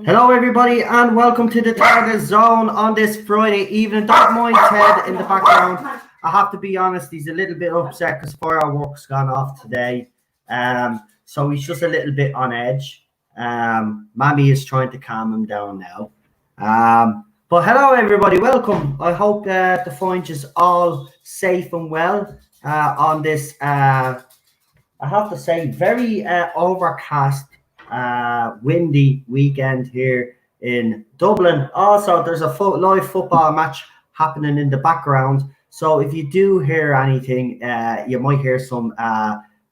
Hello, everybody, and welcome to the Tardis Zone on this Friday evening. Don't mind Ted in the background. I have to be honest, he's a little bit upset because fireworks gone off today. So he's just a little bit on edge. Mammy is trying to calm him down now. But hello, everybody. Welcome. I hope the find is all safe and well on this, I have to say, very overcast, windy weekend here in Dublin. Also, there's a live football match happening in the background. So if you do hear anything, you might hear some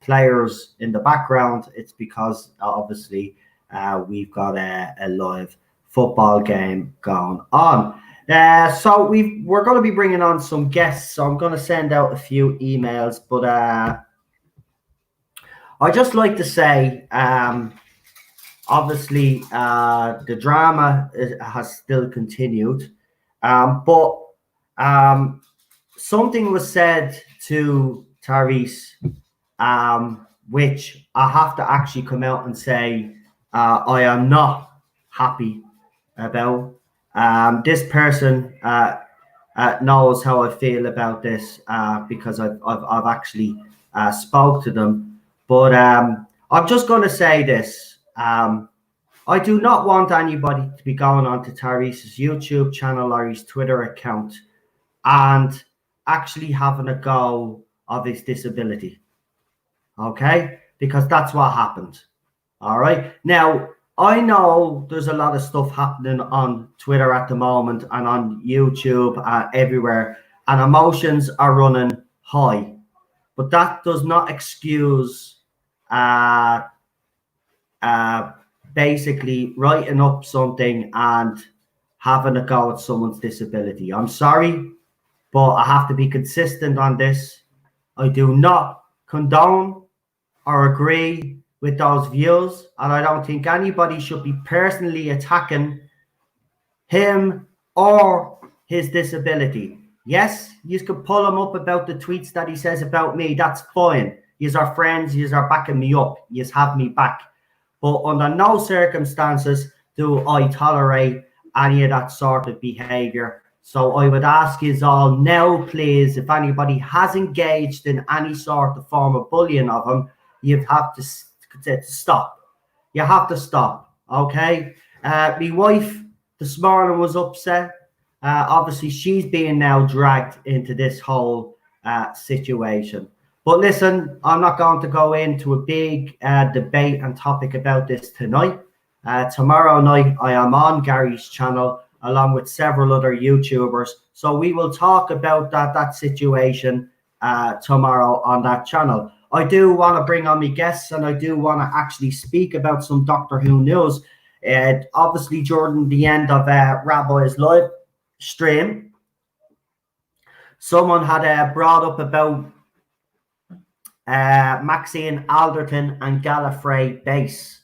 players in the background. It's because obviously we've got a live football game going on. So we're going to be bringing on some guests. So I'm going to send out a few emails, but I just like to say, obviously, the drama has still continued, but something was said to Tardis, which I have to actually come out and say I am not happy about. This person knows how I feel about this because I've actually spoke to them, but I'm just going to say this. I do not want anybody to be going on to Tardis' YouTube channel or his Twitter account and actually having a go of his disability. Okay? Because that's what happened. All right? Now, I know there's a lot of stuff happening on Twitter at the moment and on YouTube everywhere, and emotions are running high. But that does not excuse basically writing up something and having a go at someone's disability. I'm sorry, but I have to be consistent on this. I do not condone or agree with those views, and I don't think anybody should be personally attacking him or his disability. Yes, you could pull him up about the tweets that he says about me. That's fine. Yous are friends. Yous are backing me up. Yous have me back. But under no circumstances do I tolerate any of that sort of behavior. So I would ask you all now, please, if anybody has engaged in any sort of form of bullying of him, you have to stop. You have to stop, okay? My wife this morning was upset. Obviously, she's being now dragged into this whole situation. But listen, I'm not going to go into a big debate and topic about this tonight. Tomorrow night, I am on Gary's channel along with several other YouTubers. So we will talk about that situation tomorrow on that channel. I do want to bring on my guests, and I do want to actually speak about some Doctor Who news. Obviously, during the end of Rabbi's live stream, someone had brought up about Maxine Alderton and Gallifrey base,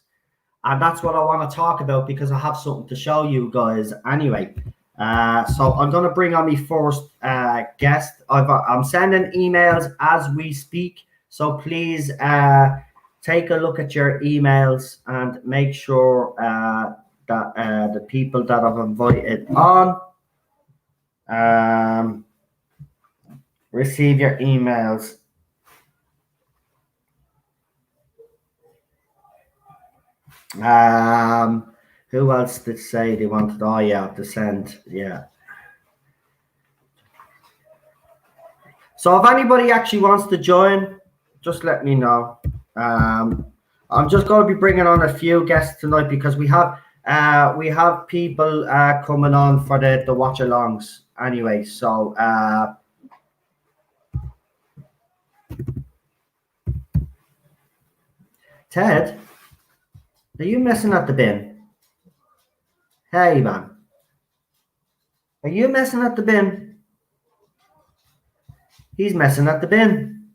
and that's what I want to talk about because I have something to show you guys anyway. So I'm going to bring on my first guest. I'm sending emails as we speak, so please take a look at your emails and make sure that the people that I've invited on receive your emails. Who else did say they wanted? Oh yeah, to send. Yeah. So if anybody actually wants to join, just let me know. I'm just going to be bringing on a few guests tonight because we have people coming on for the watch alongs anyway. So Ted, are you messing at the bin? Hey, man. Are you messing at the bin? He's messing at the bin.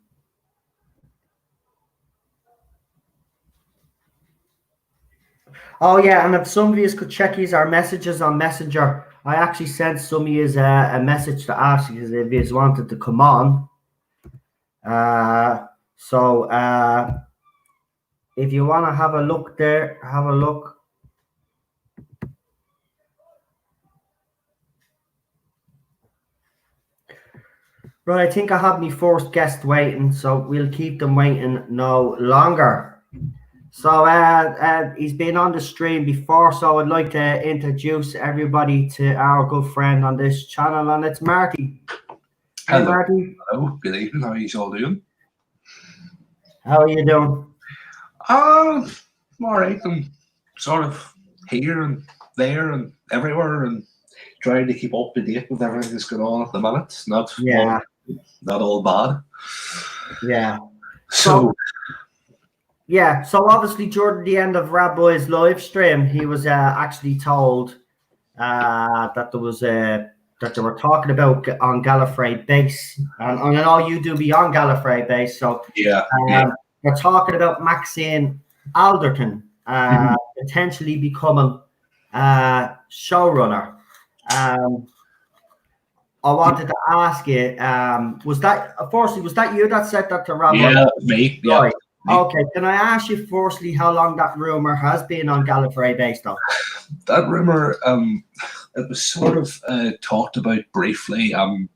Oh yeah, and if some of you could check our messages on Messenger, I actually sent some of you a message to ask you if you wanted to come on. So if you want to have a look there, have a look. Right, I think I have my first guest waiting, so we'll keep them waiting no longer. So he's been on the stream before, so I'd like to introduce everybody to our good friend on this channel, and it's Marty. Hello. Hey, Marty. Hello, good evening. How are you all doing? How are you doing? I'm all right. I'm sort of here and there and everywhere and trying to keep up to date with everything that's going on at the minute. Not all bad. Yeah. So obviously during the end of Rabbi's live stream, he was actually told that there was that they were talking about on Gallifrey base, and I know you do be on Gallifrey base, so they're talking about Maxine Alderton potentially becoming showrunner. I wanted to ask you, was that you that said that to Rabbi? Yeah, me. Yeah. Right. Okay, can I ask you firstly how long that rumor has been on Gallifrey base though? That rumor, it was sort of talked about briefly. There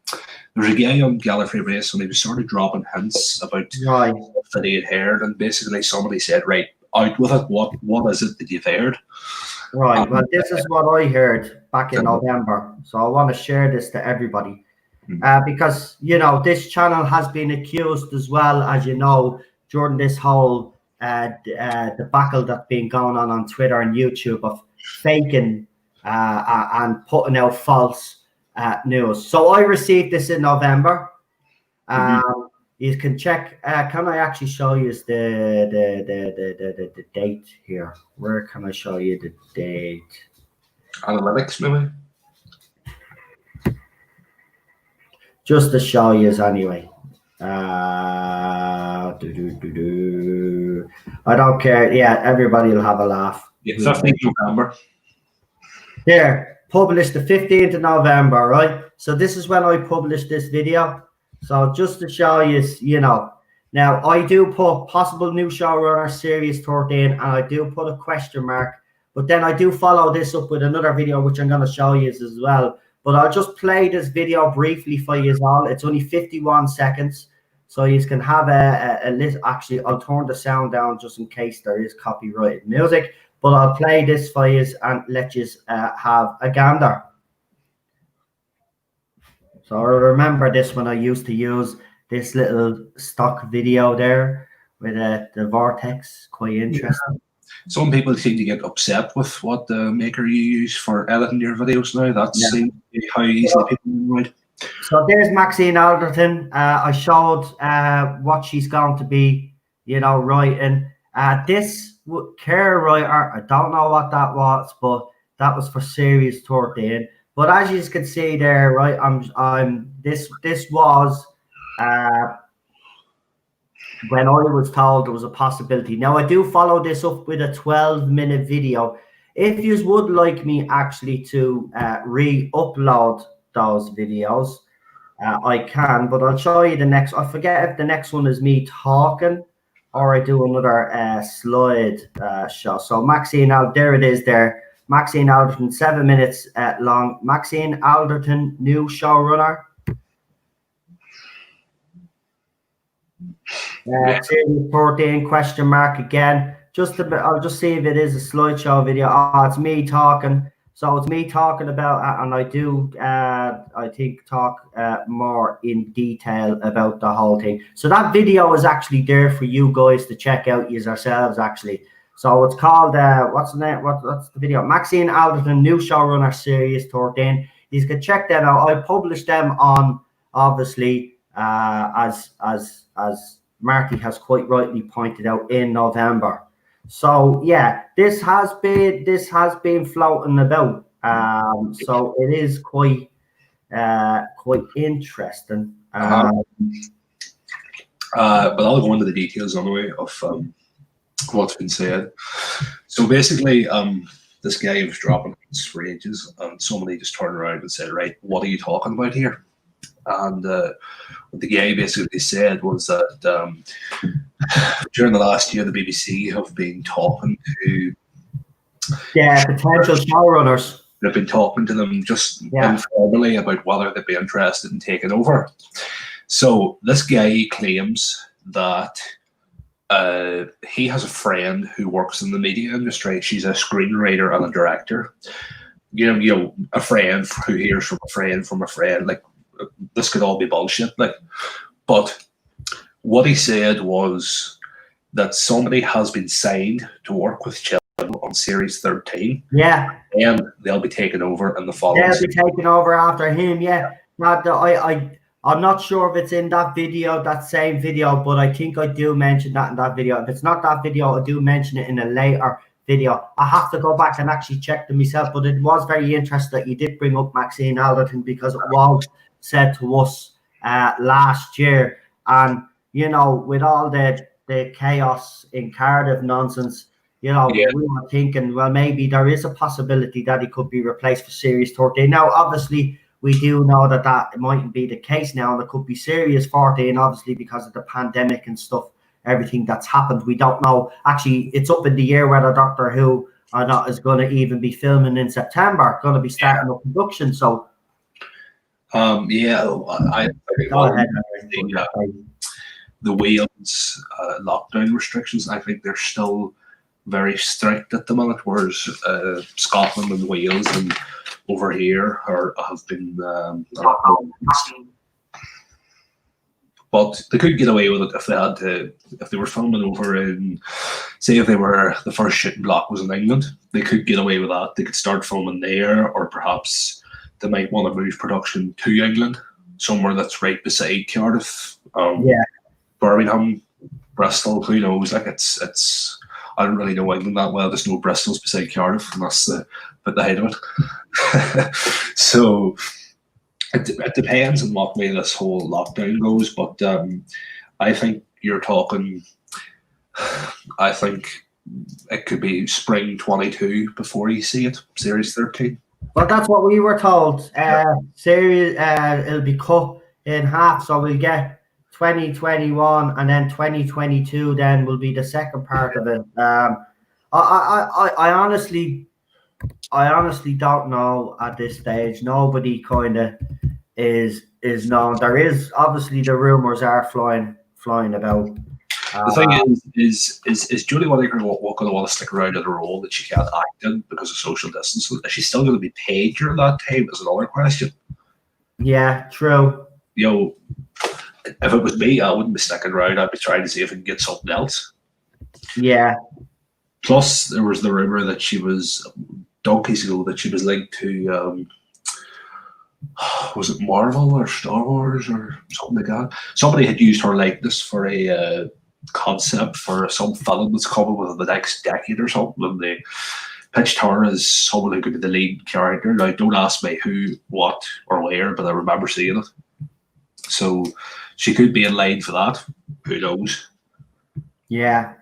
was a guy on Gallifrey base and he was sort of dropping hints about that he had heard, and basically somebody said, "Right, out with it. What is it that you've heard?" Right. Well, this is what I heard back in November, so I want to share this to everybody because this channel has been accused as well, as you know, during this whole debacle that's been going on Twitter and YouTube of faking and putting out false news. So I received this in November. You can check. Can I actually show you the date here? Where can I show you the date? Analytics, maybe. Just to show you anyway. I don't care. Yeah, everybody will have a laugh. Yeah, 15th November. There, published the 15th of November, right? So this is when I published this video. So just to show you, now I do put possible new showrunner series 13, and I do put a question mark, but then I do follow this up with another video, which I'm going to show you as well. But I'll just play this video briefly for you all. It's only 51 seconds. So you can have a list. Actually, I'll turn the sound down just in case there is copyrighted music. But I'll play this for you and let you have a gander. So I remember this when I used to use this little stock video there with the vortex. Quite interesting. Yeah. Some people seem to get upset with what the maker you use for editing your videos now. That's how easily people write. So there's Maxine Alderton. I showed what she's going to be, writing. This care writer, I don't know what that was, but that was for series 13. But as you can see there, right, this was when I was told there was a possibility. Now I do follow this up with a 12-minute video. If you would like me actually to re-upload those videos, I can, but I'll show you the next. I forget if the next one is me talking or I do another slide show. So Maxine, there it is there. Maxine Alderton, 7 minutes long. Maxine Alderton, new showrunner. Series 14 question mark again. I'll just see if it is a slideshow video. Oh, it's me talking. So it's me talking about, and I do, I think, talk more in detail about the whole thing. So that video is actually there for you guys to check out yourselves, actually. So it's called, what's the name? What's the video? Maxine Alderton, new showrunner, series 13. You can check that out. I published them on, obviously, as Marty has quite rightly pointed out, in November. So yeah, this has been floating about. So it is quite quite interesting. But I'll go into the details anyway of what's been said. So basically, this guy was dropping hints for ages, and somebody just turned around and said, "Right, what are you talking about here?" And what the guy basically said was that during the last year, the BBC have been talking to potential showrunners. They've been talking to them just informally about whether they'd be interested in taking over. So this guy claims that he has a friend who works in the media industry. She's a screenwriter and a director. You know, a friend who hears from a friend from a friend. Like, this could all be bullshit. Like, but what he said was that somebody has been signed to work with children on series 13. Yeah. And they'll be taking over in the following. They'll be taking over after him. Yeah. I'm not sure if it's in that video, that same video, but I think I do mention that in that video. If it's not that video, I do mention it in a later video. I have to go back and actually check them myself, but it was very interesting that you did bring up Maxine Alderton, because it was said to us last year. And, you know, with all the chaos in Cardiff nonsense, you know, we were thinking, well, maybe there is a possibility that he could be replaced for Series 13. Now, obviously, we do know that mightn't be the case now, and it could be Series 14, obviously, because of the pandemic and stuff, everything that's happened. We don't know. Actually, it's up in the air whether Doctor Who or not is going to even be filming in September, going to be starting up production. So, I go ahead. The Wales lockdown restrictions, I think they're still very strict at the moment, whereas Scotland and Wales and over here have been but they could get away with it if they had to. If they were filming over in, say, if they were, the first shooting block was in England, they could get away with that. They could start filming there, or perhaps they might want to move production to England, somewhere that's right beside Cardiff, Birmingham, Bristol. Who knows? Like, it's. I don't really know England that well. There's no Bristol's beside Cardiff, and that's the height of it. So it depends on what way this whole lockdown goes. But I think you're talking. I think it could be spring 22 before you see it, Series 13. Well, that's what we were told. Series, it'll be cut in half, so we'll get 2021 and then 2022 then will be the second part of it. I honestly don't know at this stage. Nobody kind of is known. There is obviously, the rumors are flying about. The thing is Julie Whittaker going to want to stick around in a role that she can't act in because of social distancing? Is she still going to be paid during that time? Is another question. Yeah, true. You know, if it was me, I wouldn't be sticking around. I'd be trying to see if I can get something else. Yeah. Plus, there was the rumor that she was, donkeys ago, that she was linked to, was it Marvel or Star Wars or something like that? Somebody had used her likeness for a concept for some film that's coming within the next decade or something, and they pitched her as someone who could be the lead character. Now, don't ask me who, what, or where, but I remember seeing it. So she could be in line for that. Who knows? Yeah.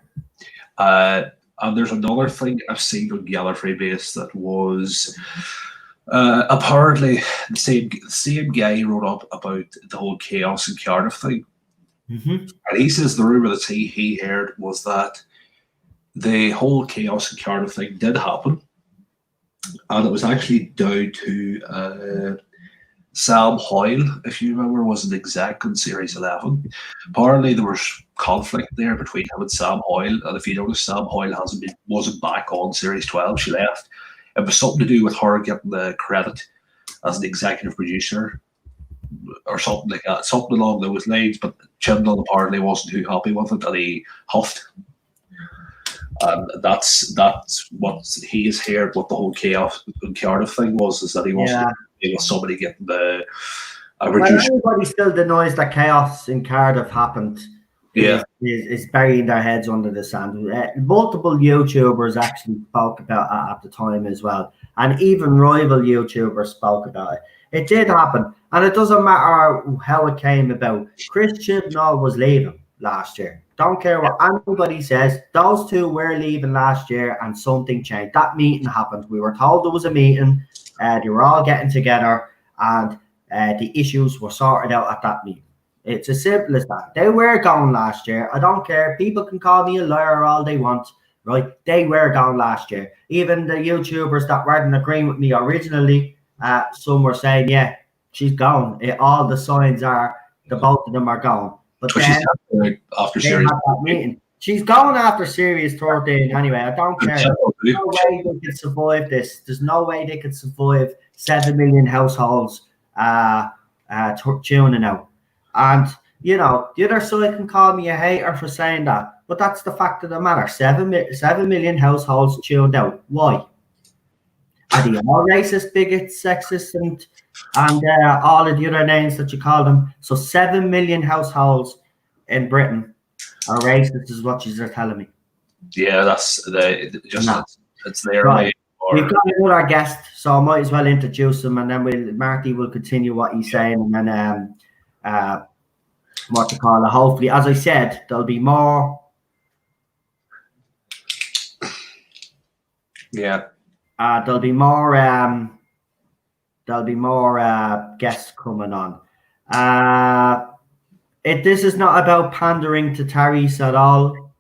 And there's another thing I've seen on Gallifrey Base that was apparently the same guy wrote up about the whole chaos in Cardiff thing. Mm-hmm. And he says the rumor that he heard was that the whole chaos in Cardiff thing did happen, and it was actually down to Sam Hoyle, if you remember, was an exec on Series 11. Apparently there was conflict there between him and Sam Hoyle, and if you notice, Sam Hoyle wasn't back on Series 12. She left. It was something to do with her getting the credit as an executive producer or something like that, something along those lines. But Chibnall apparently wasn't too happy with it, and he huffed. And that's what he has heard. What the whole chaos in Cardiff thing was, is that he wasn't with somebody getting the reduced. Well, everybody still denies that chaos in Cardiff happened. is burying their heads under the sand. Multiple YouTubers actually spoke about it at the time as well, and even rival YouTubers spoke about it. It did happen, and it doesn't matter how it came about. Chris Chibnall was leaving last year. Don't care what anybody says. Those two were leaving last year, and something changed. That meeting happened. We were told there was a meeting. They were all getting together, and the issues were sorted out at that meeting. It's as simple as that. They were gone last year. I don't care. People can call me a liar all they want, right? They were gone last year. Even the YouTubers that weren't agreeing with me originally, some were saying, yeah, she's gone. All the signs are the both of them are gone. But then after series that meeting. She's gone after series 13 anyway. I don't care. There's no way they could survive this. There's no way they could survive 7 million households tuning out. And, you know, the other side can call me a hater for saying that, but that's the fact of the matter. 7 million households tuned out. Why? Are they all racist, bigots, sexist, and all of the other names that you call them? So 7 million households in Britain are racist, is what you're telling me. Yeah, that's it's their right. We've got another guest, so I might as well introduce him, and then Marty will continue what he's saying, and then what to call it. Hopefully, as I said, there'll be more. Yeah. There'll be more. There'll be more guests coming on. This is not about pandering to Tardis at all.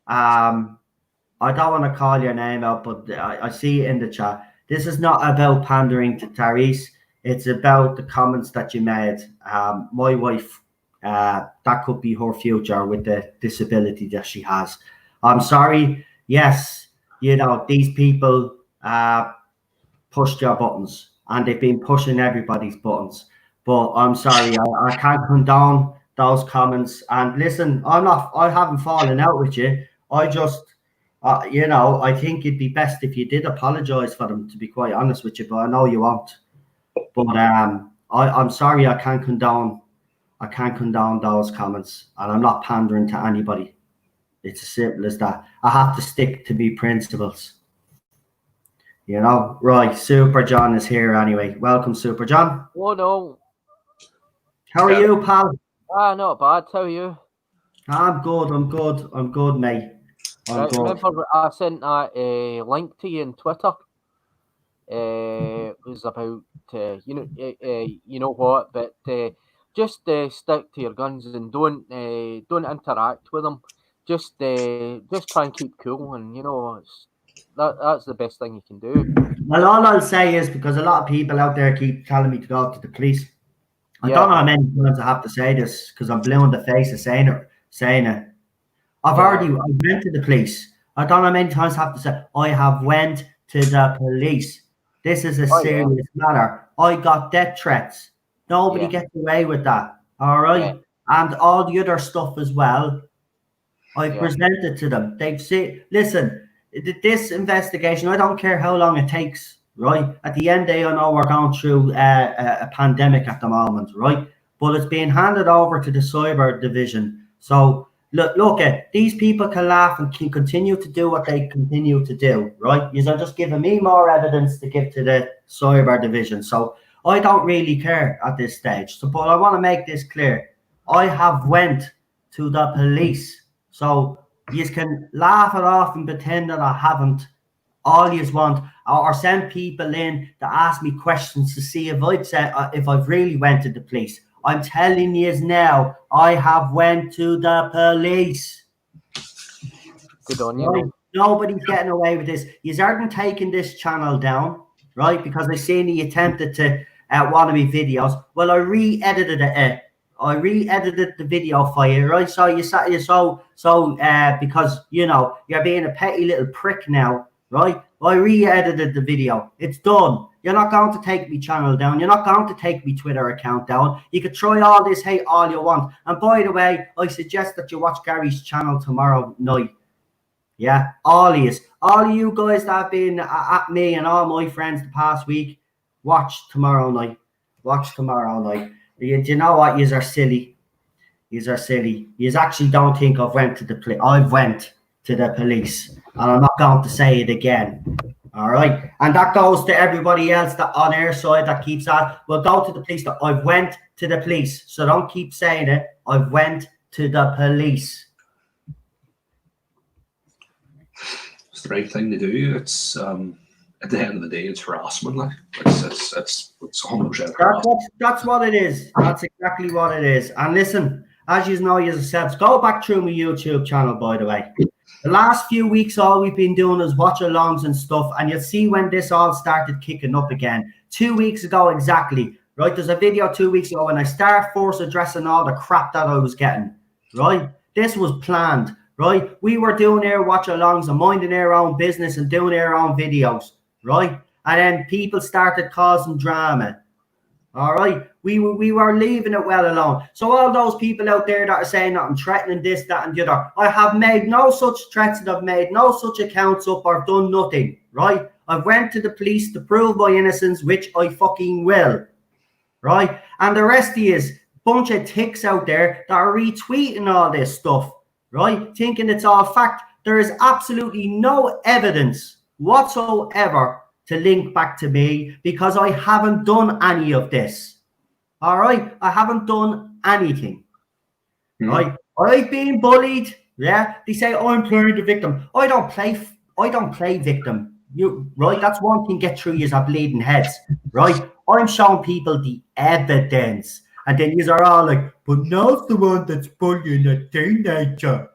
I don't want to call your name out, but I see it in the chat. This is not about pandering to Tardis. It's about the comments that you made. My wife, that could be her future with the disability that she has. I'm sorry. Yes, you know, these people pushed your buttons, and they've been pushing everybody's buttons. But I'm sorry, I can't condone those comments. And listen, I haven't fallen out with you. I just, you know, I think it'd be best if you did apologize for them, to be quite honest with you, but I know you won't. But I'm sorry, I can't condone those comments, and I'm not pandering to anybody. It's as simple as that. I have to stick to my principles. You know, right? Super John is here anyway. Welcome, Super John. Oh no. How are you, pal? Not bad. How are you? I'm good, mate. Remember, I sent that link to you on Twitter. It was about you know what, but just stick to your guns and don't interact with them. Just try and keep cool, and you know that's the best thing you can do. Well, all I'll say is, because a lot of people out there keep telling me to go to the police. I don't know how many times I have to say this, because I'm blue in the face of saying it. I've already went to the police. I don't know how many times I have to say I have went to the police. This is a serious matter. I got death threats. Nobody gets away with that. All right, and all the other stuff as well. I presented to them. They've said, listen, this investigation, I don't care how long it takes, right? At the end of the day, I know we're going through a pandemic at the moment, right? But it's being handed over to the cyber division. So look, these people can laugh and can continue to do what they continue to do, right? You're just giving me more evidence to give to the cyber division. So I don't really care at this stage. So, but I want to make this clear. I have went to the police. So you can laugh it off and pretend that I haven't. All you want, or send people in to ask me questions to see if I've really went to the police. I'm telling you now, I have went to the police. Good on you. Right? Nobody's getting away with this. You aren't taking this channel down, right? Because I seen you attempted to one of my videos. Well, I re-edited it. I re-edited the video for you, right? So because you know you're being a petty little prick now, right? I re-edited the video. It's done. You're not going to take me channel down. You're not going to take me Twitter account down. You could try all this hate all you want. And by the way, I suggest that you watch Gary's channel tomorrow night. Yeah, all of you guys that have been at me and all my friends the past week, watch tomorrow night. Watch tomorrow night. Do you know what? Yous are silly. Yous are silly. Yous actually don't think I've went to the police. I've went to the police, and I'm not going to say it again. All right, and that goes to everybody else that on our side that keeps that. Well, go to the police. I've went to the police, so don't keep saying it. I've went to the police. It's the right thing to do. It's at the end of the day, it's harassment. Like it's 100% harassment. That's what it is. That's exactly what it is. And listen, as you know yourselves, go back through my YouTube channel, by the way. The last few weeks, all we've been doing is watch-alongs and stuff, and you'll see when this all started kicking up again. 2 weeks ago exactly, right? There's a video 2 weeks ago when I started force addressing all the crap that I was getting, right? This was planned, right? We were doing our watch-alongs and minding our own business and doing our own videos, right? And then people started causing drama. All right, we were leaving it well alone. So all those people out there that are saying that I'm threatening this, that, and the other, I have made no such threats and I've made no such accounts up or done nothing. Right? I've went to the police to prove my innocence, which I fucking will. Right? And the rest of you is bunch of ticks out there that are retweeting all this stuff. Right? Thinking it's all fact. There is absolutely no evidence whatsoever to link back to me because I haven't done any of this. All right? I haven't done anything. Right? I've been bullied. Yeah? They say I'm playing the victim. I don't play victim. You right? That's one thing get through is a bleeding heads. Right? I'm showing people the evidence. And then you are all like, but now's the one that's bullying a teenager.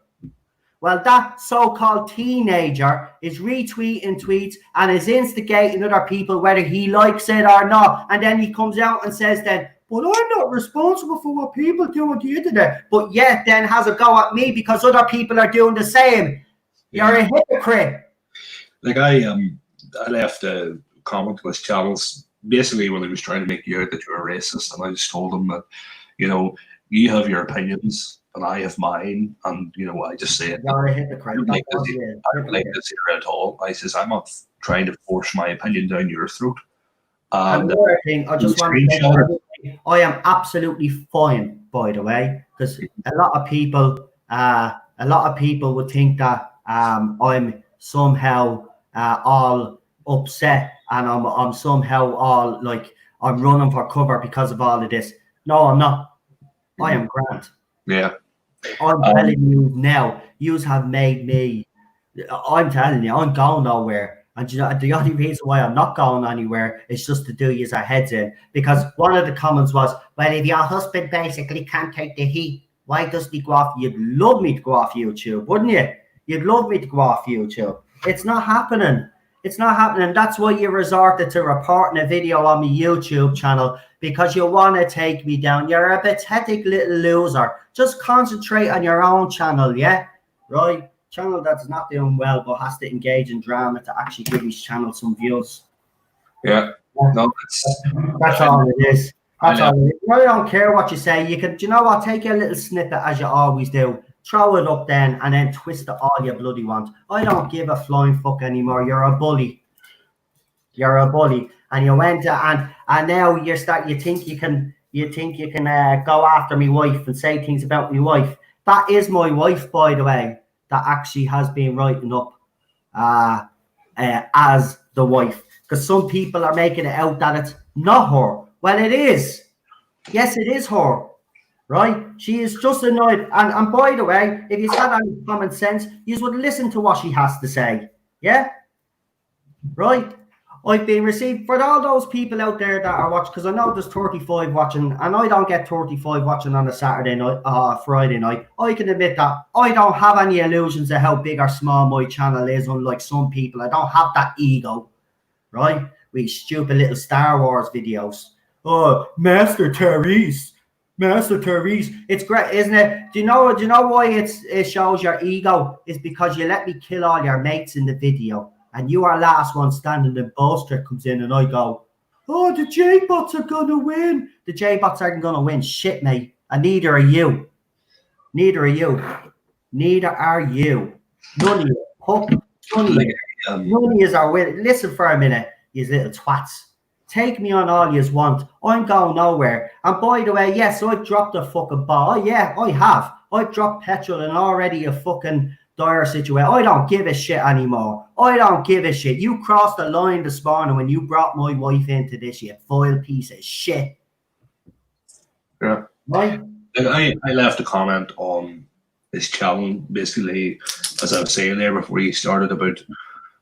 Well, that so-called teenager is retweeting tweets and is instigating other people whether he likes it or not. And then he comes out and says then, but I'm not responsible for what people do on the internet. But yet then has a go at me because other people are doing the same. You're a hypocrite. Like I left a comment on his channels basically when he was trying to make you out that you're a racist. And I just told him that, you know, you have your opinions. And I have mine, and you know, I just say it. You're a hypocrite. I don't like this here at all. I says I'm not trying to force my opinion down your throat. And another thing, I just want to say, I am absolutely fine, by the way, because a lot of people would think that I'm somehow all upset and I'm somehow all like I'm running for cover because of all of this. No, I'm not. I am grand. Yeah. I'm telling you now, you have made me, I'm telling you, I'm going nowhere. And you know, the only reason why I'm not going anywhere is just to do use our heads in. Because one of the comments was, well, if your husband basically can't take the heat, why doesn't he go off? You'd love me to go off YouTube, wouldn't you? You'd love me to go off YouTube. It's not happening. It's not happening. That's why you resorted to reporting a video on my YouTube channel because you want to take me down. You're a pathetic little loser. Just concentrate on your own channel, yeah? Right? Channel that's not doing well but has to engage in drama to actually give his channel some views. Yeah. No, that's all it is. That's all it is. I don't care what you say. You can, do you know what? Take a little snippet as you always do. Throw it up then and then twist it all you bloody want. I don't give a flying fuck anymore. You're a bully. You're a bully. And you went and now you think you can go after me wife and say things about my wife. That is my wife, by the way, that actually has been writing up as the wife. Because some people are making it out that it's not her. Well, it is. Yes, it is her. Right? She is just annoyed. And by the way, if you had any common sense, you would listen to what she has to say. Yeah? Right? I've been received for all those people out there that are watching, because I know there's 35 watching, and I don't get 35 watching on a Saturday night, Friday night. I can admit that I don't have any illusions of how big or small my channel is, unlike some people. I don't have that ego. Right? We stupid little Star Wars videos. Oh, Master Tardis. It's great, isn't it? Do you know why it shows your ego? It's because you let me kill all your mates in the video, and you are last one standing. The bolster comes in, and I go, "Oh, the J-bots are gonna win." The J-bots aren't gonna win, shit, mate, and neither are you. Neither are you. None of you. None of you are winning. Listen for a minute, you little twats. Take me on all you want. I'm going nowhere. And by the way, yes, I've dropped a fucking ball. Oh, yeah, I have. I've dropped petrol in already a fucking dire situation. I don't give a shit anymore. I don't give a shit. You crossed the line this morning when you brought my wife into this, you foil piece of shit. Yeah. Right? I left a comment on this channel, basically, as I was saying there before you started, about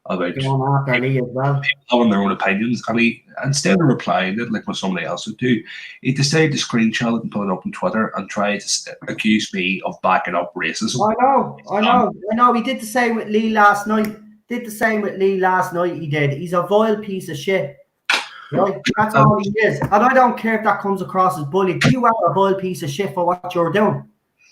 Going after Lee as well. having their own opinions, and he, instead of replying it like what somebody else would do, he decided to screenshot it and put it up on Twitter and try to accuse me of backing up racism. I know. He did the same with Lee last night. He did. He's a vile piece of shit. Right? That's all he is. And I don't care if that comes across as bullying. You are a vile piece of shit for what you're doing.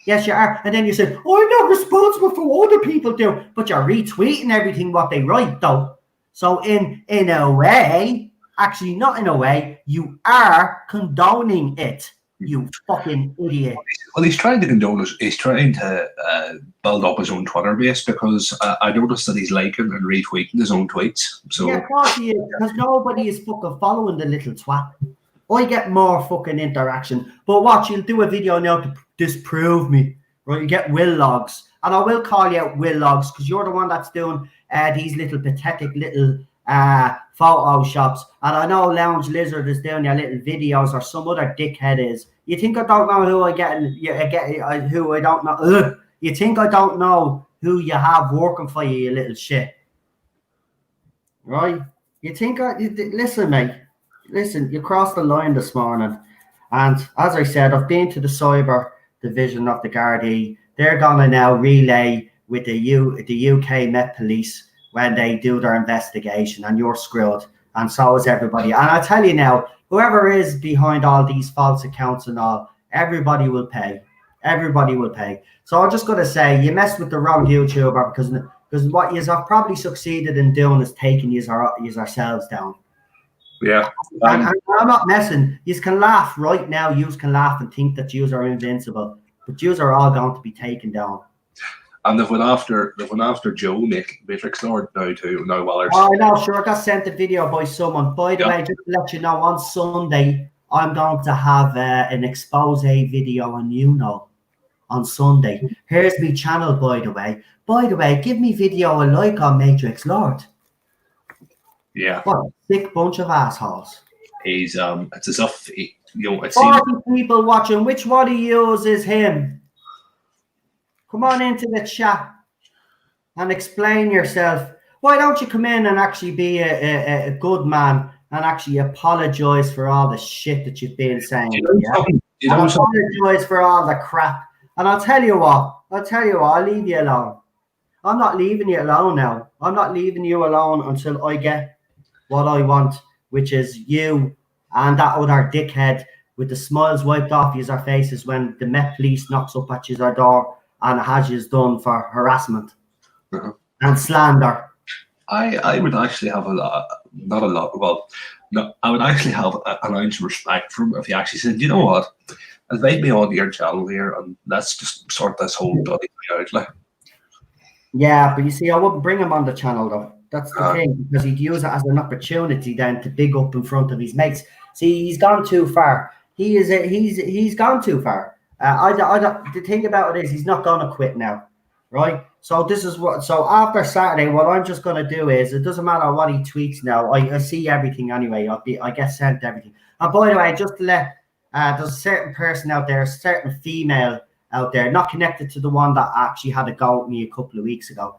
Yes, you are. And then you say, I'm not responsible for what other people do. But you're retweeting everything what they write, though. So in a way, actually not in a way, you are condoning it. You fucking idiot. Well, he's trying to condone it. He's trying to build up his own Twitter base, because I noticed that he's liking and retweeting his own tweets. So yeah, of course he is, because nobody is fucking following the little twat. I get more fucking interaction. But watch, you'll do a video now to disprove me. Right? You get Will Logs. And I will call you out Will Logs, because you're the one that's doing these little pathetic little photoshops. And I know Lounge Lizard is doing your little videos, or some other dickhead is. You think I don't know who I get? Who I don't know? Ugh. You think I don't know who you have working for you, you little shit? Right? You think listen, mate. Listen, you crossed the line this morning, and as I said, I've been to the cyber division of the Gardaí. They're gonna now relay with the UK Met Police when they do their investigation, and you're screwed, and so is everybody. And I tell you now, whoever is behind all these false accounts and all, everybody will pay. Everybody will pay. So I'm just gonna say, you messed with the wrong YouTuber, because what you have probably succeeded in doing is taking yourselves down. yeah, and I'm not messing. You can laugh right now. You can laugh and think that you are invincible, but you are all going to be taken down. and they went after Joe Matrix Lord now too. Now Wallers. Oh, I know. Sure, I got sent a video by someone. By the way, just to let you know, on Sunday I'm going to have an expose video on on Sunday. Here's my channel, by the way. By the way, give me video a like on Matrix Lord. Yeah. What a sick bunch of assholes. He's it's as if it's 40 people watching. Which one of you is him? Come on into the chat and explain yourself. Why don't you come in and actually be a good man and actually apologize for all the shit that you've been saying? Apologize for all the crap. And I'll tell you what, I'll leave you alone. I'm not leaving you alone now. I'm not leaving you alone until I get what I want, which is you and that other dickhead with the smiles wiped off your faces when the Met Police knocks up at your door and has you done for harassment and slander. I would actually have I would actually have an ounce of respect for him if he actually said, you know what, invite me on your channel here and let's just sort this whole bloody thing out. Like. Yeah, but you see, I wouldn't bring him on the channel though. That's the thing, because he'd use it as an opportunity then to big up in front of his mates. See, he's gone too far. He's gone too far. The thing about it is, he's not going to quit now, right? So this is what. So after Saturday, what I'm just going to do is, it doesn't matter what he tweets now. I see everything anyway. I get sent everything. And by the way, just to let there's a certain person out there, a certain female out there, not connected to the one that actually had a go at me a couple of weeks ago.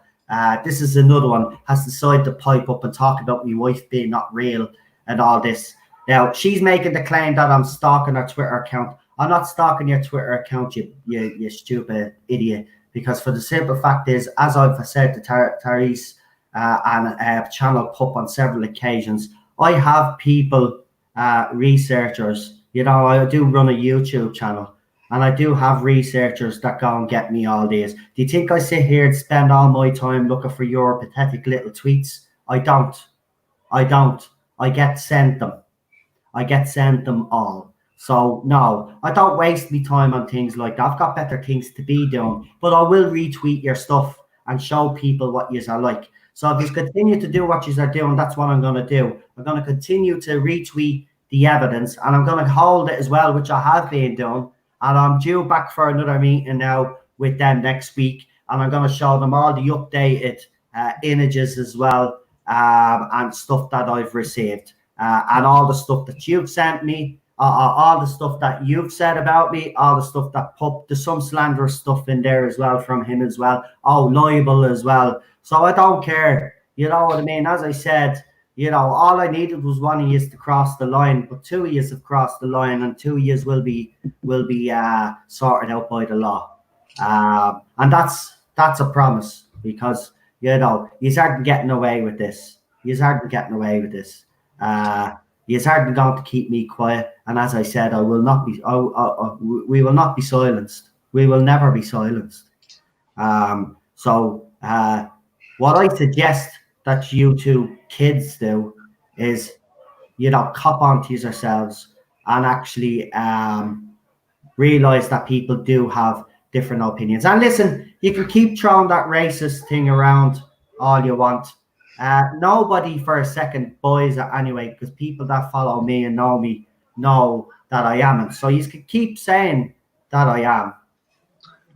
This is another one, has decided to pipe up and talk about my wife being not real and all this. Now, she's making the claim that I'm stalking her Twitter account. I'm not stalking your Twitter account, you stupid idiot, because for the simple fact is, as I've said to Tardis and Channel Pup on several occasions, I have people, researchers, I do run a YouTube channel. And I do have researchers that go and get me all these. Do you think I sit here and spend all my time looking for your pathetic little tweets? I don't. I get sent them. I get sent them all. So, no, I don't waste my time on things like that. I've got better things to be doing. But I will retweet your stuff and show people what yous are like. So if you continue to do what you are doing, that's what I'm going to do. I'm going to continue to retweet the evidence, and I'm going to hold it as well, which I have been doing. And I'm due back for another meeting now with them next week, and I'm going to show them all the updated images as well, and stuff that I've received, and all the stuff that you've sent me, all the stuff that you've said about me, all the stuff that there's some slanderous stuff in there as well from him as well. Oh, libel as well. So I don't care. You know what I mean? As I said, you know, all I needed was one of you to cross the line, but two of you have crossed the line, and 2 years will be sorted out by the law. And that's a promise, because, you know, you aren't getting away with this. You aren't getting away with this. You aren't going to keep me quiet. And as I said, we will not be silenced. We will never be silenced. So what I suggest that you two kids do is, you know, cop onto yourselves and actually realize that people do have different opinions. And listen, you can keep throwing that racist thing around all you want. Nobody for a second buys it anyway, because people that follow me and know me know that I am. So you can keep saying that I am,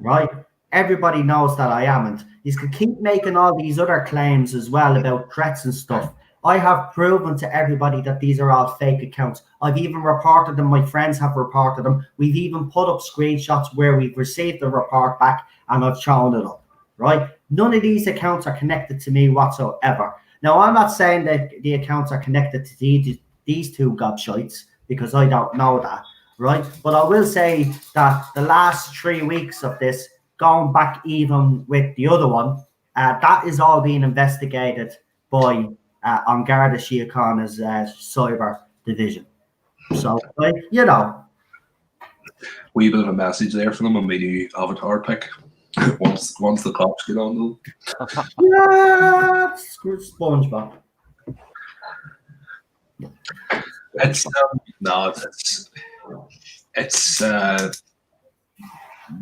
right? Everybody knows that I am. You can keep making all these other claims as well about threats and stuff. I have proven to everybody that these are all fake accounts. I've even reported them. My friends have reported them. We've even put up screenshots where we've received the report back, and I've shown it up, right? None of these accounts are connected to me whatsoever. Now, I'm not saying that the accounts are connected to these two gobshites, because I don't know that, right? But I will say that the last 3 weeks of this, going back even with the other one, that is all being investigated by Garda Síochána's cyber division. So, you know. Wee bit of a message there for them on my new avatar pick. once the cops get on them. Yeah, screw SpongeBob. It's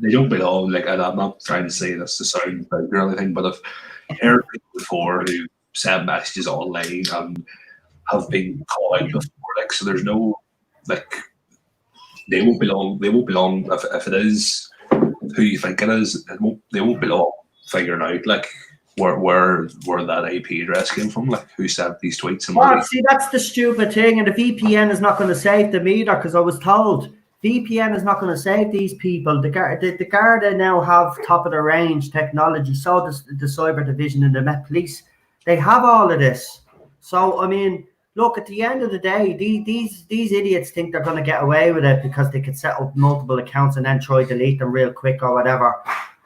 they don't belong. Like, and I'm not trying to say this to sound big or anything, but I've heard people before who send messages online and have been called out before. Like, so there's no, like, they won't belong. They won't belong if it is who you think it is. They won't belong figuring out like where that IP address came from, like who sent these tweets and well, see, that's the stupid thing, and the VPN is not going to save them either, because I was told VPN is not going to save these people. The Garda now have top of the range technology. So does the cyber division and the Met Police. They have all of this. So I mean, look, at the end of the day, these idiots think they're going to get away with it because they could set up multiple accounts and then try to delete them real quick or whatever.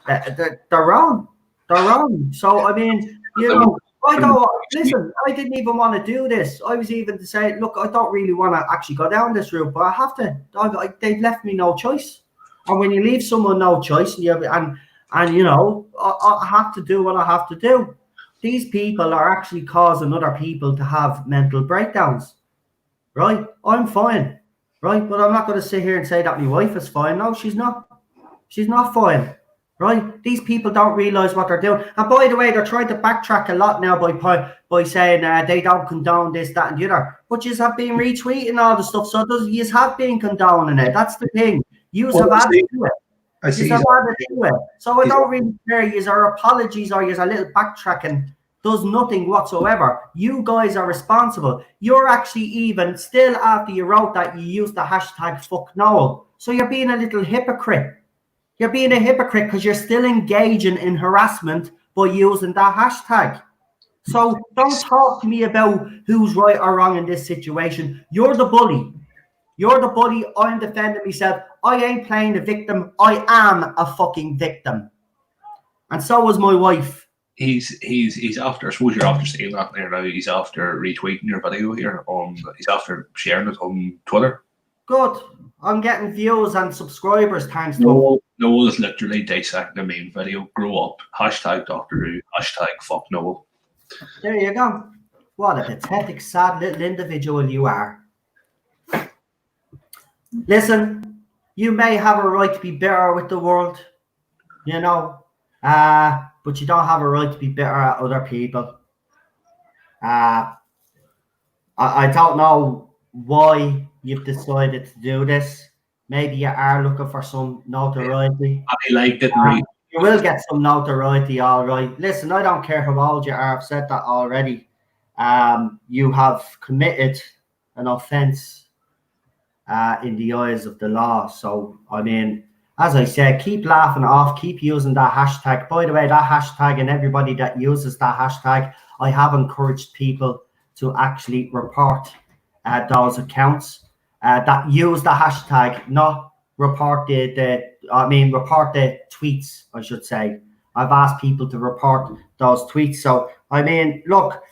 They're wrong. They're wrong. So I mean, you know, I didn't even want to do this. I was even to say, look, I don't really want to actually go down this route, but I have to. They've left me no choice. And when you leave someone no choice, and you know, I have to do what I have to do. These people are actually causing other people to have mental breakdowns, right? I'm fine, right? But I'm not going to sit here and say that my wife is fine. No, she's not. She's not fine, right? These people don't realize what they're doing. And by the way, they're trying to backtrack a lot now by saying they don't condone this, that, and the other. But you have been retweeting all the stuff, so you have been condoning it. That's the thing. You have added to it. So I don't really care. Your apologies or your little backtracking does nothing whatsoever. You guys are responsible. You're actually even still, after you wrote that, you used the hashtag fuck Noel. So you're being a little hypocrite. You're being a hypocrite because you're still engaging in harassment by using that hashtag. So don't talk to me about who's right or wrong in this situation. You're the bully. You're the bully. I'm defending myself. I ain't playing the victim. I am a fucking victim. And so was my wife. He's after, I suppose you're after seeing that there now. He's after retweeting your video here he's after sharing it on Twitter. Good. I'm getting views and subscribers thanks to him. Noel is literally dissecting the main video. Grow up. Hashtag Doctor Who. Hashtag fuck Noel. There you go. What a pathetic, sad little individual you are. Listen, you may have a right to be bitter with the world, you know, but you don't have a right to be bitter at other people. I don't know why you've decided to do this. Maybe you are looking for some notoriety. I liked it. And you will get some notoriety, all right. Listen, I don't care how old you are. I've said that already. You have committed an offence in the eyes of the law. So, I mean, as I said, keep laughing off, keep using that hashtag. By the way, that hashtag and everybody that uses that hashtag, I have encouraged people to actually report those accounts that use the hashtag, not report report the tweets, I should say. I've asked people to report those tweets. So, I mean, look,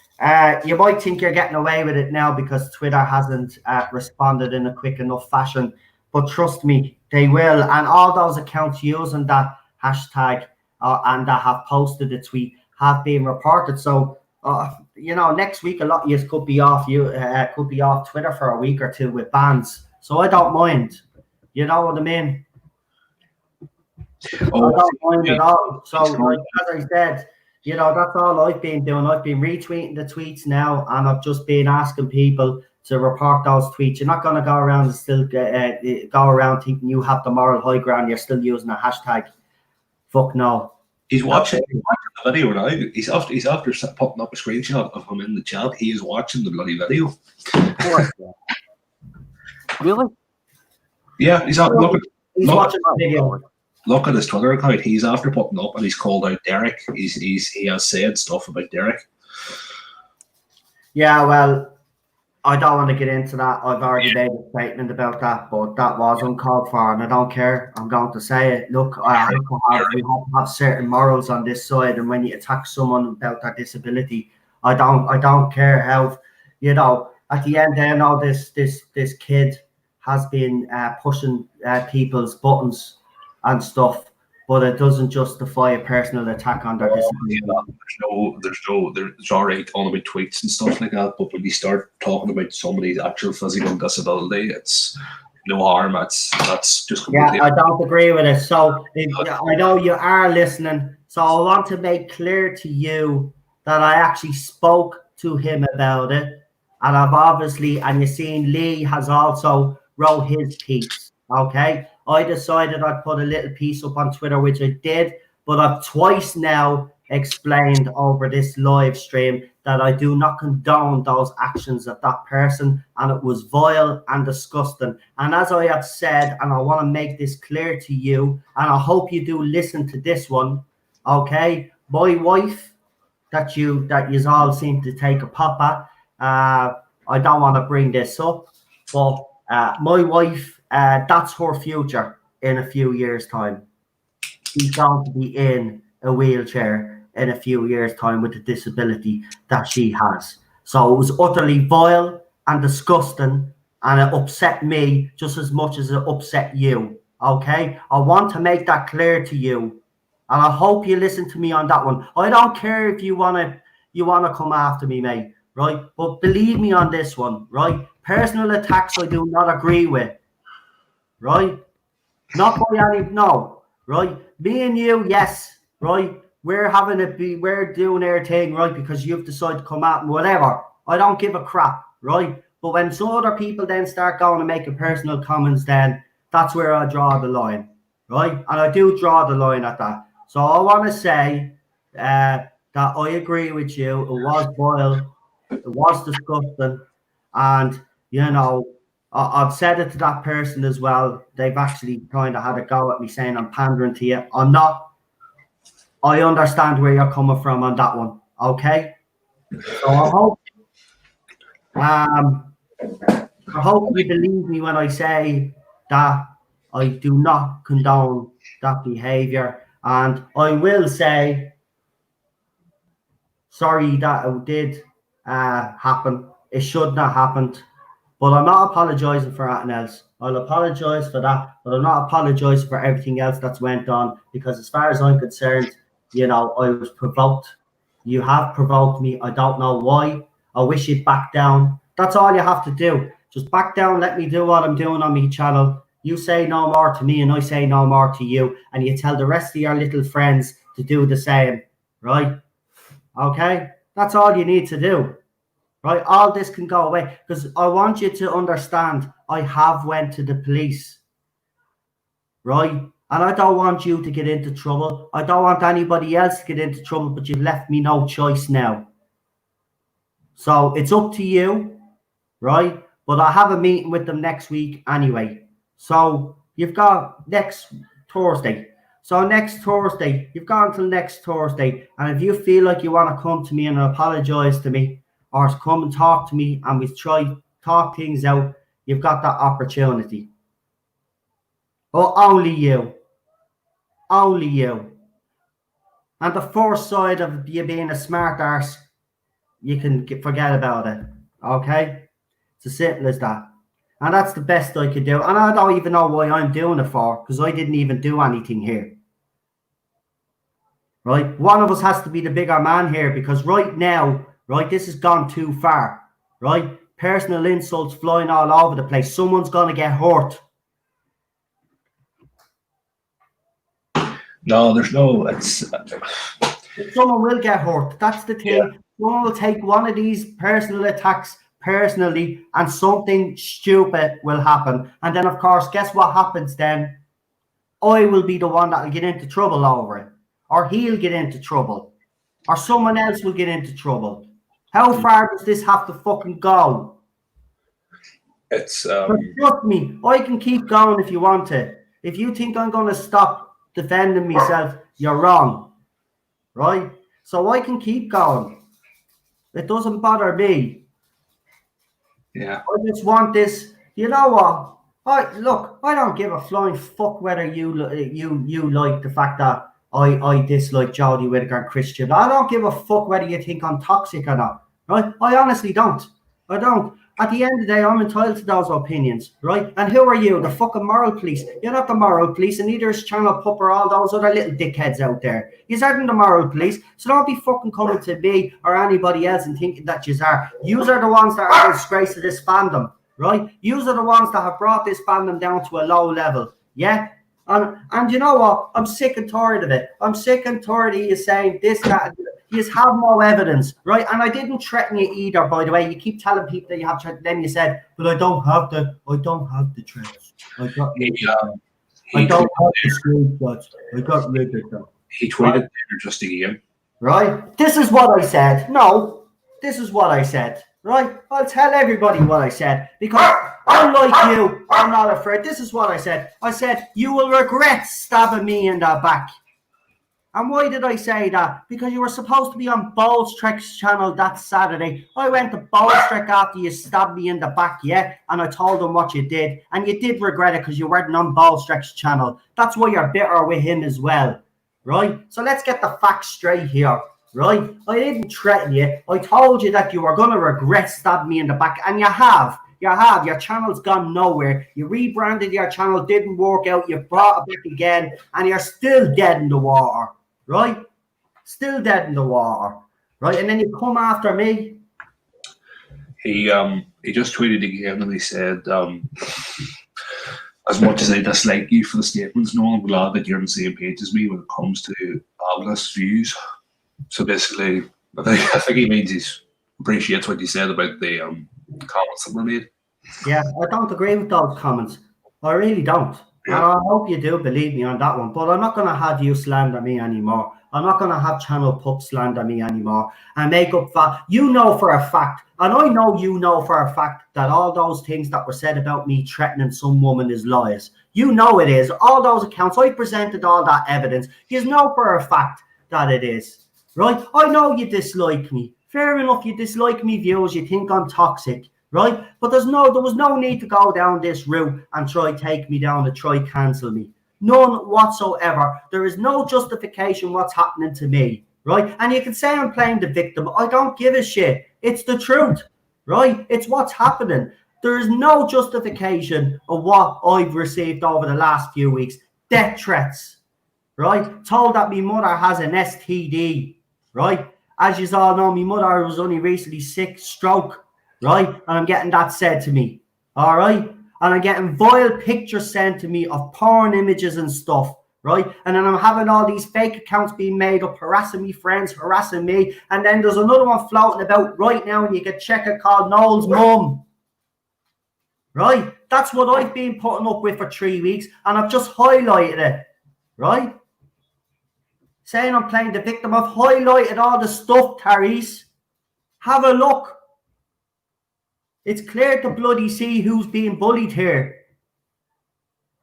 you might think you're getting away with it now because Twitter hasn't responded in a quick enough fashion, but trust me, they will. And all those accounts using that hashtag and that have posted the tweet have been reported. So, next week a lot of you could be off. Could be off Twitter for a week or two with bans. So I don't mind. You know what I mean? I don't mind at all. So, like as I said, that's all I've been doing. I've been retweeting the tweets now, and I've just been asking people to report those tweets. You're not going to go around and still go around thinking you have the moral high ground. You're still using a hashtag. Fuck no. He's watching the video now. He's after popping up a screenshot of him in the chat. He is watching the bloody video. Really? Yeah, he's watching the video. Look at his Twitter account. He's after putting up, and he's called out Derek. He has said stuff about Derek. Yeah, well, I don't want to get into that. I've already made a statement about that, but that was uncalled for, and I don't care. I'm going to say it. Look, we have to have certain morals on this side, and when you attack someone about their disability, I don't care how. At the end, I know this kid has been pushing people's buttons and stuff, but it doesn't justify a personal attack on their disability. There's already talking about tweets and stuff like that, but when you start talking about somebody's actual physical disability, it's no harm. That's just completely. Yeah, I don't agree with it. So I know you are listening, so I want to make clear to you that I actually spoke to him about it, and I've obviously, and you've seen Lee has also wrote his piece. Okay, I decided I'd put a little piece up on Twitter, which I did, but I've twice now explained over this live stream that I do not condone those actions of that person, and it was vile and disgusting. And as I have said, and I want to make this clear to you, and I hope you do listen to this one, okay? My wife, that you all seem to take a pop at, I don't want to bring this up, but my wife, that's her future in a few years' time. She's going to be in a wheelchair in a few years' time with the disability that she has. So it was utterly vile and disgusting, and it upset me just as much as it upset you. Okay? I want to make that clear to you, and I hope you listen to me on that one. I don't care if you wanna come after me, mate, right? But believe me on this one, right? Personal attacks I do not agree with. Right? Not by any, no, right? Me and you, yes, right? We're doing our thing, right? Because you've decided to come out and whatever. I don't give a crap, right? But when some other people then start going and making personal comments, then that's where I draw the line, right? And I do draw the line at that. So I want to say that I agree with you. It was vile, it was disgusting, and I've said it to that person as well. They've actually kind of had a go at me saying I'm pandering to you. I'm not. I understand where you're coming from on that one. Okay. So I hope you believe me when I say that I do not condone that behaviour, and I will say sorry that it did happen. It shouldn't have happened. But I'm not apologising for anything else. I'll apologise for that, but I'm not apologising for everything else that's went on, because as far as I'm concerned, I was provoked. You have provoked me. I don't know why. I wish you'd back down. That's all you have to do. Just back down, let me do what I'm doing on my channel. You say no more to me and I say no more to you, and you tell the rest of your little friends to do the same, right? Okay? That's all you need to do. right? All this can go away because I want you to understand I have went to the police, right? And I don't want you to get into trouble. I don't want anybody else to get into trouble, but you've left me no choice now. So it's up to you, right? But I have a meeting with them next week anyway. So you've got next Thursday. So next Thursday, you've got until next Thursday. And if you feel like you want to come to me and apologize to me or come and talk to me and we try talk things out, you've got that opportunity. But only you. Only you. And the first side of you being a smart arse, you can forget about it. Okay? It's as simple as that. And that's the best I could do. And I don't even know why I'm doing it for, because I didn't even do anything here. Right? One of us has to be the bigger man here, because right now, right, this has gone too far. Right? Personal insults flying all over the place. Someone's going to get hurt. No, there's no. It's someone will get hurt. That's the thing. Yeah. Someone will take one of these personal attacks personally, and something stupid will happen. And then, of course, guess what happens then? I will be the one that will get into trouble over it, or he'll get into trouble, or someone else will get into trouble. How far does this have to fucking go? It's trust me, I can keep going if you want to. If you think I'm going to stop defending myself, you're wrong, right? So I can keep going. It doesn't bother me. Yeah. I just want this. You know what? I don't give a flying fuck whether you like the fact that I dislike Jodie Whittaker and Christian. I don't give a fuck whether you think I'm toxic or not, right? I honestly don't. I don't. At the end of the day, I'm entitled to those opinions, right? And who are you? The fucking moral police. You're not the moral police, and neither is Channel Pup or all those other little dickheads out there. You aren't the moral police, so don't be fucking coming to me or anybody else and thinking that you are. Yous are the ones that are the disgrace of this fandom, right? Yous are the ones that have brought this fandom down to a low level, yeah? And you know what? I'm sick and tired of it. I'm sick and tired of you saying this, that, and you have no evidence, right? And I didn't threaten you either, by the way. You keep telling people that you have threats. Then you said, but I don't have the threats. I don't have the screenshots. I got rid of them. He tweeted right? Just again. Right? This is what I said. No, this is what I said. Right? I'll tell everybody what I said, because unlike you, I'm not afraid. This is what I said. I said, you will regret stabbing me in the back. And why did I say that? Because you were supposed to be on Ballstreck's channel that Saturday. I went to Ballstreck after you stabbed me in the back, yeah? And I told him what you did. And you did regret it because you weren't on Ballstreck's channel. That's why you're bitter with him as well, right? So let's get the facts straight here, right? I didn't threaten you. I told you that you were going to regret stabbing me in the back. And you have. You have. Your channel's gone nowhere. You rebranded your channel, didn't work out. You brought it back again. And you're still dead in the water. Right? Still dead in the water. Right? And then you come after me. He just tweeted again and he said, as much as I dislike you for the statements, no, I'm glad that you're on the same page as me when it comes to Agnes' views. So basically, I think he means he appreciates what you said about the comments that were made. Yeah, I don't agree with those comments. I really don't. Yeah. And I hope you do believe me on that one. But I'm not going to have you slander me anymore. I'm not going to have Channel Pup slander me anymore and make up for. You know for a fact, and I know you know for a fact, that all those things that were said about me threatening some woman is lies. You know it is. All those accounts, I presented all that evidence. You know for a fact that it is. Right? I know you dislike me. Fair enough, you dislike me views. You think I'm toxic. Right? But there was no need to go down this route and try take me down and try cancel me. None whatsoever. There is no justification what's happening to me. Right? And you can say I'm playing the victim. I don't give a shit. It's the truth. Right? It's what's happening. There is no justification of what I've received over the last few weeks. Death threats. Right? Told that my mother has an STD. Right? As you all know, my mother was only recently sick, stroke. Right? And I'm getting that said to me. All right? And I'm getting vile pictures sent to me of porn images and stuff. right? And then I'm having all these fake accounts being made up, harassing me friends, harassing me. And then there's another one floating about right now, and you can check it, called Noel's Mum. Right? That's what I've been putting up with for 3 weeks, and I've just highlighted it. Right? Saying I'm playing the victim. I've highlighted all the stuff, Tardis. Have a look. It's clear to bloody see who's being bullied here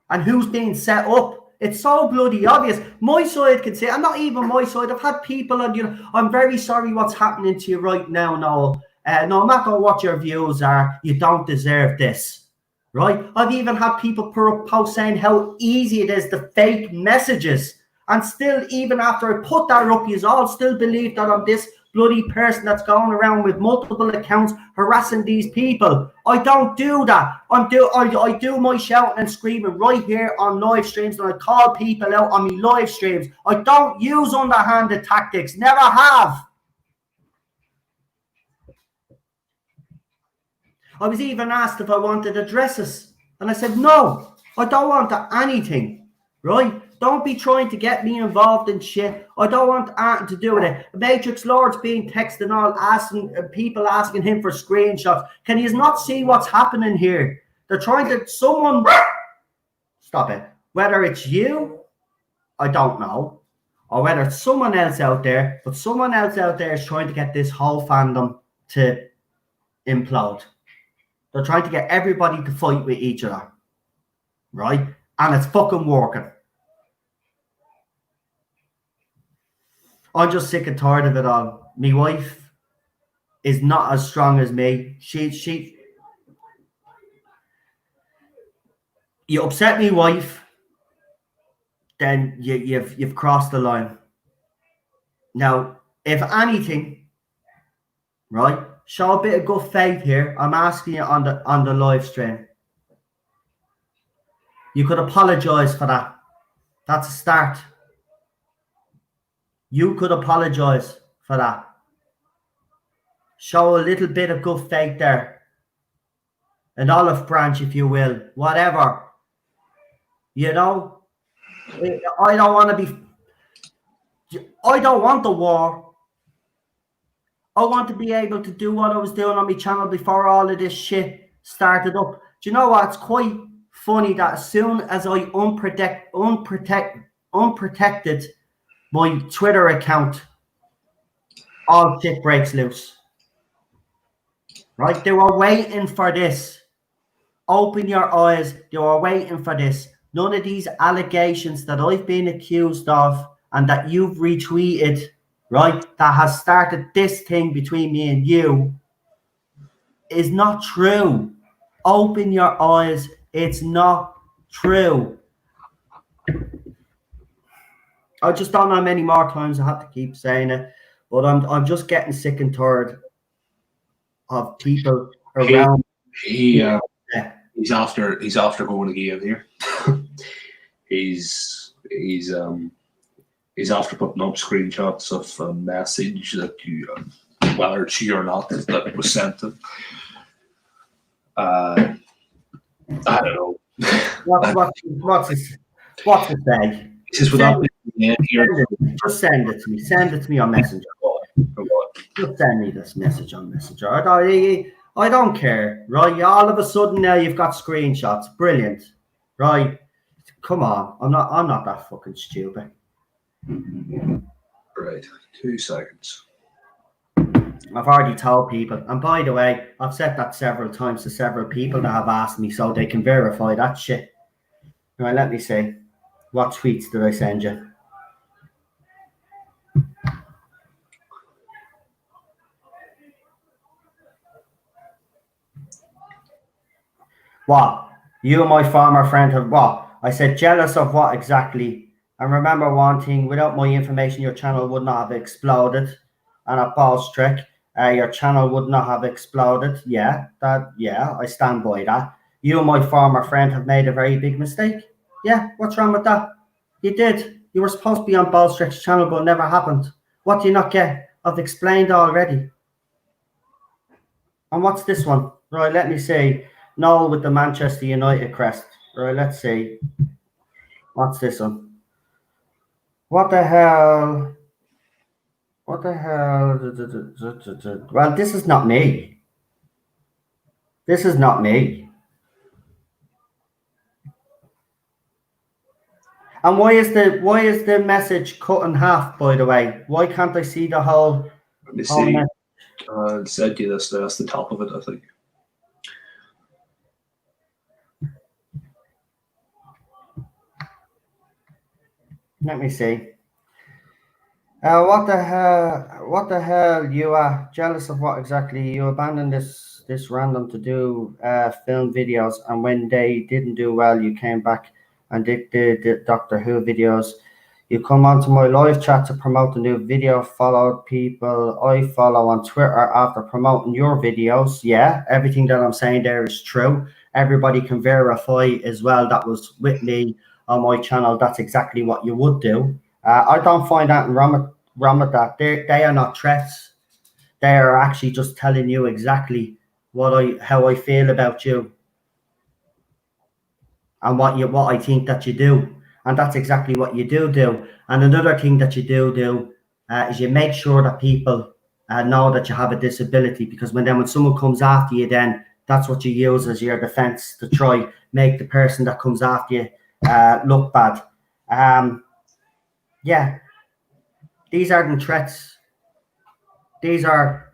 and who's being set up. It's so bloody obvious. My side can say, and not even my side. I've had people, and you know, I'm very sorry what's happening to you right now, Noel. No matter what your views are, you don't deserve this, right? I've even had people put up posts saying how easy it is to fake messages, and still, even after I put that up, you all still believe that I'm this bloody person that's going around with multiple accounts harassing these people. I don't do that. I do my shouting and screaming right here on live streams, and I call people out on my live streams. I don't use underhanded tactics. Never have. I was even asked if I wanted addresses, and I said no. I don't want anything. Right? Don't be trying to get me involved in shit. I don't want anything to do with it. Matrix Lord's being texted and all, people asking him for screenshots. Can you not see what's happening here? They're trying to, someone, stop it. Whether it's you, I don't know, or whether it's someone else out there, but someone else out there is trying to get this whole fandom to implode. They're trying to get everybody to fight with each other. Right? And it's fucking working. I'm just sick and tired of it all. My wife is not as strong as me. You upset me wife, then you've crossed the line. Now, if anything, right, show a bit of good faith here. I'm asking you on the live stream. You could apologize for that. That's a start. You could apologize for that. Show a little bit of good faith there. An olive branch, if you will. Whatever. You know? I don't want to be... I don't want the war. I want to be able to do what I was doing on my channel before all of this shit started up. Do you know what? It's quite funny that as soon as I unprotected my Twitter account, all shit breaks loose. Right? They were waiting for this. Open your eyes. They were waiting for this. None of these allegations that I've been accused of and that you've retweeted, right, that has started this thing between me and you is not true. Open your eyes. It's not true. I just don't know how many more times I have to keep saying it, but I'm just getting sick and tired of people around. He's after going again here. he's after putting up screenshots of a message that you, whether it's you or not, that was sent to him. I don't know. What's it say? Just without just send it to me. Send it to me on Messenger. Just send me this message on Messenger. I don't care, right? All of a sudden now you've got screenshots. Brilliant, right? Come on, I'm not that fucking stupid. Right, 2 seconds. I've already told people, and by the way, I've said that several times to several people that have asked me, so they can verify that shit. Right, let me see. What tweets did I send you? What? You and my former friend have what? I said jealous of what exactly? And remember one thing, without my information, your channel would not have exploded. And a false trick, your channel would not have exploded. Yeah, I stand by that. You and my former friend have made a very big mistake. Yeah, what's wrong with that? You did. You were supposed to be on Ballstrick's channel, but it never happened. What do you not get? I've explained already. And what's this one? Right, let me see. Noel with the Manchester United crest. Right, let's see. What's this one? What the hell? What the hell? Well, this is not me. This is not me. And why is the message cut in half, by the way? Why can't I see the whole? Let me see. It said you this. That's the top of it, I think. Let me see. What the hell? What the hell? You are jealous of what exactly? You abandoned this random to do film videos, and when they didn't do well, you came back and did the Doctor Who videos. You come onto my live chat to promote the new video. Followed people I follow on Twitter after promoting your videos. Yeah, everything that I'm saying there is true. Everybody can verify as well. That was with me on my channel. That's exactly what you would do. I don't find that wrong with that. They are not threats. They are actually just telling you exactly how I feel about you and what I think that you do. And that's exactly what you do. And another thing that you do is you make sure that people know that you have a disability, because when someone comes after you, then that's what you use as your defense to try make the person that comes after you look bad. Yeah, these aren't threats. These are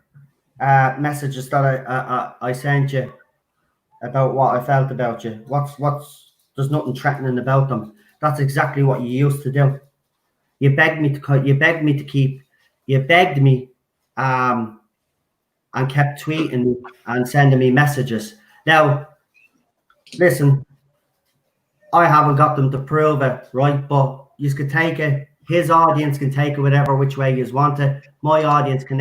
messages that I sent you about what I felt about you. There's nothing threatening about them. That's exactly what you used to do. You begged me to keep. You begged me, and kept tweeting me and sending me messages. Now, listen, I haven't got them to prove it, right? But you can take it. His audience can take it whatever which way you want it. My audience can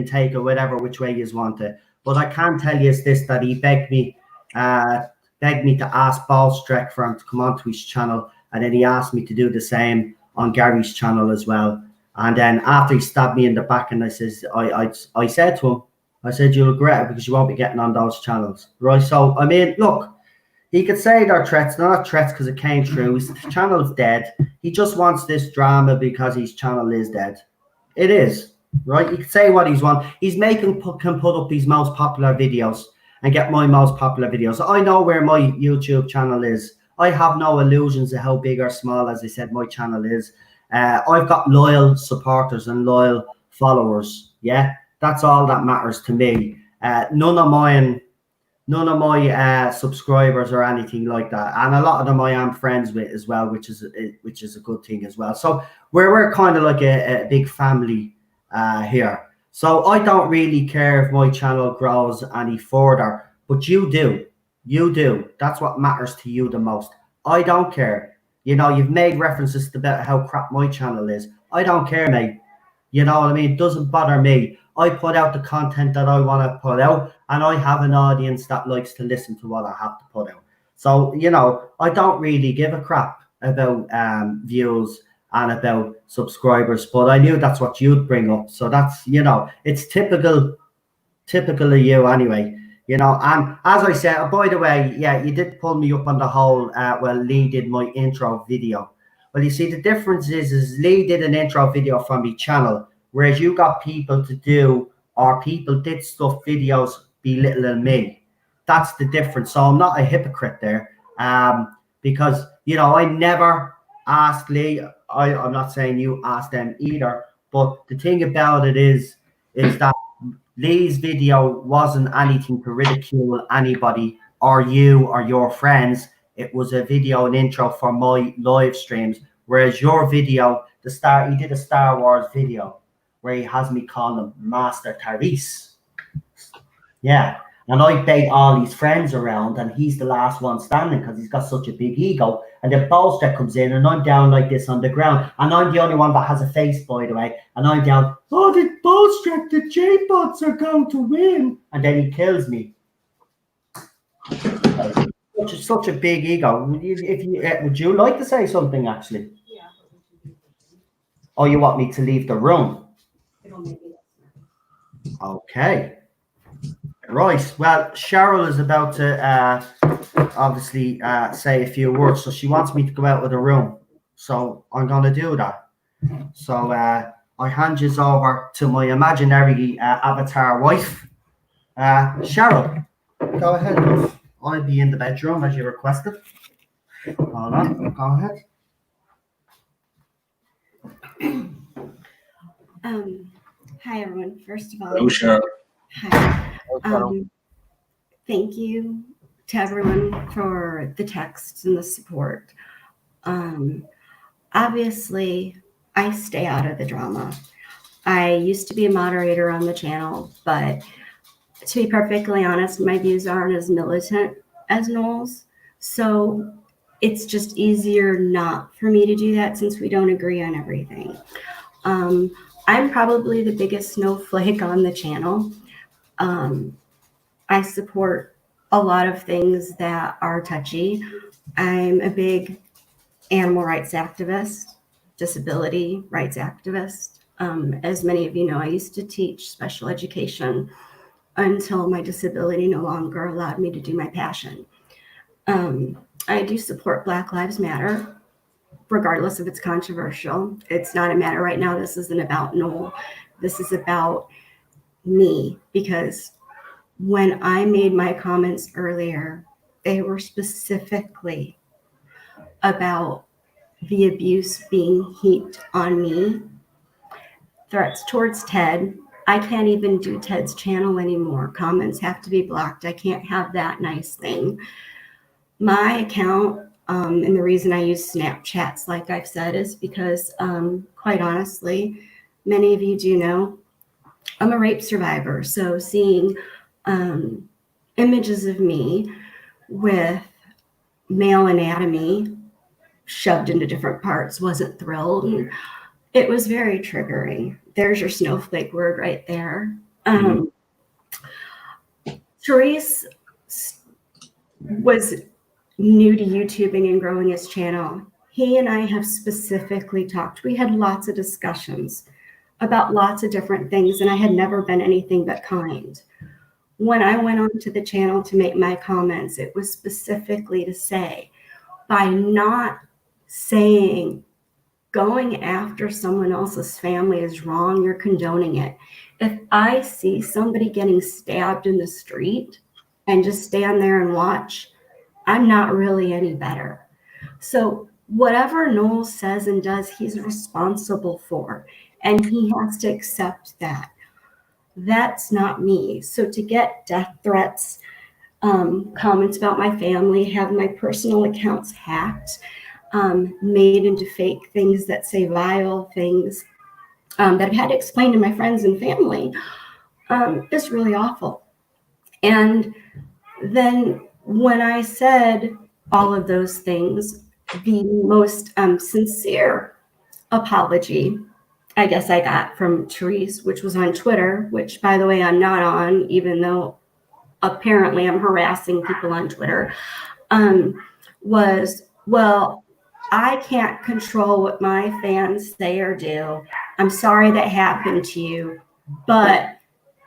take it whatever which way you want it. But I can tell you is this, that he begged me to ask Ballstreck for him to come onto his channel, and then he asked me to do the same on Gary's channel as well. And then after he stabbed me in the back, and I said to him, I said, you'll regret it because you won't be getting on those channels, right? So I mean, look. He could say they're threats. They're not threats because it came true. His channel's dead. He just wants this drama because his channel is dead. It is, right? You can say what he's want. He's can put up his most popular videos and get my most popular videos. I know where my YouTube channel is. I have no illusions of how big or small, as I said, my channel is. I've got loyal supporters and loyal followers. Yeah, that's all that matters to me. None of my subscribers or anything like that, and a lot of them I am friends with as well, which is a good thing as well. So we're kind of like a big family here. So I don't really care if my channel grows any further, but you do. That's what matters to you the most. I don't care. You know, you've made references to about how crap my channel is. I don't care, mate. You know what I mean? It doesn't bother me. I put out the content that I want to put out, and I have an audience that likes to listen to what I have to put out. So, you know, I don't really give a crap about views and about subscribers, but I knew that's what you'd bring up. So that's, you know, it's typical of you anyway. You know, and as I said, by the way, yeah, you did pull me up on the whole, Lee did my intro video. Well, you see, the difference is Lee did an intro video from my channel, whereas you got people to do, or people did stuff videos belittling me. That's the difference. So I'm not a hypocrite there, because, you know, I never asked Lee. I'm not saying you asked them either, but the thing about it is that Lee's video wasn't anything to ridicule anybody or you or your friends. It was a video, an intro for my live streams, whereas your video, he did a Star Wars video where he has me call him Master Tardis. Yeah. And I bait all his friends around, and he's the last one standing because he's got such a big ego. And then Ballstreck comes in, and I'm down like this on the ground. And I'm the only one that has a face, by the way. And I'm down, oh, the Ballstreck, the J-Bots are going to win. And then he kills me. Such a big ego. Would you like to say something, actually? Yeah. Oh, you want me to leave the room? Okay. Right. Well, Cheryl is about to obviously say a few words, so she wants me to go out of the room. So I'm going to do that. So I hand you over to my imaginary avatar wife, Cheryl. Go ahead, love. I'll be in the bedroom as you requested. Hold on, go ahead. Hi everyone. First of all, Hello, Cheryl. hi. Cheryl. Thank you to everyone for the texts and the support. Obviously, I stay out of the drama. I used to be a moderator on the channel, but to be perfectly honest, my views aren't as militant as Noel's. So it's just easier not for me to do that since we don't agree on everything. I'm probably the biggest snowflake on the channel. I support a lot of things that are touchy. I'm a big animal rights activist, disability rights activist. As many of you know, I used to teach special education until my disability no longer allowed me to do my passion. I do support Black Lives Matter, regardless if it's controversial. It's not a matter right now. This isn't about Noel. This is about me, because when I made my comments earlier, they were specifically about the abuse being heaped on me, threats towards Ted. I can't even do Ted's channel anymore. Comments have to be blocked. I can't have that nice thing. My account, and the reason I use Snapchats, like I've said, is because, quite honestly, many of you do know, I'm a rape survivor. So seeing images of me with male anatomy shoved into different parts wasn't thrilled. And it was very triggering. There's your snowflake word right there. Therese was new to YouTubing and growing his channel. He and I have specifically talked. We had lots of discussions about lots of different things, and I had never been anything but kind. When I went onto the channel to make my comments, it was specifically to say, by not saying going after someone else's family is wrong, you're condoning it. If I see somebody getting stabbed in the street and just stand there and watch, I'm not really any better. So whatever Noel says and does, he's responsible for, and he has to accept that. That's not me. So to get death threats, comments about my family, have my personal accounts hacked, made into fake things that say vile things, that I've had to explain to my friends and family, is really awful. And then when I said all of those things, the most sincere apology I guess I got from Therese, which was on Twitter, which, by the way, I'm not on, even though apparently I'm harassing people on Twitter, was, well, I can't control what my fans say or do. I'm sorry that happened to you, but,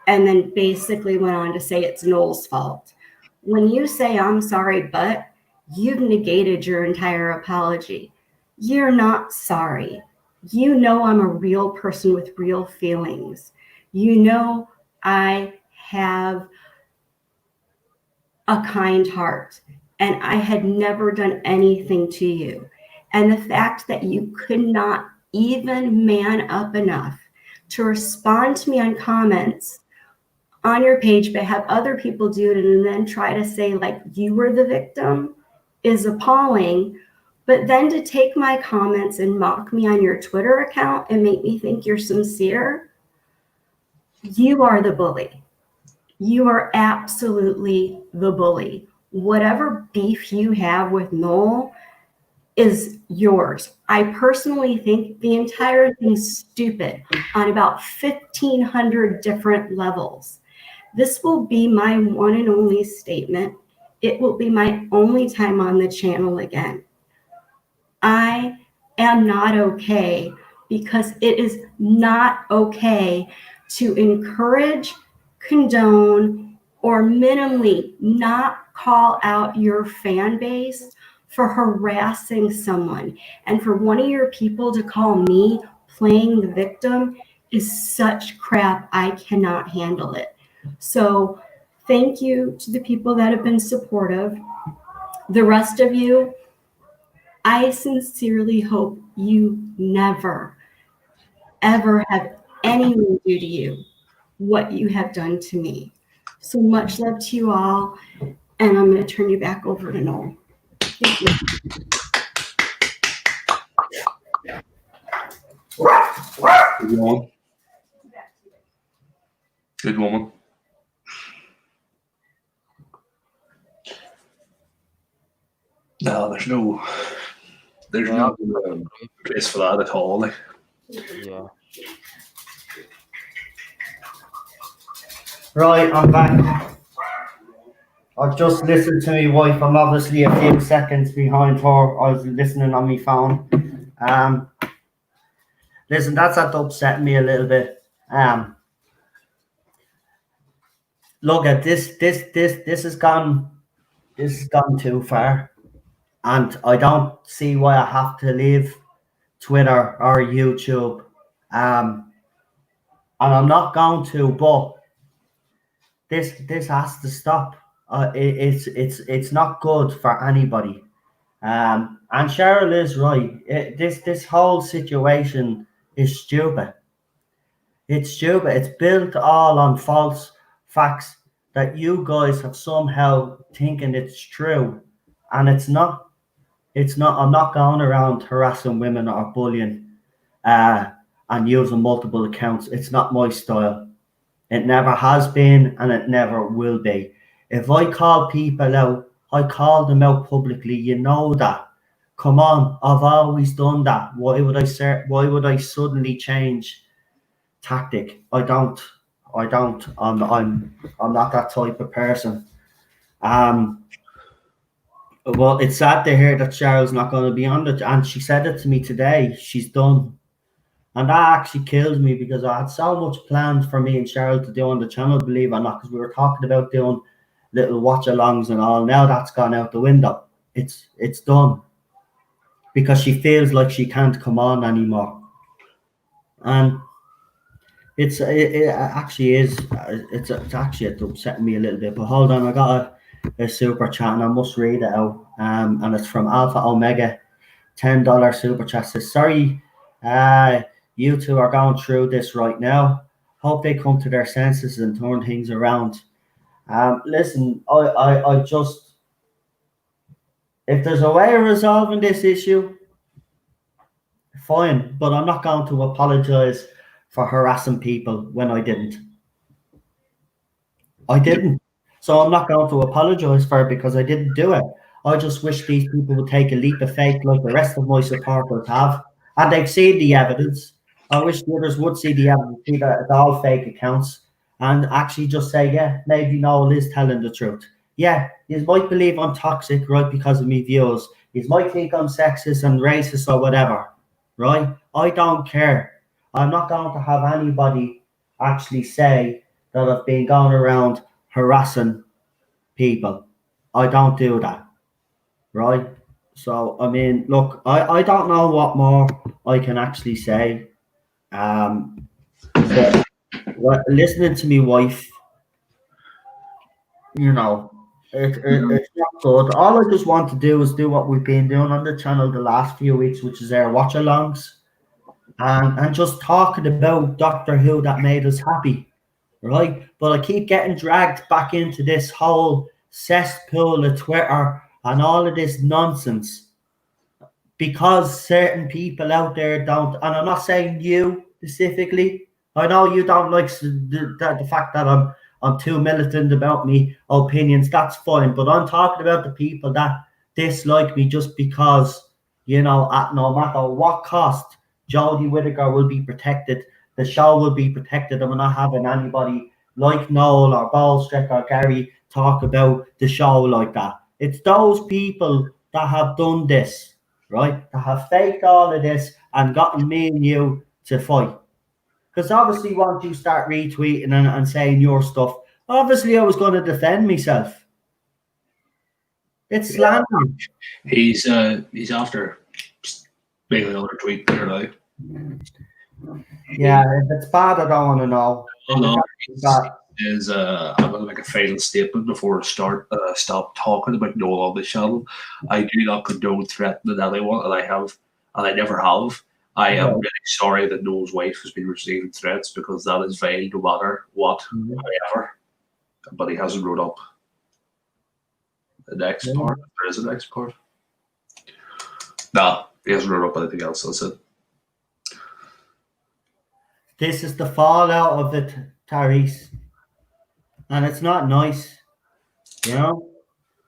and then basically went on to say it's Noel's fault. When you say I'm sorry, but, you've negated your entire apology. You're not sorry. You know I'm a real person with real feelings. You know I have a kind heart, and I had never done anything to you. And the fact that you could not even man up enough to respond to me on comments on your page, but have other people do it and then try to say like you were the victim is appalling. But then to take my comments and mock me on your Twitter account and make me think you're sincere, you are the bully. You are absolutely the bully. Whatever beef you have with Noel is yours. I personally think the entire thing's stupid on about 1,500 different levels. This will be my one and only statement. It will be my only time on the channel again. I am not okay, because it is not okay to encourage, condone, or minimally not call out your fan base for harassing someone. And for one of your people to call me playing the victim is such crap. I cannot handle it. So thank you to the people that have been supportive. The rest of you, I sincerely hope you never, ever have anyone do to you what you have done to me. So much love to you all. And I'm going to turn you back over to Noel. Thank you. Good woman. Good woman. No, there's no place for that at all. Like. Yeah. Right, I'm back. I've just listened to my wife. I'm obviously a few seconds behind her. I was listening on my phone. Listen, that's upsetting me a little bit. Look at this has gone too far. And I don't see why I have to leave Twitter or YouTube. And I'm not going to, but this has to stop. It's not good for anybody. And Cheryl is right. This whole situation is stupid. It's stupid. It's built all on false facts that you guys have somehow thinking it's true, and it's not. It's not. I'm not going around harassing women or bullying, and using multiple accounts. It's not my style. It never has been, and it never will be. If I call people out, I call them out publicly. You know that. Come on, I've always done that. Why would I suddenly change tactic? I don't. I'm not that type of person. Well, it's sad to hear that Cheryl's not going to be on it, and she said it to me today. She's done, and that actually kills me because I had so much planned for me and Cheryl to do on the channel, believe it or not, because we were talking about doing little watch-alongs and all. Now that's gone out the window. It's done because she feels like she can't come on anymore, and it actually is. It's actually upsetting me a little bit. But hold on, I got a super chat and I must read it out. And it's from Alpha Omega, $10 super chat. Says, sorry, you two are going through this right now. Hope they come to their senses and turn things around. Listen, I just, if there's a way of resolving this issue, fine. But I'm not going to apologize for harassing people when I didn't. So I'm not going to apologize for it because I didn't do it. I just wish these people would take a leap of faith like the rest of my supporters have. And they've seen the evidence. I wish the others would see the evidence, see that it's all fake accounts, and actually just say, yeah, maybe Noel is telling the truth. Yeah, you might believe I'm toxic, right, because of me views. You might think I'm sexist and racist or whatever, right? I don't care. I'm not going to have anybody actually say that I've been going around harassing people. I don't do that, right? So, I mean, look, I don't know what more I can actually say. But listening to me wife, you know, it's not good. All I just want to do is do what we've been doing on the channel the last few weeks, which is our watch-alongs. And just talking about Doctor Who that made us happy, right? But I keep getting dragged back into this whole cesspool of Twitter and all of this nonsense because certain people out there don't, and I'm not saying you specifically. I know you don't like the fact that I'm too militant about me opinions. That's fine, but I'm talking about the people that dislike me just because, you know, at no matter what cost, Jodie Whittaker will be protected. The show will be protected, and we're not having anybody like Noel or Ballstrick or Gary talk about the show like that. It's those people that have done this, right? That have faked all of this and gotten me and you to fight. Because obviously, once you start retweeting and saying your stuff, obviously I was going to defend myself. It's slander. He's after making another tweet there now. Yeah, if it's bad, I don't want to know. Is I'm going to make a final statement before I stop talking about Noel on the channel. I do not condone threatening anyone, and I never have. I am really sorry that Noel's wife has been receiving threats, because that is vile no matter what, however. But he hasn't wrote up the next part. There is a next part. No, he hasn't wrote up anything else. That's it. This is the fallout of it, Tardis. And it's not nice,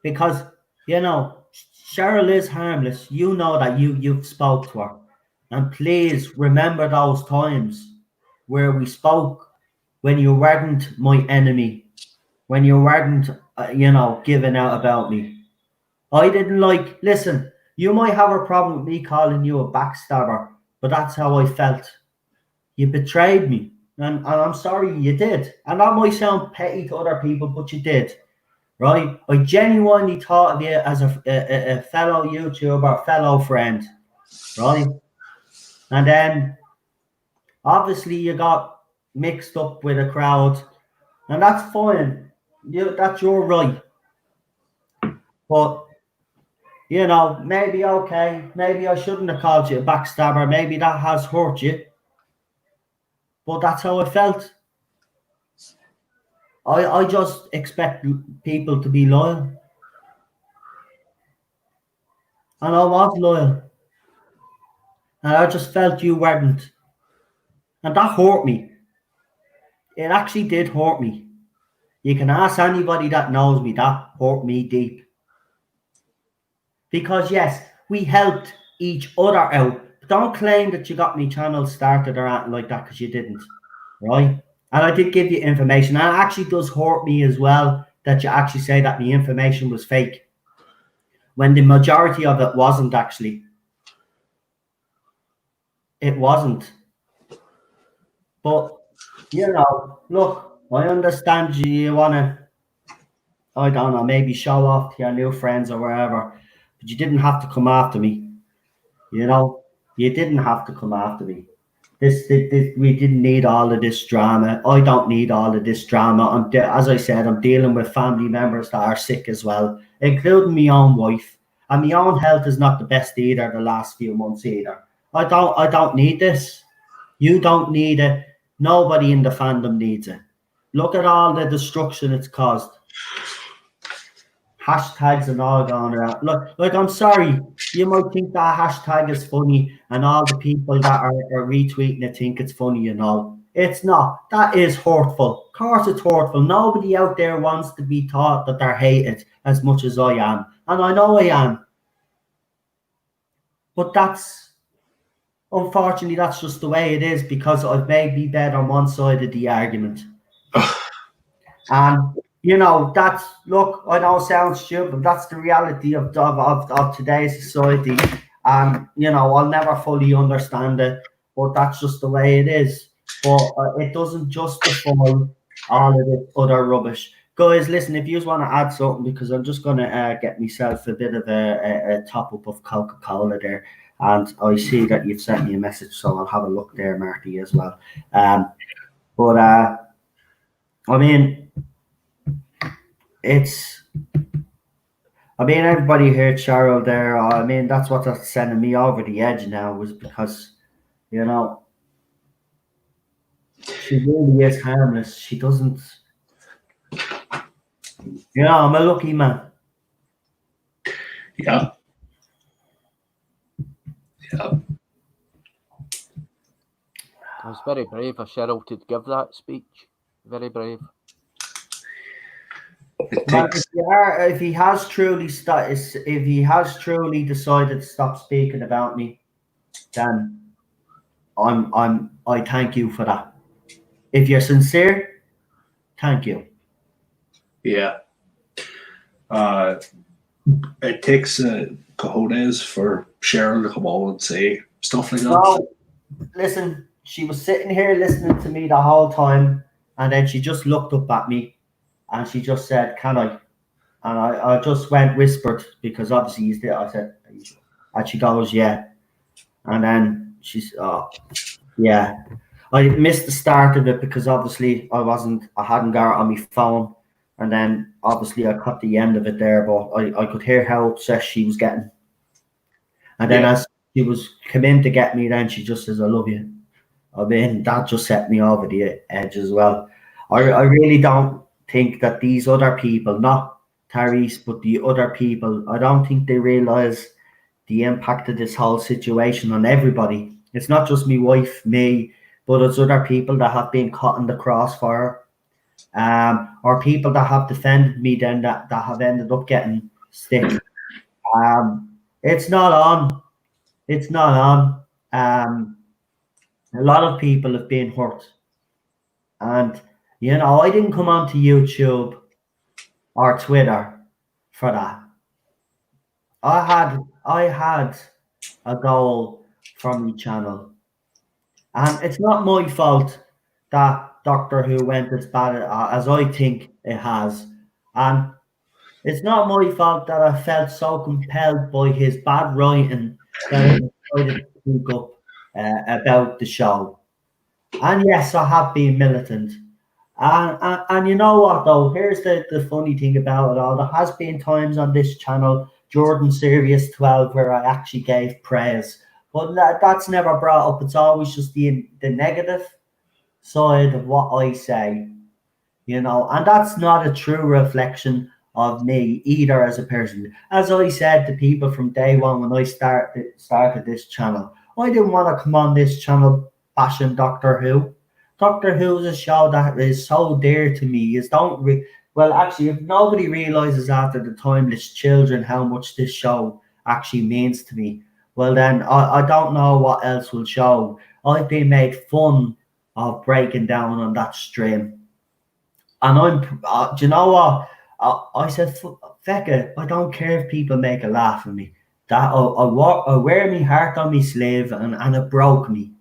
because, Cheryl is harmless. You know that you've spoke to her. And please remember those times where we spoke when you weren't my enemy, when you weren't, giving out about me. I didn't listen, you might have a problem with me calling you a backstabber, but that's how I felt. You betrayed me, and I'm sorry you did. And that might sound petty to other people, but you did, right? I genuinely thought of you as a fellow YouTuber, fellow friend, right? And then, obviously, you got mixed up with a crowd, and that's fine. That's your right. But, maybe okay, maybe I shouldn't have called you a backstabber. Maybe that has hurt you. But that's how I felt. I just expect people to be loyal. And I was loyal. And I just felt you weren't. And that hurt me. It actually did hurt me. You can ask anybody that knows me, that hurt me deep. Because yes, we helped each other out. But don't claim that you got me channel started or anything like that, because you didn't. Right? And I did give you information. And it actually does hurt me as well that you actually say that the information was fake, when the majority of it wasn't actually. It wasn't. But, look, I understand you want to, I don't know, maybe show off to your new friends or wherever, but you didn't have to come after me. You didn't have to come after me. This we didn't need all of this drama. I don't need all of this drama. As I said, I'm dealing with family members that are sick as well, including my own wife. And my own health is not the best either the last few months either. I don't need this. You don't need it. Nobody in the fandom needs it. Look at all the destruction it's caused. Hashtags and all going around. Look, I'm sorry. You might think that hashtag is funny, and all the people that are retweeting it think it's funny, It's not. That is hurtful. Of course it's hurtful. Nobody out there wants to be taught that they're hated as much as I am. And I know I am. But unfortunately, that's just the way it is, because I've made me bet on one side of the argument. And, look, I know it sounds stupid, but that's the reality of today's society. And, I'll never fully understand it, but that's just the way it is. But it doesn't justify all of this other rubbish. Guys, listen, if you just want to add something, because I'm just going to get myself a bit of a top-up of Coca-Cola there. And I see that you've sent me a message, so I'll have a look there, Marty, as well. Everybody heard Cheryl there. That's what's sending me over the edge now, was because, she really is harmless. She doesn't, I'm a lucky man. Yeah. Yeah. It was very brave of Cheryl to give that speech. Very brave. If he has truly decided to stop speaking about me, then I thank you for that. If you're sincere, thank you. Yeah. It takes cojones for Cheryl to come on and say stuff like that. No, listen, she was sitting here listening to me the whole time, and then she just looked up at me and she just said, "Can I?" And I just whispered, because obviously I said, and she goes, "Yeah." And then she's, Yeah. I missed the start of it because obviously I hadn't got it on my phone. And then obviously I caught the end of it there, but I could hear how obsessed she was getting. And then as she was coming in to get me, then she just says, I love you. I mean, that just set me over the edge as well. I really don't think that these other people, not Tardis, but the other people, I don't think they realise the impact of this whole situation on everybody. It's not just me wife, me, but it's other people that have been caught in the crossfire, or people that have defended me then that have ended up getting stick. It's not on. It's not on. A lot of people have been hurt. And, I didn't come onto YouTube or Twitter for that. I had a goal from the channel. And it's not my fault that Doctor Who went as bad as I think it has. And it's not my fault that I felt so compelled by his bad writing that I decided to speak up about the show. And yes, I have been militant. And you know what, though? Here's the funny thing about it all. There has been times on this channel, Jordan Serious 12, where I actually gave praise. But that's never brought up. It's always just the negative side of what I say, and that's not a true reflection of me either as a person. As I said to people from day one when I started this channel, I didn't want to come on this channel bashing Doctor Who. Doctor Who is a show that is so dear to me. Well, actually, if nobody realizes after the Timeless Children how much this show actually means to me, well then I don't know what else will show. I've been made fun of breaking down on that stream. And do you know what? I said, feck it, I don't care if people make a laugh at me. That I wear my heart on my sleeve, and it broke me.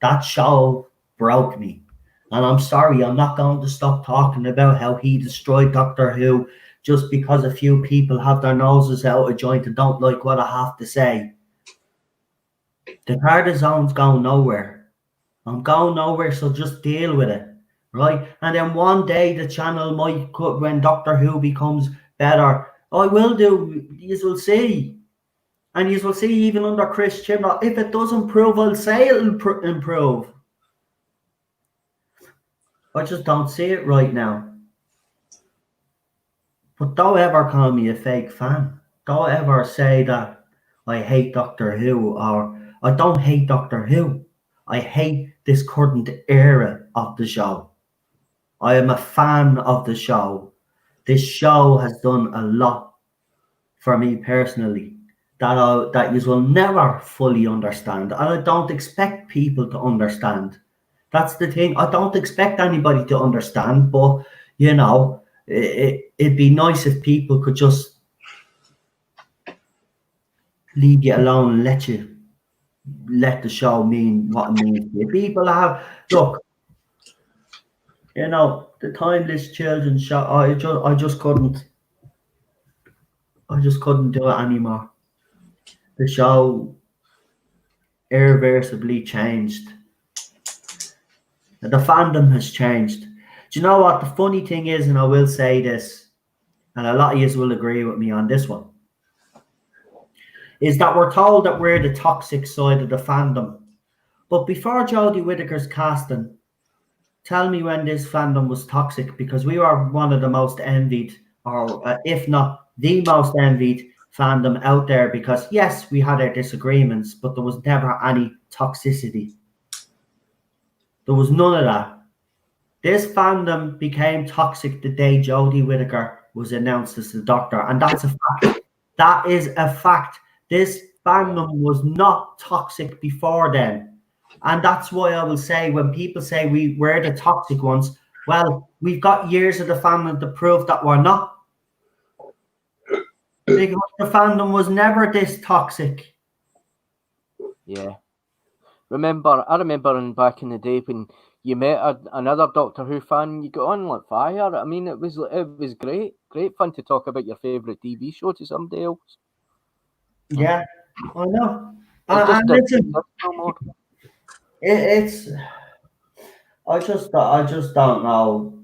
That show broke me. And I'm sorry, I'm not going to stop talking about how he destroyed Doctor Who just because a few people have their noses out of joint and don't like what I have to say. The Tardis zone's going nowhere. I'm going nowhere, so just deal with it. Right? And then one day the channel might cut when Doctor Who becomes better. I will do. You will see. And you will see even under Chris Chibnall. If it does improve, I'll say it'll improve. I just don't see it right now. But don't ever call me a fake fan. Don't ever say that I hate Doctor Who, or I don't hate Doctor Who. I hate this current era of the show. I am a fan of the show. This show has done a lot for me personally that you will never fully understand. And I don't expect people to understand. That's the thing. I don't expect anybody to understand, but it'd be nice if people could just leave you alone and let the show mean what it means to you. People look, the Timeless Children show. I just couldn't do it anymore. The show irreversibly changed. The fandom has changed. Do you know what the funny thing is? And I will say this, and a lot of you will agree with me on this one, is that we're told that we're the toxic side of the fandom. But before Jodie Whittaker's casting, tell me when this fandom was toxic, because we were one of the most envied, or if not the most envied fandom out there, because yes, we had our disagreements, but there was never any toxicity. There was none of that. This fandom became toxic the day Jodie Whittaker was announced as the Doctor, and that's a fact. That is a fact. This fandom was not toxic before then. And that's why I will say, when people say we're the toxic ones, well, we've got years of the fandom to prove that we're not. Because the fandom was never this toxic. Yeah. I remember back in the day when you met another Doctor Who fan, you got on like fire. I mean, it was great fun to talk about your favourite TV show to somebody else. Yeah, I know. it's. I just don't know.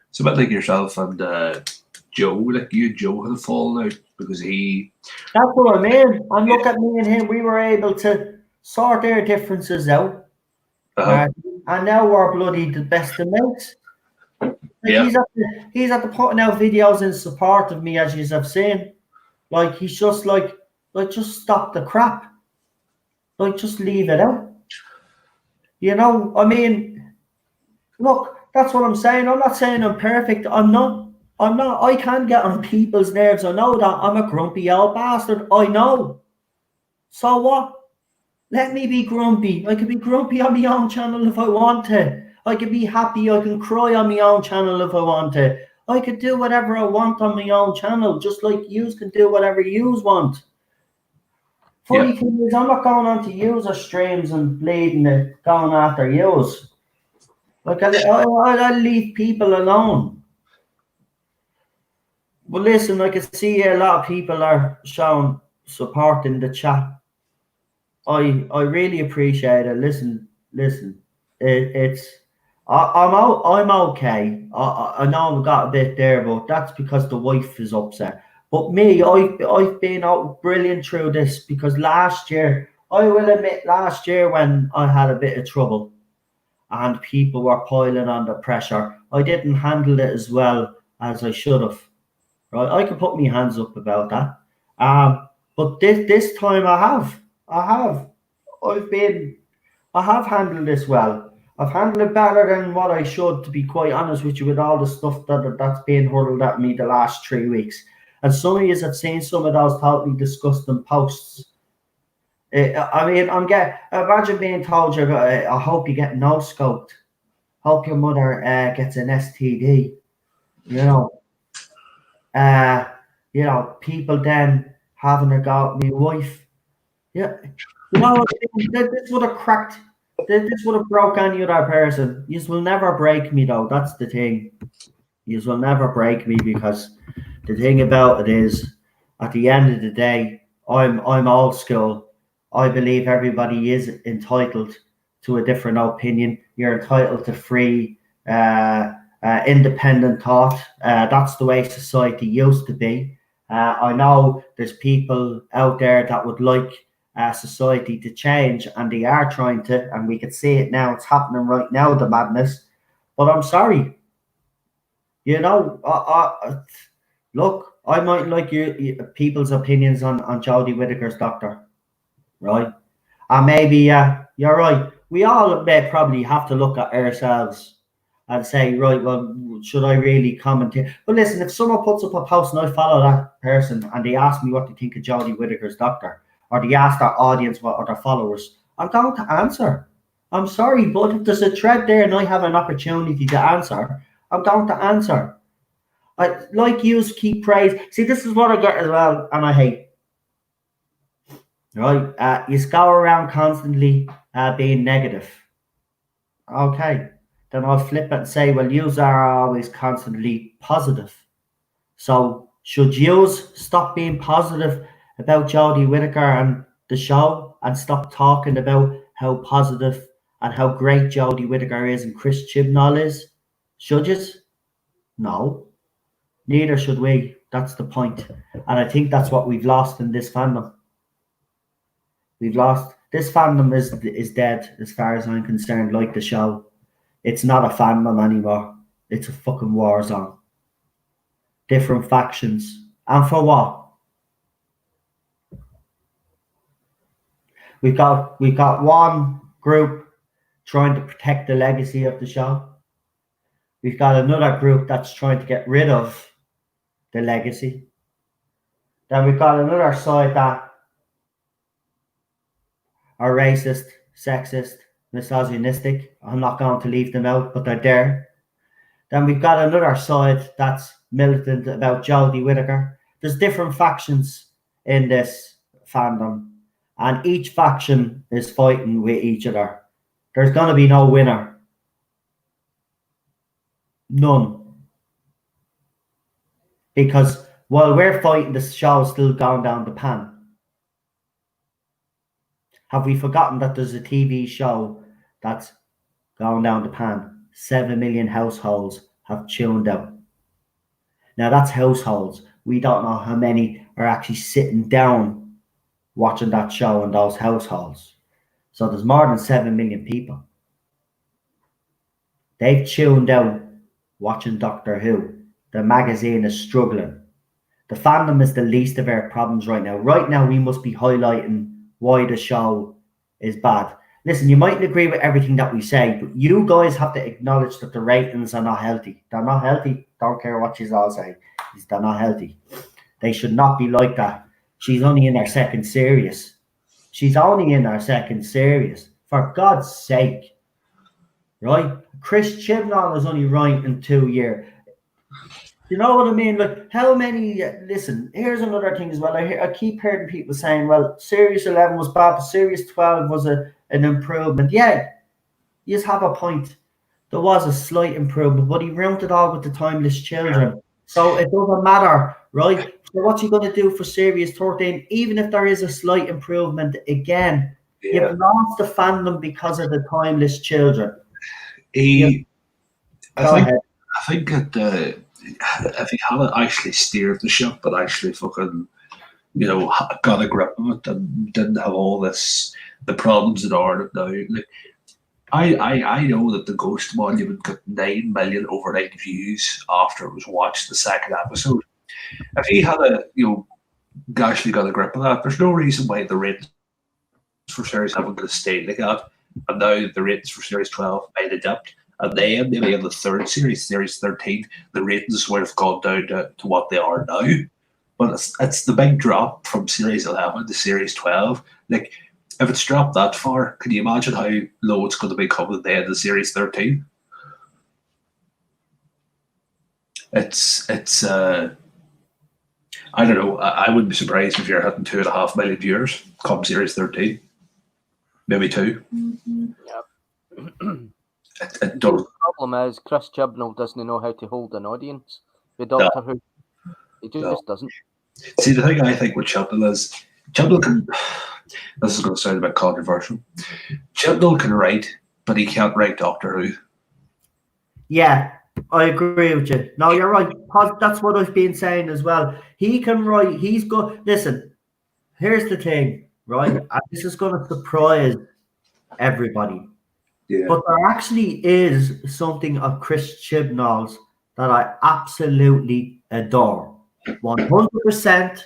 It's a bit like yourself and Joe. Like you and Joe had fallen out because he. That's what I mean. And look at me and him. We were able to sort their differences out. And now we're bloody the best of mates. Like Yeah. he's at the putting out videos in support of me, as you have seen. Like he's just like just stop the crap. Like just leave it out. You know, I mean, look, that's what I'm saying. I'm not saying I'm perfect. I'm not. I can get on people's nerves. I know that. I'm a grumpy old bastard. I know. So what? Let me be grumpy. I can be grumpy on my own channel if I want to. I can be happy. I can cry on my own channel if I want to. I could do whatever I want on my own channel, just like yous can do whatever yous want. Funny thing is, I'm not going on to user streams and bleeding it, going after yous. Like, I leave people alone. But listen, I can see a lot of people are showing support in the chat. I really appreciate it. Listen. I'm okay. I know I've got a bit there, but that's because the wife is upset. But me, I've been out brilliant through this because last year, I will admit, last year when I had a bit of trouble and people were piling under pressure, I didn't handle it as well as I should have. Right, I can put my hands up about that. But this time I have handled this well. I've handled it better than what I should, to be quite honest with you, with all the stuff that's been hurled at me the last 3 weeks. And some of you have seen some of those totally disgusting posts. I mean, imagine being told I hope you get no scoped. Hope your mother gets an STD. You know, people then having a go at me wife. Yeah. You know, this would have cracked. This would have broke any other person. You will never break me, though. That's the thing. You will never break me because the thing about it is, at the end of the day, I'm old school. I believe everybody is entitled to a different opinion. You're entitled to free, independent thought. That's the way society used to be. I know there's people out there that would like society to change, and they are trying to, and we can see it now. It's happening right now, the madness. But I'm sorry. You know, look, I might like people's opinions on Jodie Whittaker's doctor, right? And maybe you're right. We all may probably have to look at ourselves and say, right, well, should I really comment here? But listen, if someone puts up a post and I follow that person and they ask me what they think of Jodie Whittaker's doctor, or they ask their audience or their followers, I'm going to answer. I'm sorry, but if there's a thread there and I have an opportunity to answer, I'm going to answer. I like you keep praise. See, this is what I get as well, and I hate. Right? You go around constantly being negative. Okay. Then I'll flip it and say, well, yous are always constantly positive. So should yous stop being positive about Jodie Whittaker and the show and stop talking about how positive and how great Jodie Whittaker is and Chris Chibnall is? Should yous? No. Neither should we. That's the point. And I think that's what we've lost in this fandom. We've lost. This fandom is dead as far as I'm concerned, like the show. It's not a fandom anymore. It's a fucking war zone. Different factions. And for what? We've got one group trying to protect the legacy of the show. We've got another group that's trying to get rid of the legacy. Then we've got another side that are racist, sexist, misogynistic. I'm not going to leave them out, but they're there. Then we've got another side that's militant about Jodie Whittaker. There's different factions in this fandom, and each faction is fighting with each other. There's going to be no winner. None. Because while we're fighting, the show's still going down the pan. Have we forgotten that there's a TV show that's going down the pan? 7 million households have tuned out. Now that's households. We don't know how many are actually sitting down watching that show in those households. So there's more than 7 million people. They've tuned out watching Doctor Who. The magazine is struggling. The fandom is the least of our problems right now. Right now, we must be highlighting why the show is bad. Listen, you mightn't agree with everything that we say, but you guys have to acknowledge that the ratings are not healthy. They're not healthy. Don't care what you all say. They're not healthy. They should not be like that. She's only in her second series. She's only in her second series. For God's sake. Right? Chris Chibnall is only right in 2 years. You know what I mean? Like, how many? Listen, here's another thing as well. I keep hearing people saying, well, Series 11 was bad, but Series 12 was an improvement. Yeah, you just have a point. There was a slight improvement, but he ruined it all with the timeless children. So it doesn't matter, right? So what's he going to do for Series 13? Even if there is a slight improvement, again, you've lost the fandom because of the timeless children. I think that if he hadn't actually steered the ship, but actually fucking, got a grip of it and didn't have all the problems that are now. Like, I know that the Ghost Monument got 9 million overnight views after it was watched the second episode. If he had actually got a grip of that, there's no reason why the ratings for Series 7 going to stay like that. And now the ratings for Series 12 might adapt. And then maybe in the third series, Series 13, the ratings would have gone down to what they are now. But it's the big drop from Series 11 to Series 12. Like, if it's dropped that far, can you imagine how low it's going to become at the end of Series 13? It's I don't know. I wouldn't be surprised if you're hitting 2.5 million viewers come Series 13. Maybe 2. Mm-hmm. Yep. It does. The problem is Chris Chibnall doesn't know how to hold an audience with Doctor Who. He just doesn't. See, the thing I think with Chibnall is Chibnall can. This is going to sound a bit controversial. Chibnall can write, but he can't write Doctor Who. Yeah, I agree with you. No, you're right. That's what I've been saying as well. He can write. He's good. Listen, here's the thing, right? And this is going to surprise everybody. Yeah. But there actually is something of Chris Chibnall's that I absolutely adore. 100%.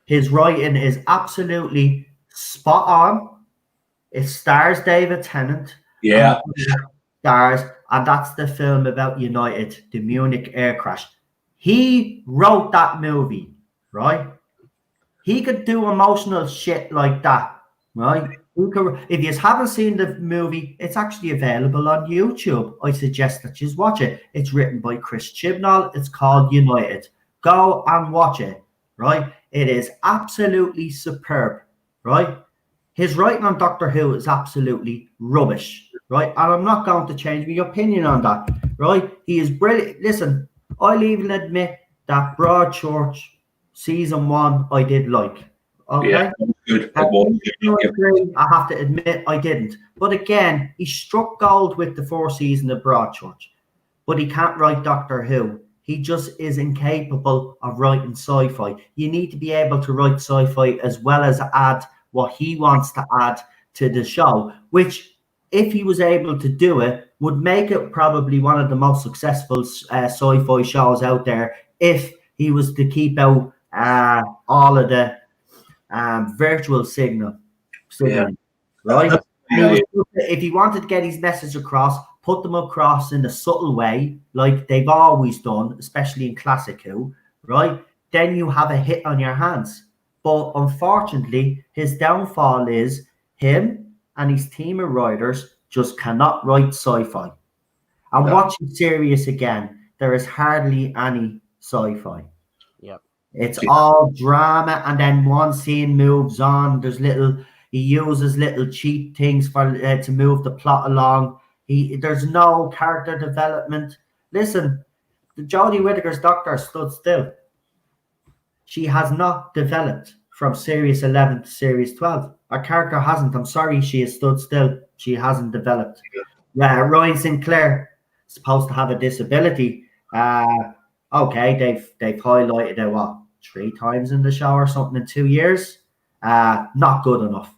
His writing is absolutely spot on. It stars David Tennant. Yeah. And that's the film about United, the Munich air crash. He wrote that movie, right? He could do emotional shit like that, right? If you haven't seen the movie, it's actually available on YouTube. I suggest that you watch it. It's written by Chris Chibnall. It's called United. Go and watch it, right? It is absolutely superb, right? His writing on Doctor Who is absolutely rubbish, right? And I'm not going to change my opinion on that, right? He is brilliant. Listen, I'll even admit that Broadchurch season 1 I did like. Okay. Yeah, good. I have to admit I didn't. But again, he struck gold with the 4th season of Broadchurch. But he can't write Doctor Who. He just is incapable of writing sci-fi. You need to be able to write sci-fi as well as add what he wants to add to the show, which, if he was able to do it, would make it probably one of the most successful sci-fi shows out there if he was to keep out all of the virtual signaling, right? If he wanted to get his message across, put them across in a subtle way, like they've always done, especially in Classic Who, right? Then you have a hit on your hands. But unfortunately, his downfall is him and his team of writers just cannot write sci-fi. And watching Sirius again, there is hardly any sci-fi. Yep. It's all drama, and then one scene moves on. He uses little cheap things for to move the plot along. There's no character development. Listen, the Jodie Whittaker's Doctor stood still. She has not developed from Series 11 to Series 12. Our character hasn't. I'm sorry, she has stood still. She hasn't developed. Yeah, Ryan Sinclair is supposed to have a disability. Okay, they've highlighted it, what, 3 times in the show or something in 2 years? Not good enough.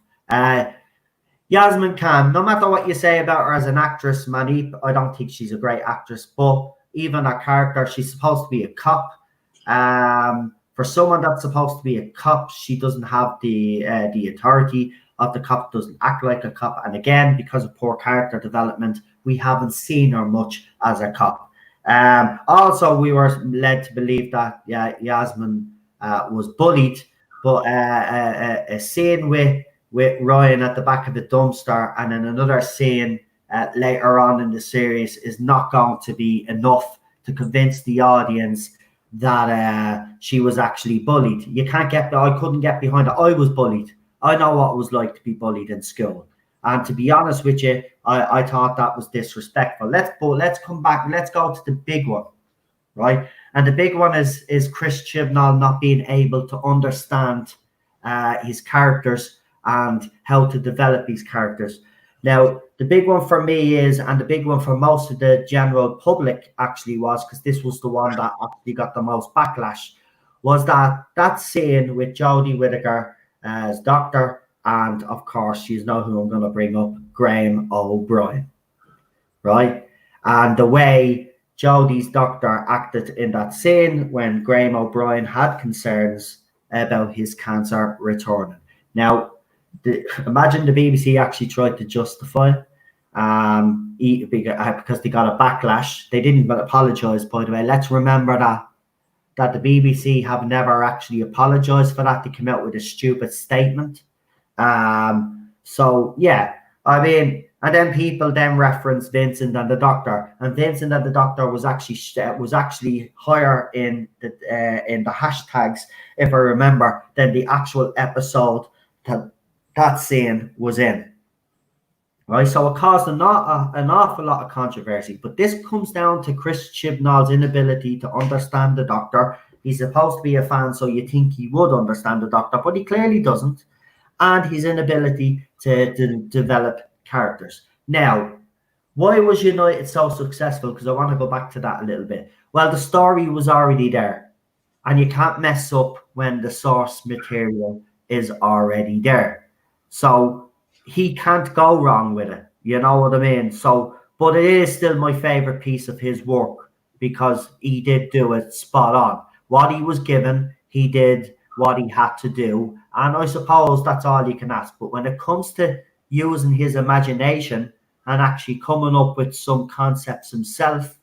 Yasmin Khan, no matter what you say about her as an actress, Manip, I don't think she's a great actress, but even a character, she's supposed to be a cop. For someone that's supposed to be a cop, she doesn't have the authority of the cop, doesn't act like a cop. And again, because of poor character development, we haven't seen her much as a cop. Also, we were led to believe that Yasmin was bullied, but a scene with Ryan at the back of the dumpster and then another scene later on in the series is not going to be enough to convince the audience that she was actually bullied. You can't get I couldn't get behind it. I was bullied. I know what it was like to be bullied in school. And to be honest with you, I thought that was disrespectful. Let's come back. Let's go to the big one, right? And the big one is Chris Chibnall not being able to understand his characters and how to develop these characters. Now, the big one for me is, and the big one for most of the general public actually was, because this was the one that actually got the most backlash, was that scene with Jodie Whittaker as Doctor, and of course, you know who I'm going to bring up, Graham O'Brien, right? And the way Jodie's Doctor acted in that scene when Graham O'Brien had concerns about his cancer returning. Now, imagine the BBC actually tried to justify it because they got a backlash. They didn't apologise, by the way. Let's remember that the BBC have never actually apologised for that. They came out with a stupid statement. So, yeah, I mean, and then people then reference Vincent and the Doctor, and Vincent and the Doctor was actually higher in the hashtags, if I remember, than the actual episode that scene was in, right? So it caused an awful lot of controversy. But this comes down to Chris Chibnall's inability to understand the Doctor. He's supposed to be a fan, so you think he would understand the Doctor, but he clearly doesn't. And his inability to develop characters. Now, why was United so successful? Because I want to go back to that a little bit. Well, the story was already there. And you can't mess up when the source material is already there. So he can't go wrong with it. You know what I mean? So, but it is still my favorite piece of his work because he did do it spot on. What he was given, he did what he had to do. And I suppose that's all you can ask. But when it comes to using his imagination and actually coming up with some concepts himself,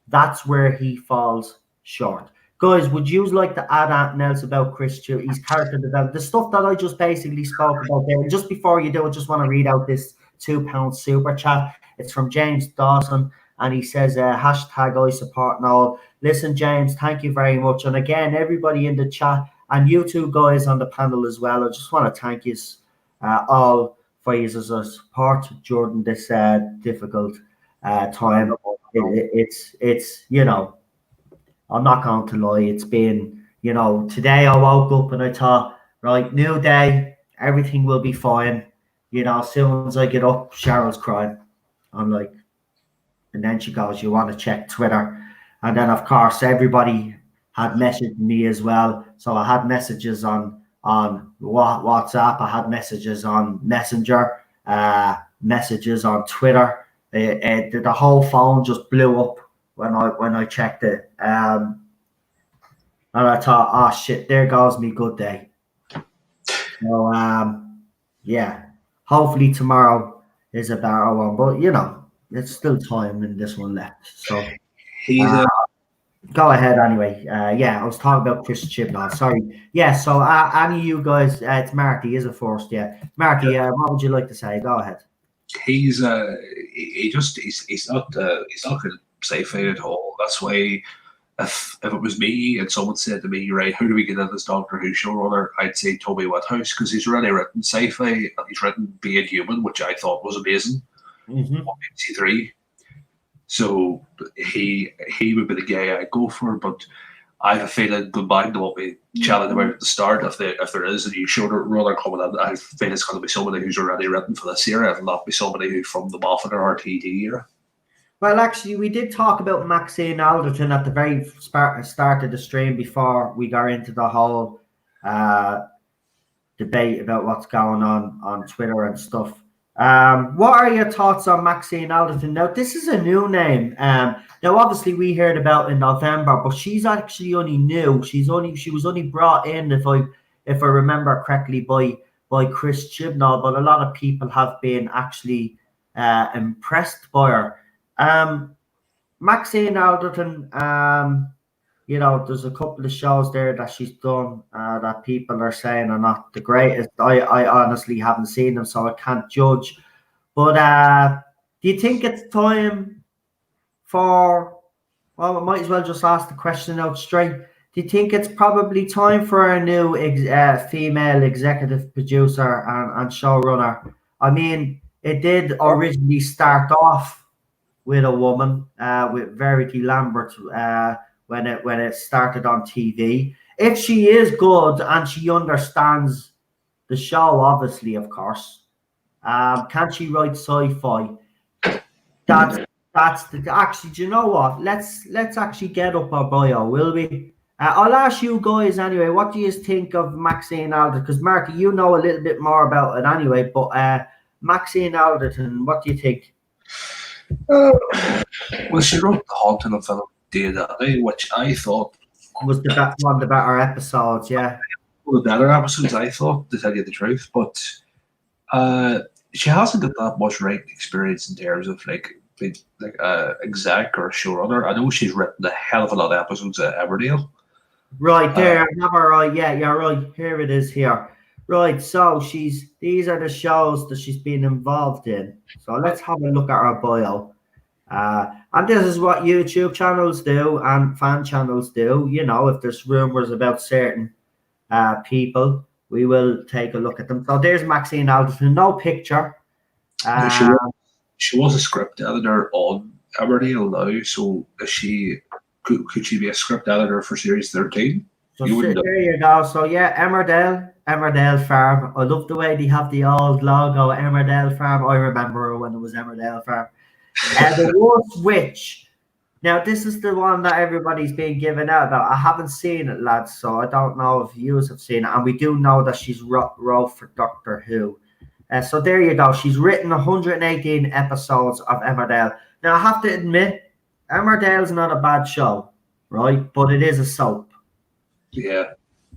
that's where he falls short. Guys, would you like to add anything else about Chris Stewart, his character development, the stuff that I just basically spoke about there? And just before you do, I just want to read out this £2 super chat. It's from James Dawson, and he says, hashtag I support Noel. Listen, James, thank you very much. And again, everybody in the chat, and you two guys on the panel as well, I just want to thank you all for your support during this difficult time. It's you know, I'm not going to lie, it's been, you know, today I woke up and I thought, right, new day, everything will be fine. You know, as soon as I get up, Cheryl's crying. I'm like, and then she goes, you want to check Twitter? And then, of course, everybody had messaged me as well. So I had messages on WhatsApp, I had messages on Messenger, messages on Twitter. The whole phone just blew up when I checked it. And I thought, oh shit, there goes me good day. So yeah, hopefully tomorrow is a better one, but you know, it's still time in this one left. So go ahead anyway. Yeah, I was talking about Chris Chibnall. Sorry. Yeah, so any of you guys, it's Marty is a first. Yeah, Marty, what would you like to say? Go ahead. He's not good sci-fi at all. That's why if it was me and someone said to me, right, how do we get into this Doctor Who showrunner, I'd say Toby Whithouse, because he's already written sci-fi and he's written Being Human, which I thought was amazing. On BBC3. So he would be the guy I'd go for, but I have a feeling, going back to what we chatted about at the start, if there is a new showrunner coming in, I feel it's going to be somebody who's already written for this era, and not be somebody who from the Moffat or RTD era. Well, actually, we did talk about Maxine Alderton at the very start of the stream before we got into the whole debate about what's going on Twitter and stuff. What are your thoughts on Maxine Alderton? Now, this is a new name. Now, obviously, we heard about in November, but she's actually only new. She was only brought in, if I remember correctly, by Chris Chibnall. But a lot of people have been actually impressed by her. Maxine Alderton, there's a couple of shows there that she's done that people are saying are not the greatest. I honestly haven't seen them, so I can't judge. But do you think it's time for, well, I might as well just ask the question out straight. Do you think it's probably time for a new female executive producer and showrunner? I mean, it did originally start off with a woman, with Verity Lambert, when it started on TV. If she is good and she understands the show, obviously, of course, can she write sci-fi? That's actually. Do you know what? Let's actually get up our bio, will we? I'll ask you guys anyway. What do you think of Maxine Alderton? Because Marky, you know a little bit more about it anyway. But Maxine Alderton, what do you think? Well, she wrote The Haunting of Philip Day, which I thought was one of the better episodes. Yeah, one of the better episodes, I thought, to tell you the truth. But she hasn't got that much writing experience in terms of like exec or showrunner. I know she's written a hell of a lot of episodes at Emmerdale. Right there, I have her right. Yeah, you're right. Here it is here. Right, so these are the shows that she's been involved in. So let's have a look at her bio. And this is what YouTube channels do and fan channels do. If there's rumors about certain people, we will take a look at them. So there's Maxine Alderton, no picture. She was a script editor on Emmerdale now, so could she be a script editor for Series 13? So there you go. So yeah, Emmerdale Farm. I love the way they have the old logo, Emmerdale Farm. I remember when it was Emmerdale Farm. The Worst Witch. Now, this is the one that everybody's been giving out about. I haven't seen it, lads, so I don't know if you have seen it. And we do know that she's wrote for Doctor Who. So there you go. She's written 118 episodes of Emmerdale. Now, I have to admit, Emmerdale's not a bad show, right? But it is a soap. Yeah.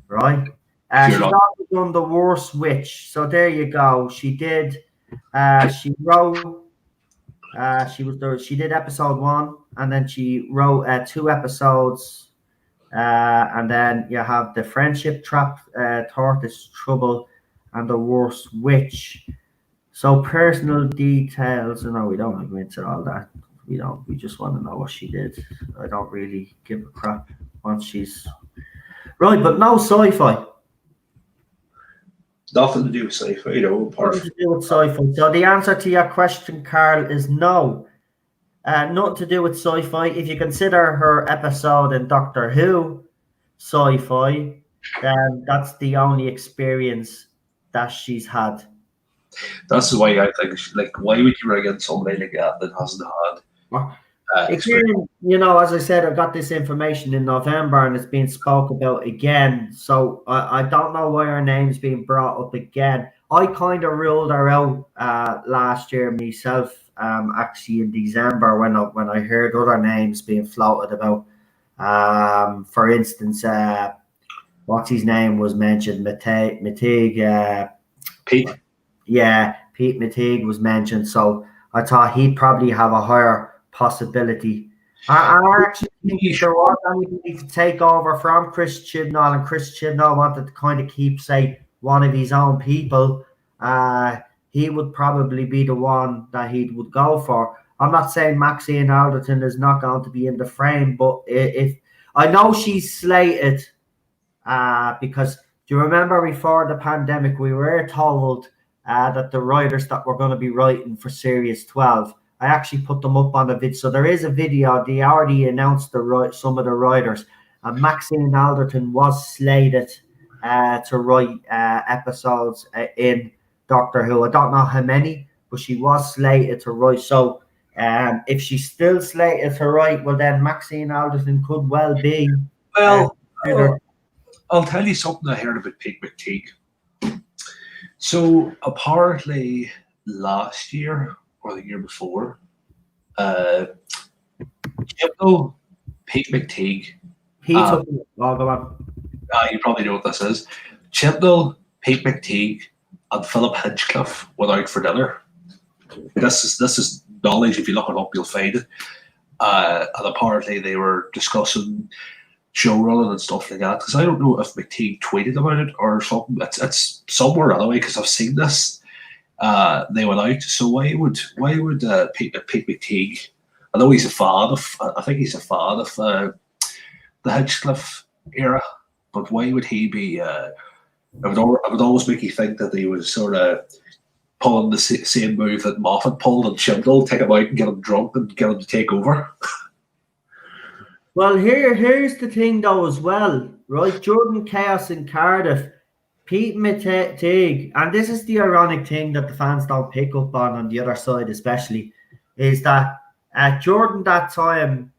Right? She's also done The Worst Witch. So there you go. She did. She wrote. She did episode 1, and then she wrote 2 episodes, and then you have The Friendship Trap, Tardis Trouble, and The Worst Witch. So personal details. No, we don't want to go into all that. We don't. We just want to know what she did. I don't really give a crap once she's right, but no sci-fi. Nothing to do with sci-fi, Nothing to do with sci-fi. So the answer to your question, Carl, is no. Nothing to do with sci-fi. If you consider her episode in Doctor Who sci-fi, then that's the only experience that she's had. That's why I think, why would you bring in somebody like that hasn't had? Again, as I said, I got this information in November and it's been spoke about again. So I don't know why her name's being brought up again. I kind of ruled her out last year myself, actually in December when I heard other names being floated about. For instance, what's his name was mentioned, Mateig. Pete. Yeah, Pete Mateig was mentioned. So I thought he'd probably have a higher possibility. I actually think there was anybody to take over from Chris Chibnall, and Chris Chibnall wanted to kind of keep, say, one of his own people. He would probably be the one that he would go for. I'm not saying Maxine Alderton is not going to be in the frame, but if I know she's slated, because do you remember before the pandemic we were told that the writers that were going to be writing for Series 12, I actually put them up on the video. So there is a video. They already announced some of the writers. and Maxine Alderton was slated to write episodes in Doctor Who. I don't know how many, but she was slated to write. So if she's still slated to write, well, then Maxine Alderton could well be. Well, I'll tell you something I heard about Pete McTeague. So apparently last year or the year before, Pete McTeague. He took it. Oh, go on. You probably know what this is. Chibnall, Pete McTeague, and Philip Hinchcliffe went out for dinner. This is knowledge. If you look it up, you'll find it. And apparently they were discussing showrunning and stuff like that. Because I don't know if McTeague tweeted about it or something. It's somewhere anyway. Because I've seen this. They went out. So why would Pete McTeague? I know he's a fan of. I think he's a fan of the Hinchcliffe era. But why would he be? I would always make you think that he was sort of pulling the same move that Moffat pulled and Chibnall, take him out and get him drunk and get him to take over. Well, here's the thing though as well, right? Jordan Chaos in Cardiff, Pete McTeague, and this is the ironic thing that the fans don't pick up on the other side especially, is that Jordan that time,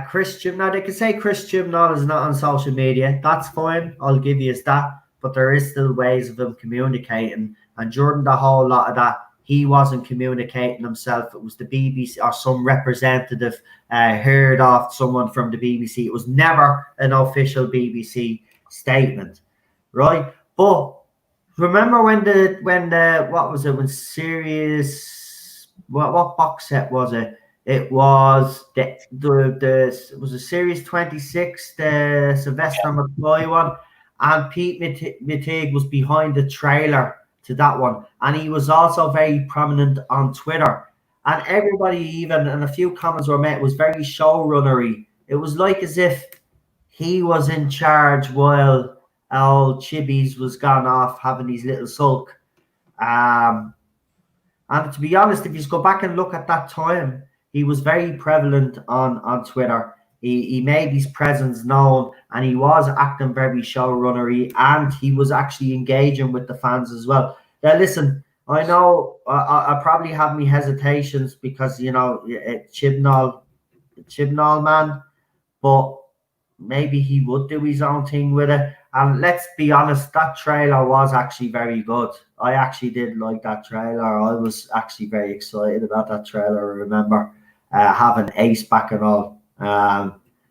Chris Chibnall, they can say Chris Chibnall is not on social media. That's fine. I'll give you that. But there is still ways of him communicating. And Jordan, the whole lot of that, he wasn't communicating himself. It was the BBC or some representative heard off someone from the BBC. It was never an official BBC statement, right? But remember when what was it? When series what box set was it? It was it was a series 26, the Sylvester McCoy one, and Pete McTeague was behind the trailer to that one, and he was also very prominent on Twitter. And everybody, even and a few comments were made, was very showrunnery. It was like as if he was in charge while old Chibby's was gone off having his little sulk. And to be honest, if you go back and look at that time, he was very prevalent on Twitter. He made his presence known, and he was acting very showrunnery, and he was actually engaging with the fans as well. Now, listen, I know I probably have my hesitations because, you know, Chibnall man, but maybe he would do his own thing with it. And let's be honest, that trailer was actually very good. I actually did like that trailer. I was actually very excited about that trailer. I remember having Ace back and all.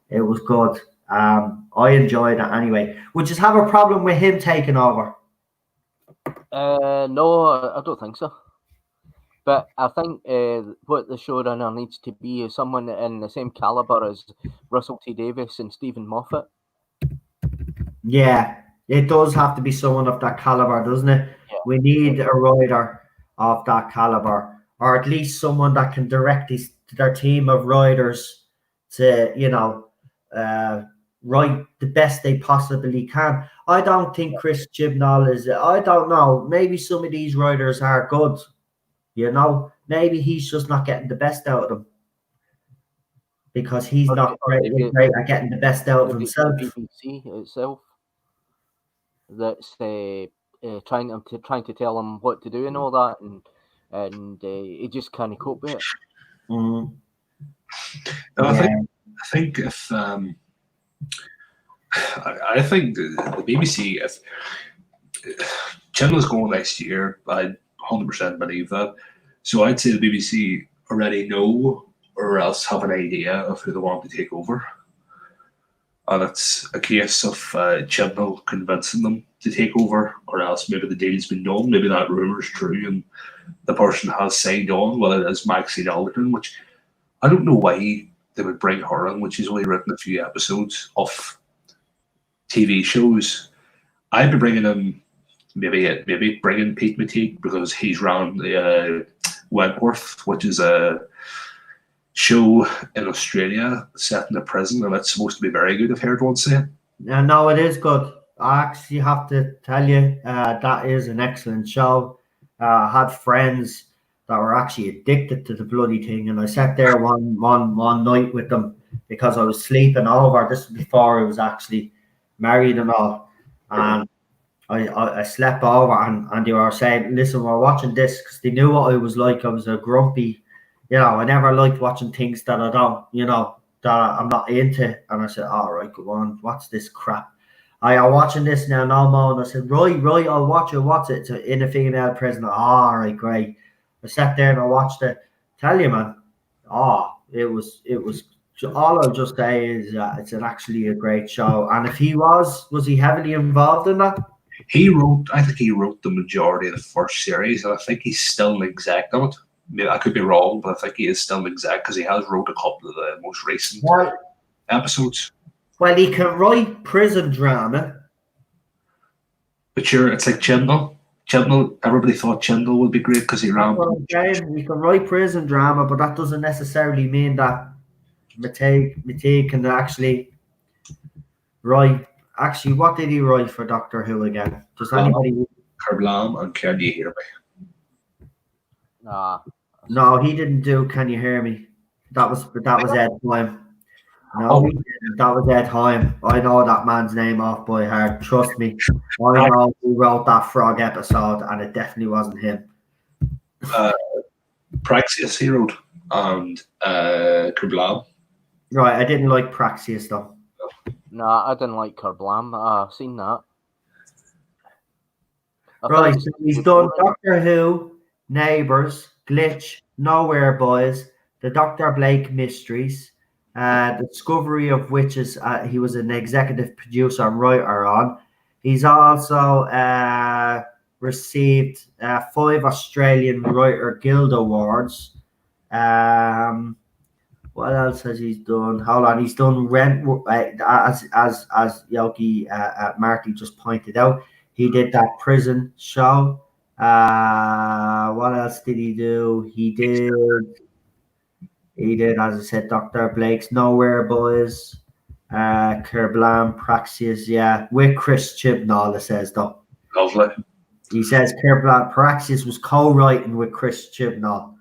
It was good. I enjoyed it anyway. Would you have a problem with him taking over? No, I don't think so. But I think what the showrunner needs to be is someone in the same caliber as Russell T Davies and Stephen Moffat. Yeah, it does have to be someone of that caliber, doesn't it? Yeah. We need a writer of that caliber, or at least someone that can direct their team of writers to, you know, write the best they possibly can. I don't think Chris Chibnall is. I don't know. Maybe some of these writers are good. You know, maybe he's just not getting the best out of them because he's not great at getting the best out of himself. BBC itself that's trying to tell him what to do and all that, and he just can't cope with it. Mm-hmm. No, I think if I think the BBC, if Chibnall's going next year, I 100% believe that. So I'd say the BBC already know or else have an idea of who they want to take over. And it's a case of Chibnall convincing them to take over, or else maybe the deal's been done, maybe that rumour's true and the person has signed on, well, it is Maxine Alderton, which I don't know why they would bring her in when she's only written a few episodes of TV shows. I'd be bringing in maybe bringing Pete McTeague because he's round Wentworth, which is a show in Australia set in a prison, and it's supposed to be very good, I've heard one say. No, it is good. I actually have to tell you, that is an excellent show. I had friends that were actually addicted to the bloody thing, and I sat there one night with them, because I was sleeping over. This was before I was actually married and all. And I slept over and they were saying, listen, we're watching this because they knew what I was like. I was a grumpy, I never liked watching things that I don't, that I'm not into. And I said, all right, go on, what's this crap? I are watching this now, no more. And I said, right, I'll watch it. What's it? It's in a female prison. All right, great. I sat there and I watched it. Tell you, man, it was all I'll just say is it's actually a great show. And if he was he heavily involved in that? I think he wrote the majority of the first series, and I think he's still an exec on it. Maybe I could be wrong, but I think he is still an exec because he has wrote a couple of the most recent episodes. Well, he can write prison drama. But sure, it's like Chibnall. Everybody thought Chibnall would be great because he ran. Well, again, he can write prison drama, but that doesn't necessarily mean that Matei can actually write. Actually, what did he write for Doctor Who again? Does anybody? Kerblam and Can You Hear Me? No, he didn't do Can You Hear Me? That was Ed Time. No, he didn't. That was Ed Time. I know that man's name off by heart. Trust me. I know who wrote that Frog episode, and it definitely wasn't him. Praxeus he wrote, and Kerblam. Right, I didn't like Praxeus though. No, I didn't like Kerblam. I've seen that. Right, so he's done Doctor Who, Neighbours, Glitch, Nowhere Boys, the Dr. Blake Mysteries, Discovery of Witches. He was an executive producer and writer on. He's also received 5 Australian Writer Guild Awards. What else has he done? Hold on, he's done Rent. As Yogi Marty just pointed out, he did that prison show. What else did he do? He did, as I said, Dr. Blake's Nowhere Boys, Kerblam, Praxeus, with Chris Chibnall, it says though. Lovely. He says Kerblam, Praxeus was co-writing with Chris Chibnall.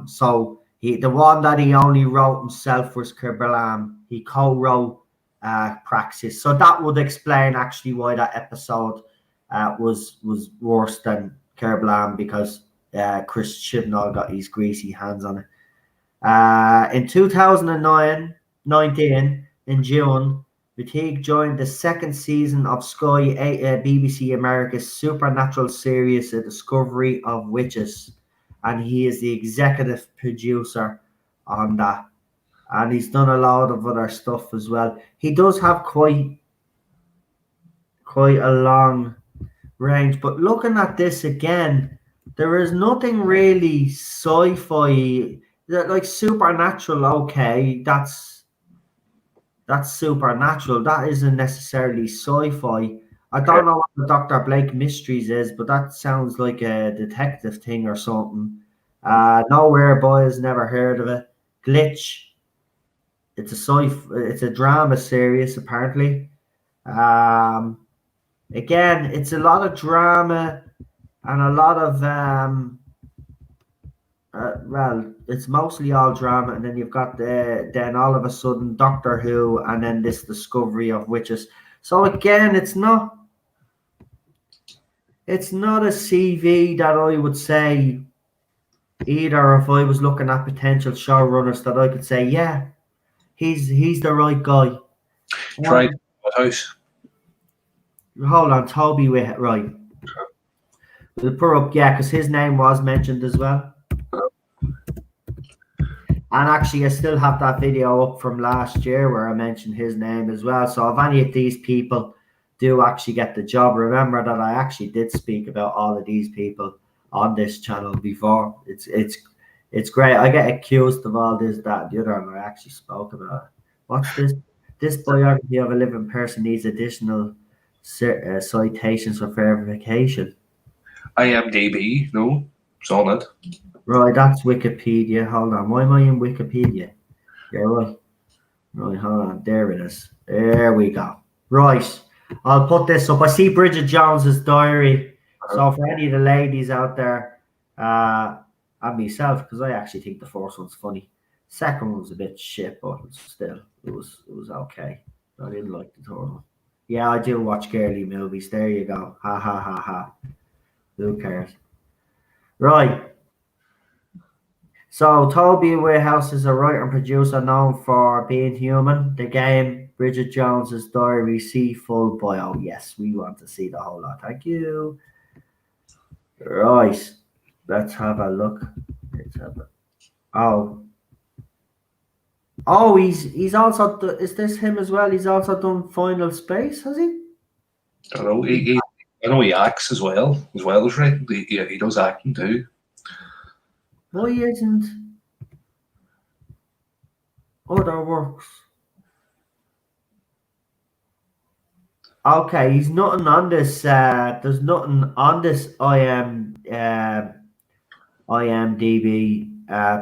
So the one that he only wrote himself was Kerblam. He co-wrote Praxeus. So that would explain actually why that episode was worse than Kerblam, because Chris Chibnall got his greasy hands on it. In 2019, in June, Matei joined the second season of Sky BBC America's supernatural series, The Discovery of Witches. And he is the executive producer on that. And he's done a lot of other stuff as well. He does have quite a long range. But looking at this again, there is nothing really sci-fi. Like supernatural, okay, that's supernatural. That isn't necessarily sci-fi. I don't know what the Dr. Blake Mysteries is, but that sounds like a detective thing or something. Nowhere Boys, never heard of it. Glitch, it's a drama series apparently. Again, it's a lot of drama and a lot of it's mostly all drama, and then you've got then all of a sudden Doctor Who, and then this Discovery of Witches. So again, it's not a CV that I would say either. If I was looking at potential showrunners, that I could say, yeah, he's the right guy. Try House. Hold on, Toby with right. We'll put up, because his name was mentioned as well. And actually, I still have that video up from last year where I mentioned his name as well. So if any of these people do actually get the job, remember that I actually did speak about all of these people on this channel before. It's great. I get accused of all this, that, and the other, and I actually spoke about it. What's this? This biography of a living person needs additional citations for verification. IMDb, no, it's on it. Right, that's Wikipedia. Hold on. Why am I in Wikipedia? You're right. Right, hold on. There it is. There we go. Right. I'll put this up. I see Bridget Jones's diary. So for any of the ladies out there, and myself, because I actually think the first one's funny. Second one was a bit shit, but still, it was okay. I didn't like the third one. Yeah, I do watch girly movies. There you go. Ha ha ha ha. Who cares? Right. So Toby Warehouse is a writer and producer known for Being Human, The Game, Bridget Jones's Diary, see full bio. Yes, we want to see the whole lot. Thank you. Right. Let's have a look. Oh, he's also is this him as well? He's also done Final Space, has he? I don't know. I know he acts as well as writing. He does acting too. Why isn't other works? Okay, he's nothing on this. There's nothing on this IMDb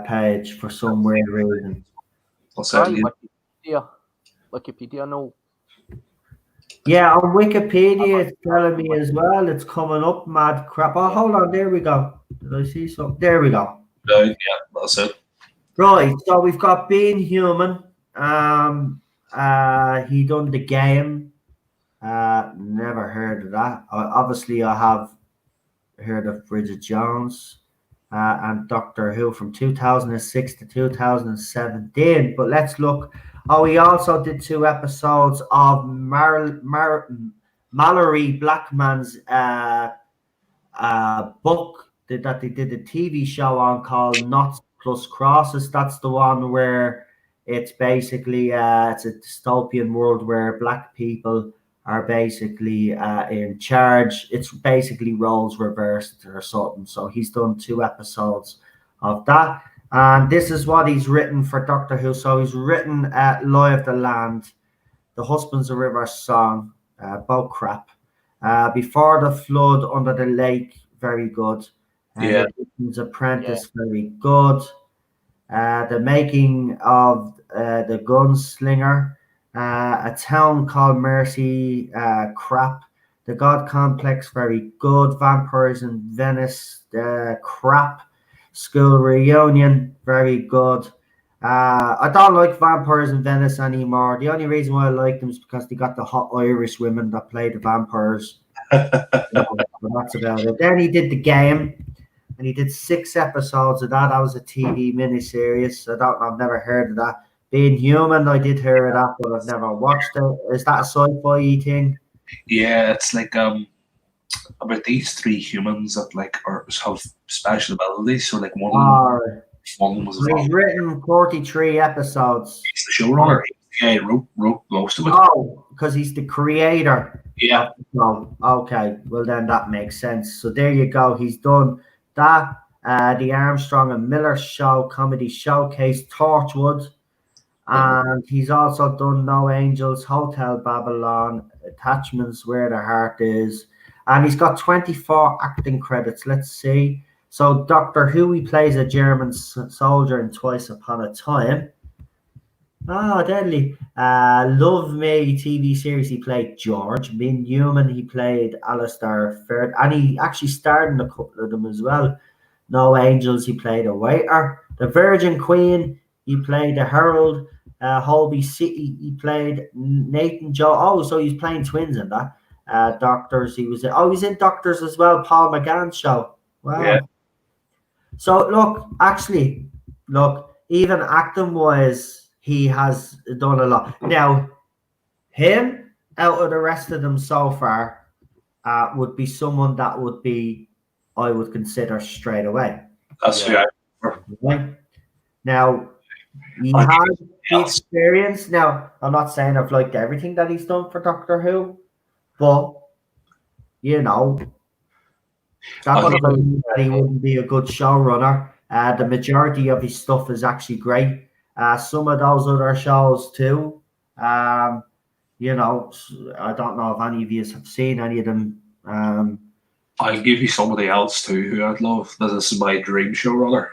page for some weird reason. Wikipedia, no. Yeah, on Wikipedia it's telling me as well. It's coming up, mad crap. Oh, hold on, there we go. Did I see something? There we go. Yeah, that's it. Right, so we've got Being Human. He done The Game. Never heard of that. Obviously, I have heard of Bridget Jones and Doctor Who from 2006 to 2017. But let's look. Oh, he also did 2 episodes of Mallory Blackman's book that they did a TV show on called Knots Plus Crosses. That's the one where it's basically it's a dystopian world where black people are basically in charge. It's basically roles reversed or something. So he's done 2 episodes of that. And this is what he's written for Doctor Who. So he's written Lie of the Land, The Husband's a River Song, Boat Crap, Before the Flood, Under the Lake, very good. Yeah. The King's Apprentice, very good. The Making of the Gunslinger, A Town Called Mercy, crap. The God Complex, very good. Vampires in Venice, crap. School Reunion, very good. I don't like Vampires in Venice anymore. The only reason why I like them is because they got the hot Irish women that play the vampires. But that's about it. Then he did The Game, and he did 6 episodes of that. That was a TV miniseries. I've never heard of that. Being Human, I did hear of that, but I've never watched it. Is that a sci-fi thing? Yeah, it's like about these 3 humans that have special abilities. So like one was he's written 43 episodes. He's the showrunner. Yeah, he wrote most of it. Oh, because he's the creator. Yeah. Okay. Well, then that makes sense. So there you go. He's done that. The Armstrong and Miller Show, Comedy Showcase, Torchwood. And he's also done No Angels, Hotel Babylon, Attachments, Where the Heart Is. And he's got 24 acting credits. Let's see. So Doctor Who, he plays a German soldier in Twice Upon a Time. Oh, deadly. Love Me TV series, he played George. Being Human, he played Alistair Faird. And he actually starred in a couple of them as well. No Angels, he played a waiter. The Virgin Queen, he played a herald. Holby City, he played Nathan Joe. Oh, so he's playing twins in that. Doctors, he was he's in Doctors as well. Paul McGann's show. Wow. Yeah. So look, even acting wise, he has done a lot. Now, him out of the rest of them so far would be someone that I would consider straight away. That's right. Right? Now, he has the experience. Now, I'm not saying I've liked everything that he's done for Doctor Who, but that he wouldn't be a good showrunner. The majority of his stuff is actually great. Some of those other shows too. I don't know if any of you have seen any of them. I'll give you somebody else too who I'd love. This is my dream showrunner.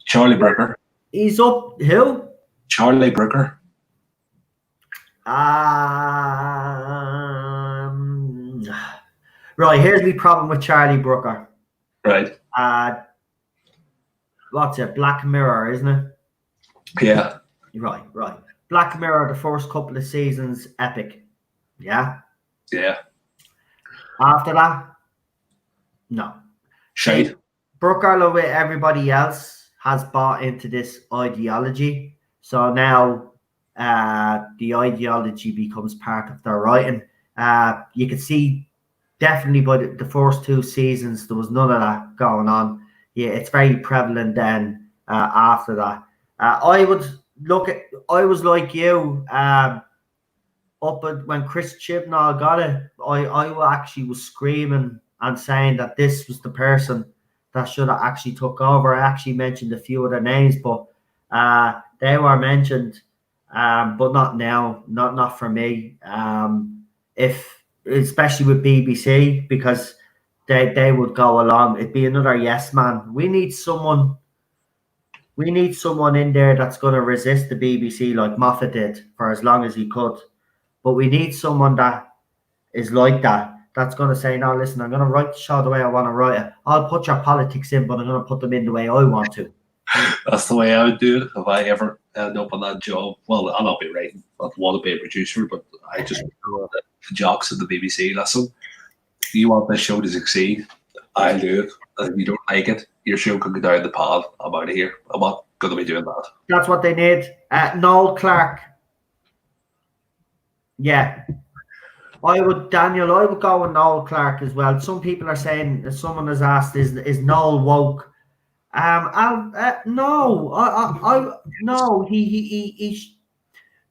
Charlie Brooker. He's up. Who? Charlie Brooker. Right, here's the problem with Charlie Brooker. Right. what's it? Black Mirror, isn't it? Yeah. Right. Black Mirror, the first couple of seasons, epic. Yeah. Yeah. After that, no. Shade. Brooke Arlo with everybody else has bought into this ideology. So now the ideology becomes part of their writing. You can see definitely by the first 2 seasons, there was none of that going on. Yeah, it's very prevalent then after that. I was like you, up at, when Chris Chibnall got it, I actually was screaming and saying that this was the person that should have actually took over. I actually mentioned a few of their names, but they were mentioned, but not now, not for me. If especially with BBC, because they would go along, it'd be another yes man. We need someone in there that's going to resist the BBC like Moffat did for as long as he could. But we need someone that is like that. That's going to say, no, listen, I'm going to write the show the way I want to write it. I'll put your politics in, but I'm going to put them in the way I want to. That's the way I would do it if I ever end up on that job. Well, I'll not be writing. I want to be a producer, but I just want the jocks of the BBC. Listen, you want this show to succeed, I'll do it. And if you don't like it, your show can go down the path. I'm out of here. I'm not going to be doing that. That's what they need. Noel Clark. Yeah. I would go with Noel Clark as well. Some people are saying, someone has asked, is Noel woke? No,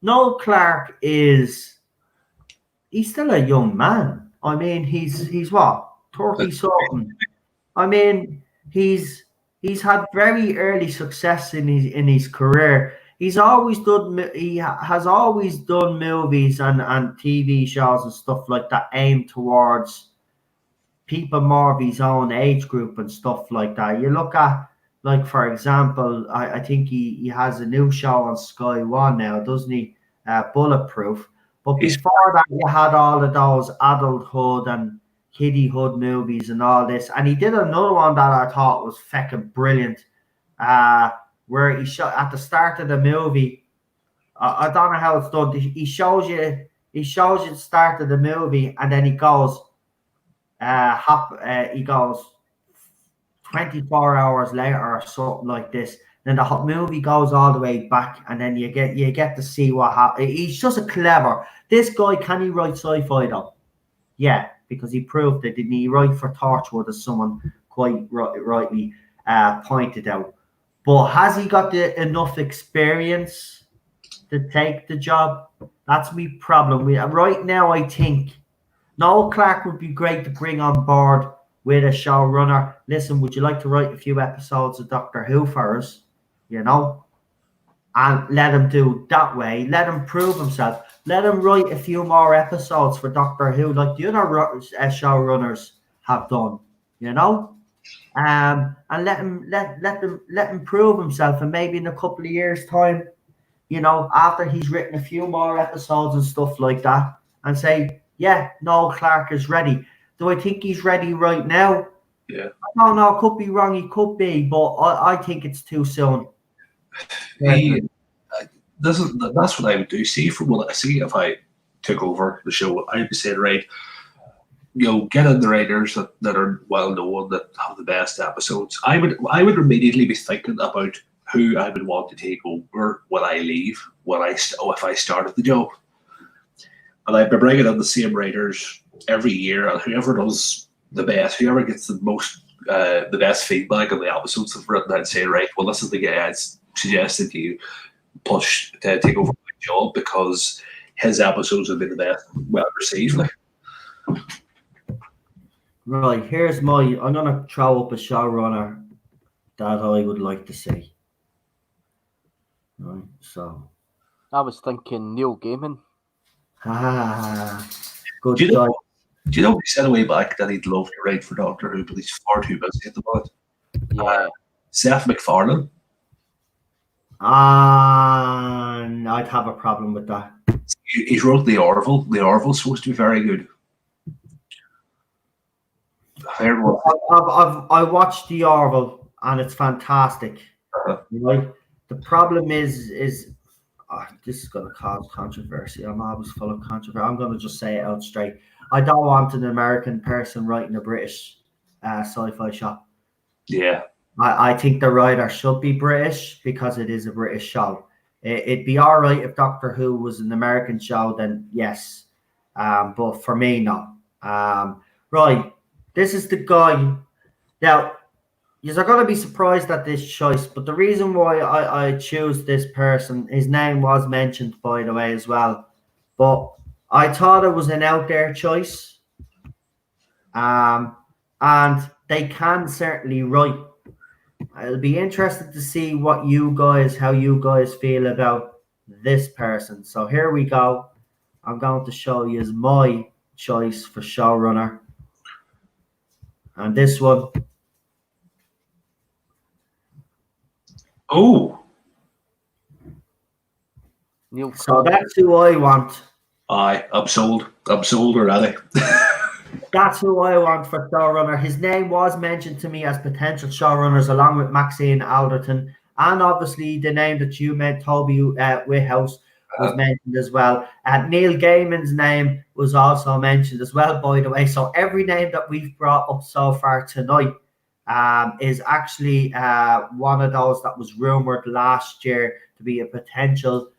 Noel Clark he's still a young man. I mean, he's what, 30 something. I mean, he's had very early success in his career. He has always done movies and TV shows and stuff like that aimed towards people more of his own age group and stuff like that. You look at, like, for example, I think he has a new show on Sky One now, doesn't he? Bulletproof. But before that, you had all of those adulthood and kiddyhood movies and all this. And he did another one that I thought was feckin' brilliant. Where he shot at the start of the movie. I don't know how it's done. He shows you the start of the movie, and then he goes, 24 hours later or something like this. Then the movie goes all the way back, and then you get to see what happened. He's just a clever. This guy, can he write sci-fi though? Yeah, because he proved it. Didn't he write for Torchwood, as someone quite rightly pointed out? But has he got enough experience to take the job? That's my problem. Right now, I think Noel Clark would be great to bring on board with a showrunner. Listen, would you like to write a few episodes of Doctor Who for us? You know? And let him do that way. Let him prove himself. Let him write a few more episodes for Doctor Who, like the other showrunners have done. You know? And let him prove himself, and maybe in a couple of years' time, you know, after he's written a few more episodes and stuff like that, and say, yeah, Noel Clark is ready. Do I think he's ready right now? Yeah. I don't know. Could be wrong. He could be, but I think it's too soon. That's what I would do. See, from what I see, if I took over the show, I'd be saying, right, you know, get in the writers that are well known, that have the best episodes. I would immediately be thinking about who I would want to take over when I leave, if I started the job. And I'd be bringing in the same writers every year, and whoever does the best, whoever gets the best feedback on the episodes I've written, I'd say, right, well, this is the guy I'd suggested you push to take over my job, because his episodes have been the best, well received. Right, I'm going to throw up a showrunner that I would like to see. Right, so. I was thinking Neil Gaiman. Good. Do you know he said a way back that he'd love to write for Doctor Who, but he's far too busy at the moment? Yeah. Seth MacFarlane. I'd have a problem with that. He's wrote The Orville. The Orville's supposed to be very good. I watched The Orville, and it's fantastic. Right? The problem is this is going to cause controversy. I'm always full of controversy. I'm going to just say it out straight. I don't want an American person writing a British sci-fi show. Yeah. I think the writer should be British because it is a British show. It'd be all right if Doctor Who was an American show, then yes. But for me, no. Right. This is the guy. Now, you're going to be surprised at this choice, but the reason why I choose this person, his name was mentioned, by the way, as well. But I thought it was an out there choice. And they can certainly write. I'll be interested to see how you guys feel about this person. So here we go. I'm going to show you my choice for showrunner. And this one. Oh. So that's who I want. I'm sold. I'm sold already. That's who I want for showrunner. His name was mentioned to me as potential showrunners, along with Maxine Alderton, and obviously the name that you meant, Toby Whithouse, was mentioned as well. Neil Gaiman's name was also mentioned as well, by the way. So every name that we've brought up so far tonight is actually one of those that was rumored last year to be a potential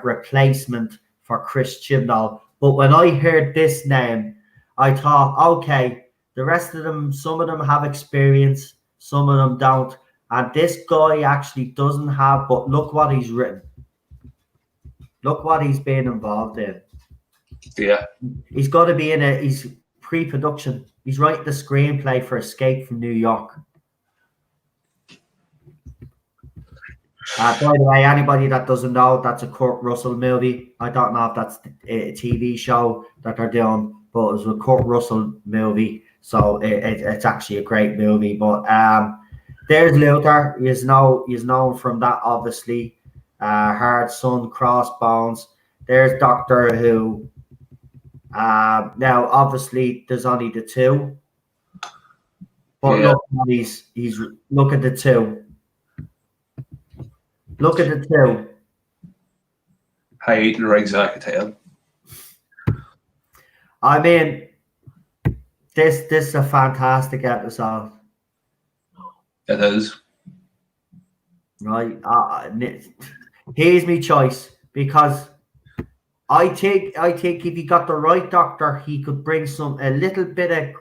replacement for Chris Chibnall. But when I heard this name, I thought, okay, the rest of them, some of them have experience, some of them don't. And this guy actually doesn't have, but look what he's written. Look what he's been involved in. Yeah. He's got to be he's pre-production. He's writing the screenplay for Escape from New York. By the way, anybody that doesn't know, that's a Kurt Russell movie. I don't know if that's a TV show that they're doing, but it was a Kurt Russell movie, so it's actually a great movie. But there's Luther. He's known from that, obviously. Hard Sun, Crossbones. There's Doctor Who. Now, obviously, there's only the two. But yeah. Look at the two. Look at the two. High 8 and right Zach at 10. I mean, this is a fantastic episode. It is. Right. Here's my choice, because I think if he got the right Doctor, he could bring a little bit of.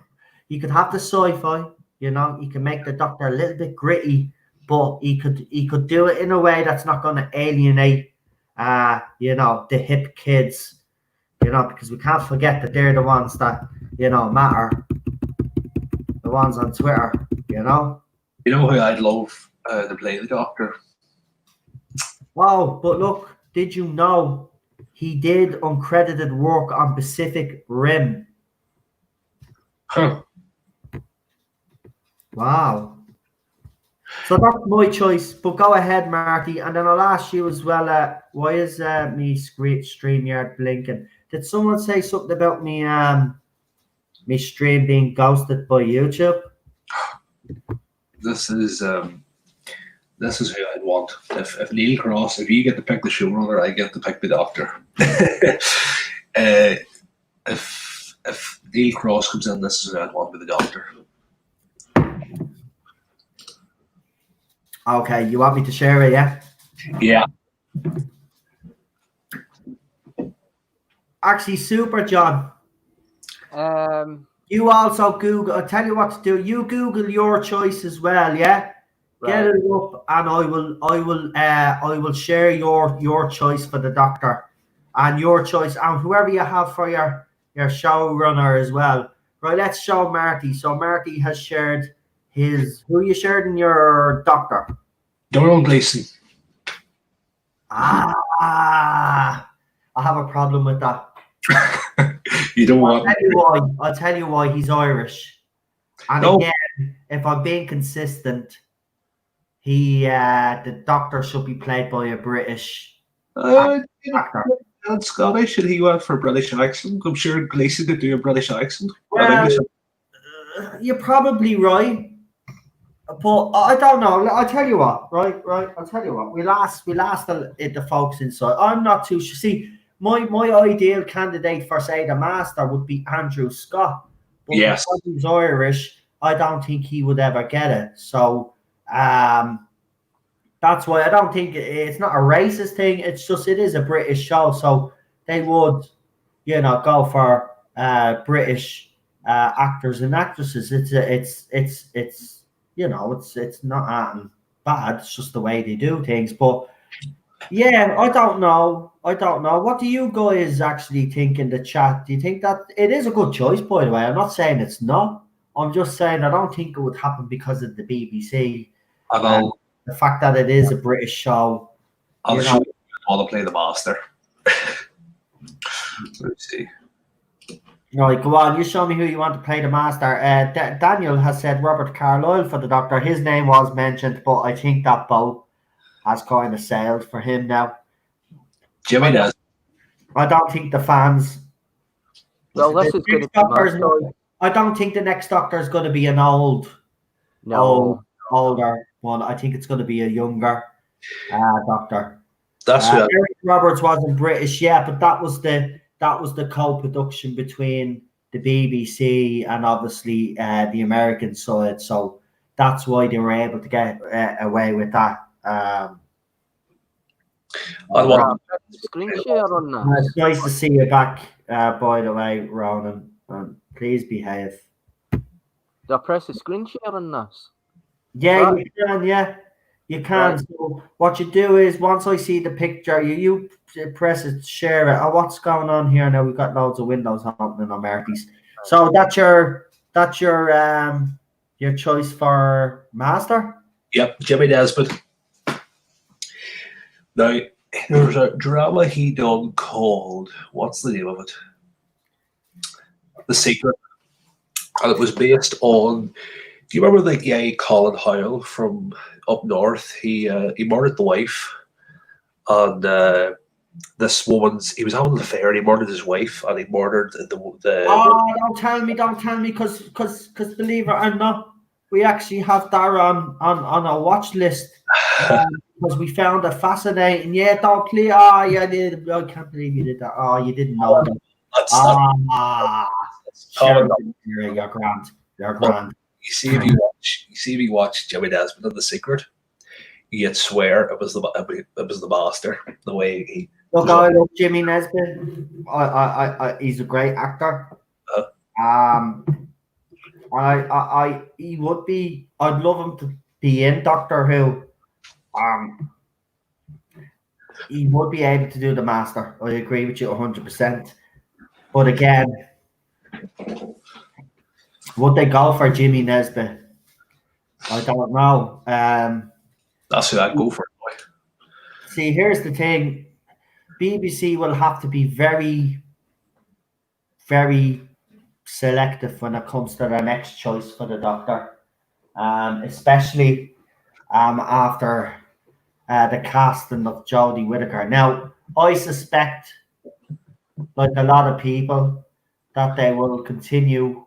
He could have the sci-fi, you know. He can make the Doctor a little bit gritty, but he could do it in a way that's not going to alienate, the hip kids, because we can't forget that they're the ones that matter. The ones on Twitter, You know who I'd love to play the Doctor? Wow, but look, did you know he did uncredited work on Pacific Rim? Huh. Wow. So that's my choice, but go ahead, Marty, and then I'll ask you as well, why is me StreamYard blinking? Did someone say something about me me stream being ghosted by YouTube? This is who I'd want. If Neil Cross, if you get to pick the showrunner, I get to pick the Doctor. If Neil Cross comes in, this is who I'd want with the Doctor. Okay, you want me to share it, yeah? Yeah. Actually, super, John. You also Google. I'll tell you what to do. You Google your choice as well, yeah. Right. Get it up, and I will share your choice for the Doctor, and your choice, and whoever you have for your showrunner as well. Right. Let's show Marty. So Marty has shared his. Who you shared in your Doctor? Donald Gleason. I have a problem with that. You don't want. I'll tell you why. He's Irish, and again, if I'm being consistent, the Doctor should be played by a British actor. That's Scottish, and he went for a British accent. I'm sure Gleason could do a British accent. Well, you're probably right. But I don't know. I'll tell you what, right? I'll tell you what. We'll ask the folks inside. I'm not too sure. See, my ideal candidate for say the master would be Andrew Scott, but Yes. because he's Irish, I don't think he would ever get it. So that's why I don't think it's not a racist thing. It's just it is a British show, so they would, go for British actors and actresses. It's it's not bad. It's just the way they do things. But yeah, I don't know. What do you guys actually think in the chat? Do you think that it is a good choice? By the way, I'm not saying it's not. I'm just saying I don't think it would happen because of the BBC. Although The fact that it is a British show. I'll show you how to play the master. Let's see. Right, go on. You show me who you want to play the master. Daniel has said Robert Carlyle for the Doctor. His name was mentioned, but I think that boat has kind of sailed for him now. Jimmy does. I don't think the fans. Well, this is going to be I don't think the next Doctor is going to be an older one. I think it's going to be a younger Doctor. That's Eric Roberts wasn't British, yeah, but that was the co-production between the BBC and obviously the American side. So that's why they were able to get away with that. Screen share on that. It's nice to see you back, by the way, Ronan. Please behave. Do I press the screen share on this? Yeah, you can. Yeah, you can. Right. So what you do is once I see the picture, you press it, share it. Oh, what's going on here now? We've got loads of windows opening on Marty's. So that's your choice for master. Yep, Jimmy Nesbitt. Now there's a drama he done called, what's the name of it? The Secret. And it was based on, do you remember the guy Colin Howell from up north? He murdered the wife, and this woman's, he was having an affair, he murdered his wife, and he murdered the don't tell me, because believe it or not, we actually have that on a watch list. Because we found it fascinating. Yeah, don't clear. Oh, yeah, I can't believe you did that. Oh, you didn't know that. You're grand. You're grand. You see if you watch Jimmy Nesbitt and The Secret, you'd swear it was the master. The way he. Look, I love Jimmy Nesbitt. He's a great actor. He would be. I'd love him to be in Doctor Who. He would be able to do the master. I agree with you 100%. But again, would they go for Jimmy Nesbitt? I don't know. That's who I'd go for. See, here's the thing. BBC will have to be very, very selective when it comes to their next choice for the Doctor. Especially after the casting of Jodie Whittaker. Now, I suspect, like a lot of people, that they will continue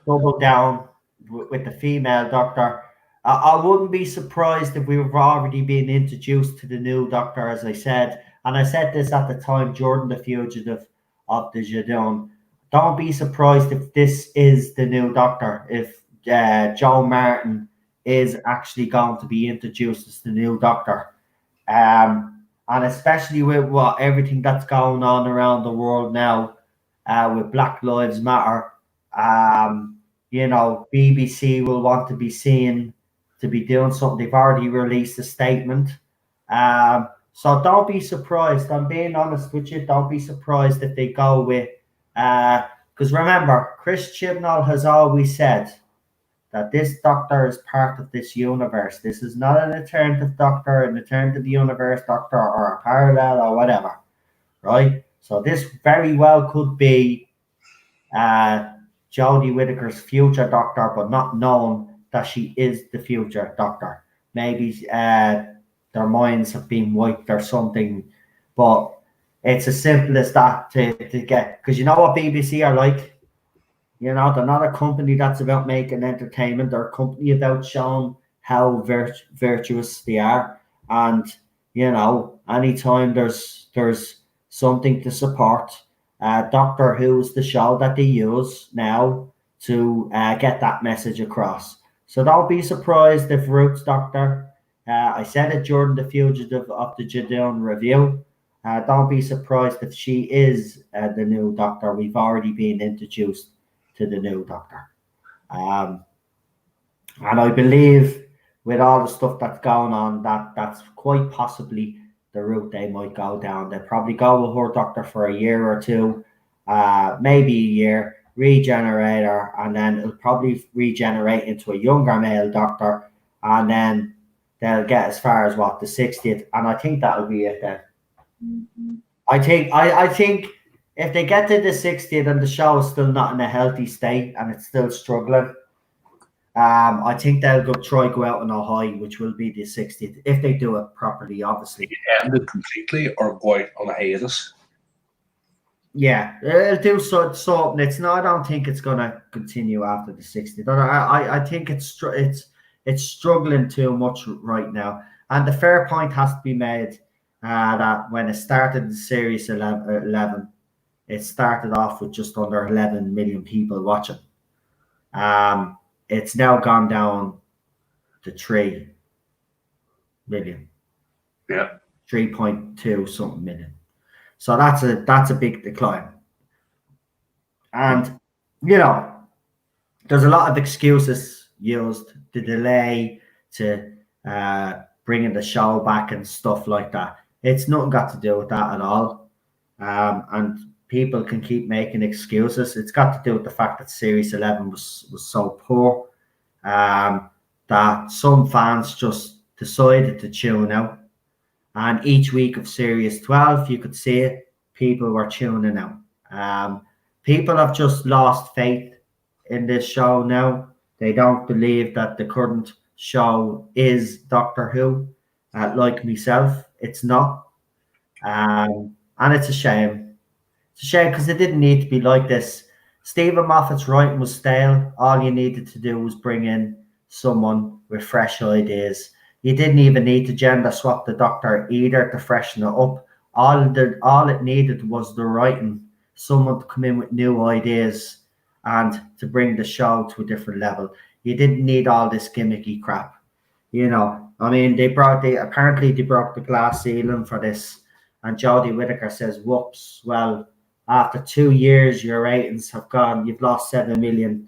double down with the female Doctor. I wouldn't be surprised if we were already being introduced to the new Doctor, as I said. And I said this at the time during The Fugitive of the Jadon. Don't be surprised if this is the new Doctor, if Joe Martin is actually going to be introduced as the new Doctor. And especially with everything that's going on around the world now, with Black Lives Matter, BBC will want to be seen to be doing something. They've already released a statement. So don't be surprised. I'm being honest with you. Don't be surprised if they go with, because remember, Chris Chibnall has always said that this Doctor is part of this universe. This is not an alternative Doctor, an alternative universe Doctor, or a parallel or whatever, right? So this very well could be Jodie Whittaker's future Doctor, but not known that she is the future Doctor. Maybe their minds have been wiped or something, but it's as simple as that to get. Because you know what BBC are like? You know, they're not a company that's about making entertainment. They're a company about showing how virtuous they are. And, you know, anytime there's something to support, Doctor Who is the show that they use now to get that message across. So don't be surprised if Ruth's Doctor, I said it during the Fugitive of the Judean review, don't be surprised if she is the new Doctor. We've already been introduced to the new Doctor. And I believe with all the stuff that's going on, that's quite possibly the route they might go down. They'll probably go with her Doctor for a year or two, maybe a year, regenerate her, and then it'll probably regenerate into a younger male Doctor, and then they'll get as far as what, the 60th, and I think that'll be it then. I think if they get to the 60th and the show is still not in a healthy state and it's still struggling, I think they'll go out on a high, which will be the 60th if they do it properly, obviously. End it completely or go out on a hiatus. Yeah, it'll do something. It's not. I don't think it's gonna continue after the 60th. I think it's struggling too much right now. And the fair point has to be made that when it started in Series 11, it started off with just under 11 million people watching. It's now gone down to 3 million. Yeah. 3.2 something million. So that's a big decline. And, you know, there's a lot of excuses used to delay, to bringing the show back and stuff like that. It's nothing got to do with that at all. And people can keep making excuses. It's got to do with the fact that Series 11 was so poor that some fans just decided to tune out. And each week of Series 12, you could see it, people were tuning out. People have just lost faith in this show now. They don't believe that the current show is Doctor Who. Like myself, it's not. And it's a shame. It's a shame because it didn't need to be like this. Stephen Moffat's writing was stale. All you needed to do was bring in someone with fresh ideas. You didn't even need to gender swap the Doctor either to freshen it up. All it needed was the writing, someone to come in with new ideas and to bring the show to a different level. You didn't need all this gimmicky crap. You know, I mean, apparently they broke the glass ceiling for this, and Jodie Whittaker says, "Whoops! Well, after 2 years, your ratings have gone. You've lost 7 million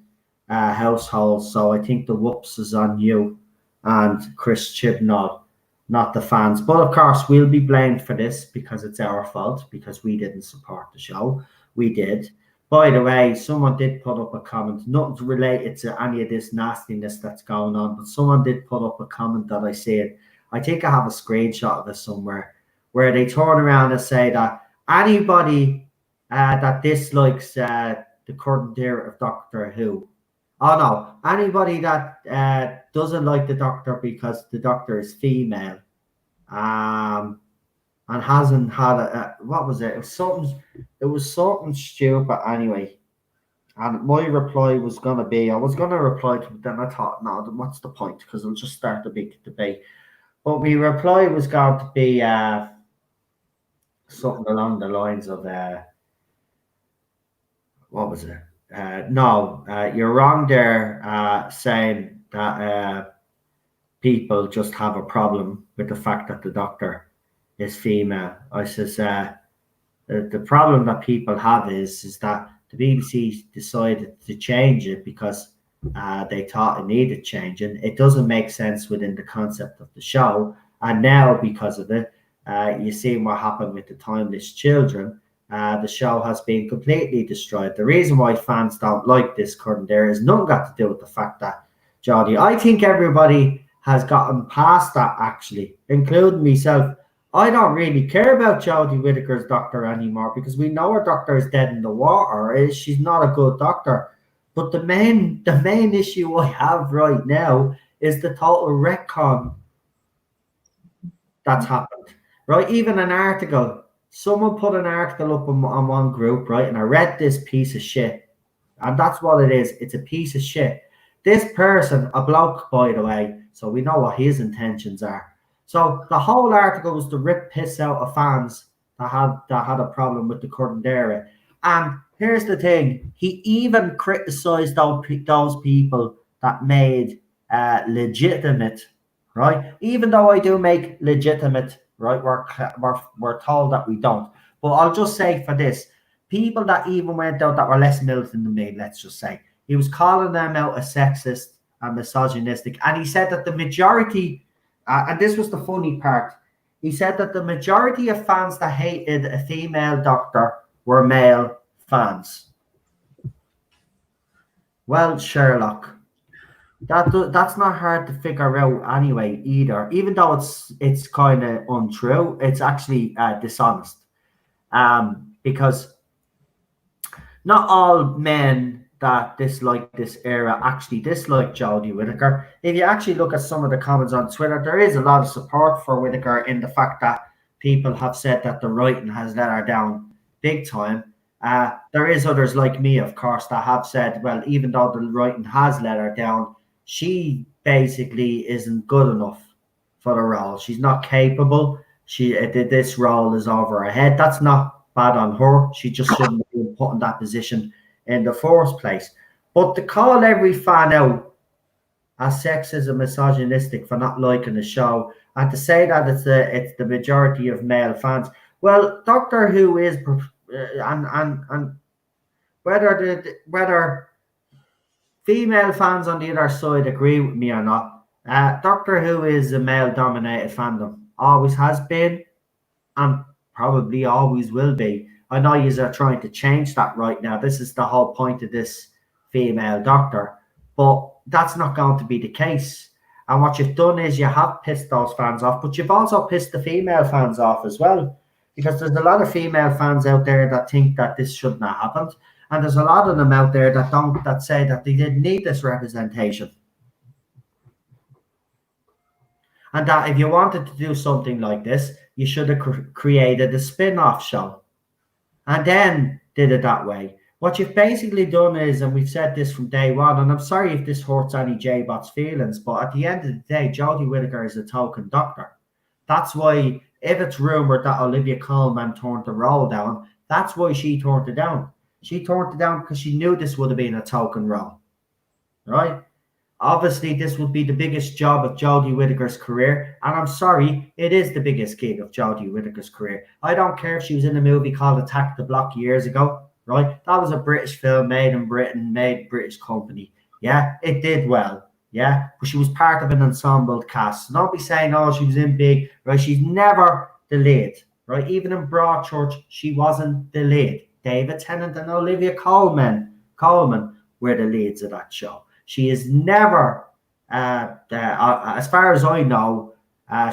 households. So I think the whoops is on you and Chris Chibnall, not the fans. But of course, we'll be blamed for this because it's our fault, because we didn't support the show. We did. By the way, someone did put up a comment, nothing related to any of this nastiness that's going on, but someone did put up a comment that I said. I think I have a screenshot of it somewhere, where they turn around and say that anybody that dislikes the current era of Doctor Who, oh no, anybody that doesn't like the Doctor because the Doctor is female, and hasn't had what was it? It was something stupid anyway. And my reply was gonna be, I was gonna reply to it, then I thought, no, what's the point? Because it'll just start a big debate. But my reply was going to be something along the lines of what was it? No, you're wrong there, saying that people just have a problem with the fact that the Doctor is female. I says the problem that people have is that the BBC decided to change it because they thought it needed changing. It doesn't make sense within the concept of the show, and now because of it, you see what happened with the Timeless Children. The show has been completely destroyed. The reason why fans don't like this current era is nothing got to do with the fact that Jodie. I think everybody has gotten past that, actually, including myself. I don't really care about Jodie Whittaker's Doctor anymore because we know her Doctor is dead in the water. She's not a good Doctor. But the main issue I have right now is the total retcon that's happened. Right? Even an article. Someone put an article up on one group, right? And I read this piece of shit. And that's what it is. It's a piece of shit. This person, a bloke, by the way, so we know what his intentions are. So the whole article was to rip piss out of fans that had a problem with the current era. And here's the thing: he even criticised those people that made legitimate, right? Even though I do make legitimate, right? We're told that we don't. But I'll just say for this, people that even went out that were less militant than me, let's just say, he was calling them out as sexist and misogynistic. And he said that the majority, and this was the funny part, he said that the majority of fans that hated a female doctor were male fans. Well, Sherlock, that's not hard to figure out anyway either. Even though it's kind of untrue, it's actually dishonest. Because not all men that dislike this era actually dislike Jodie Whittaker. If you actually look at some of the comments on Twitter, there is a lot of support for Whittaker in the fact that people have said that the writing has let her down big time. There is others like me, of course, that have said, well, even though the writing has let her down, she basically isn't good enough for the role. She's not capable. This role is over her head. That's not bad on her. She just shouldn't have been put in that position in the first place. But to call every fan out as sexist and misogynistic for not liking the show, and to say that it's the majority of male fans, well, Doctor Who is and whether female fans on the other side agree with me or not, Doctor Who is a male-dominated fandom. Always has been, and probably always will be. I know you are trying to change that right now. This is the whole point of this female doctor, but that's not going to be the case. And what you've done is you have pissed those fans off, but you've also pissed the female fans off as well, because there's a lot of female fans out there that think that this shouldn't have happened, and there's a lot of them out there that say that they didn't need this representation, and that if you wanted to do something like this, you should have created a spin-off show and then did it that way. What you've basically done is, and we've said this from day one, and I'm sorry if this hurts any J-Bot's feelings, but at the end of the day, Jodie Whittaker is a token doctor. That's why, if it's rumoured that Olivia Colman turned the role down, that's why she turned it down. She turned it down because she knew this would have been a token role, right? Obviously, this would be the biggest job of Jodie Whittaker's career, and I'm sorry, it is the biggest gig of Jodie Whittaker's career. I don't care if she was in a movie called Attack the Block years ago, right? That was a British film made in Britain, made British company. Yeah, it did well, yeah, but she was part of an ensemble cast. So don't be saying, oh, she was in big, right? She's never the lead, right? Even in Broadchurch, she wasn't the lead. David Tennant and Olivia Colman were the leads of that show. She is never, as far as I know,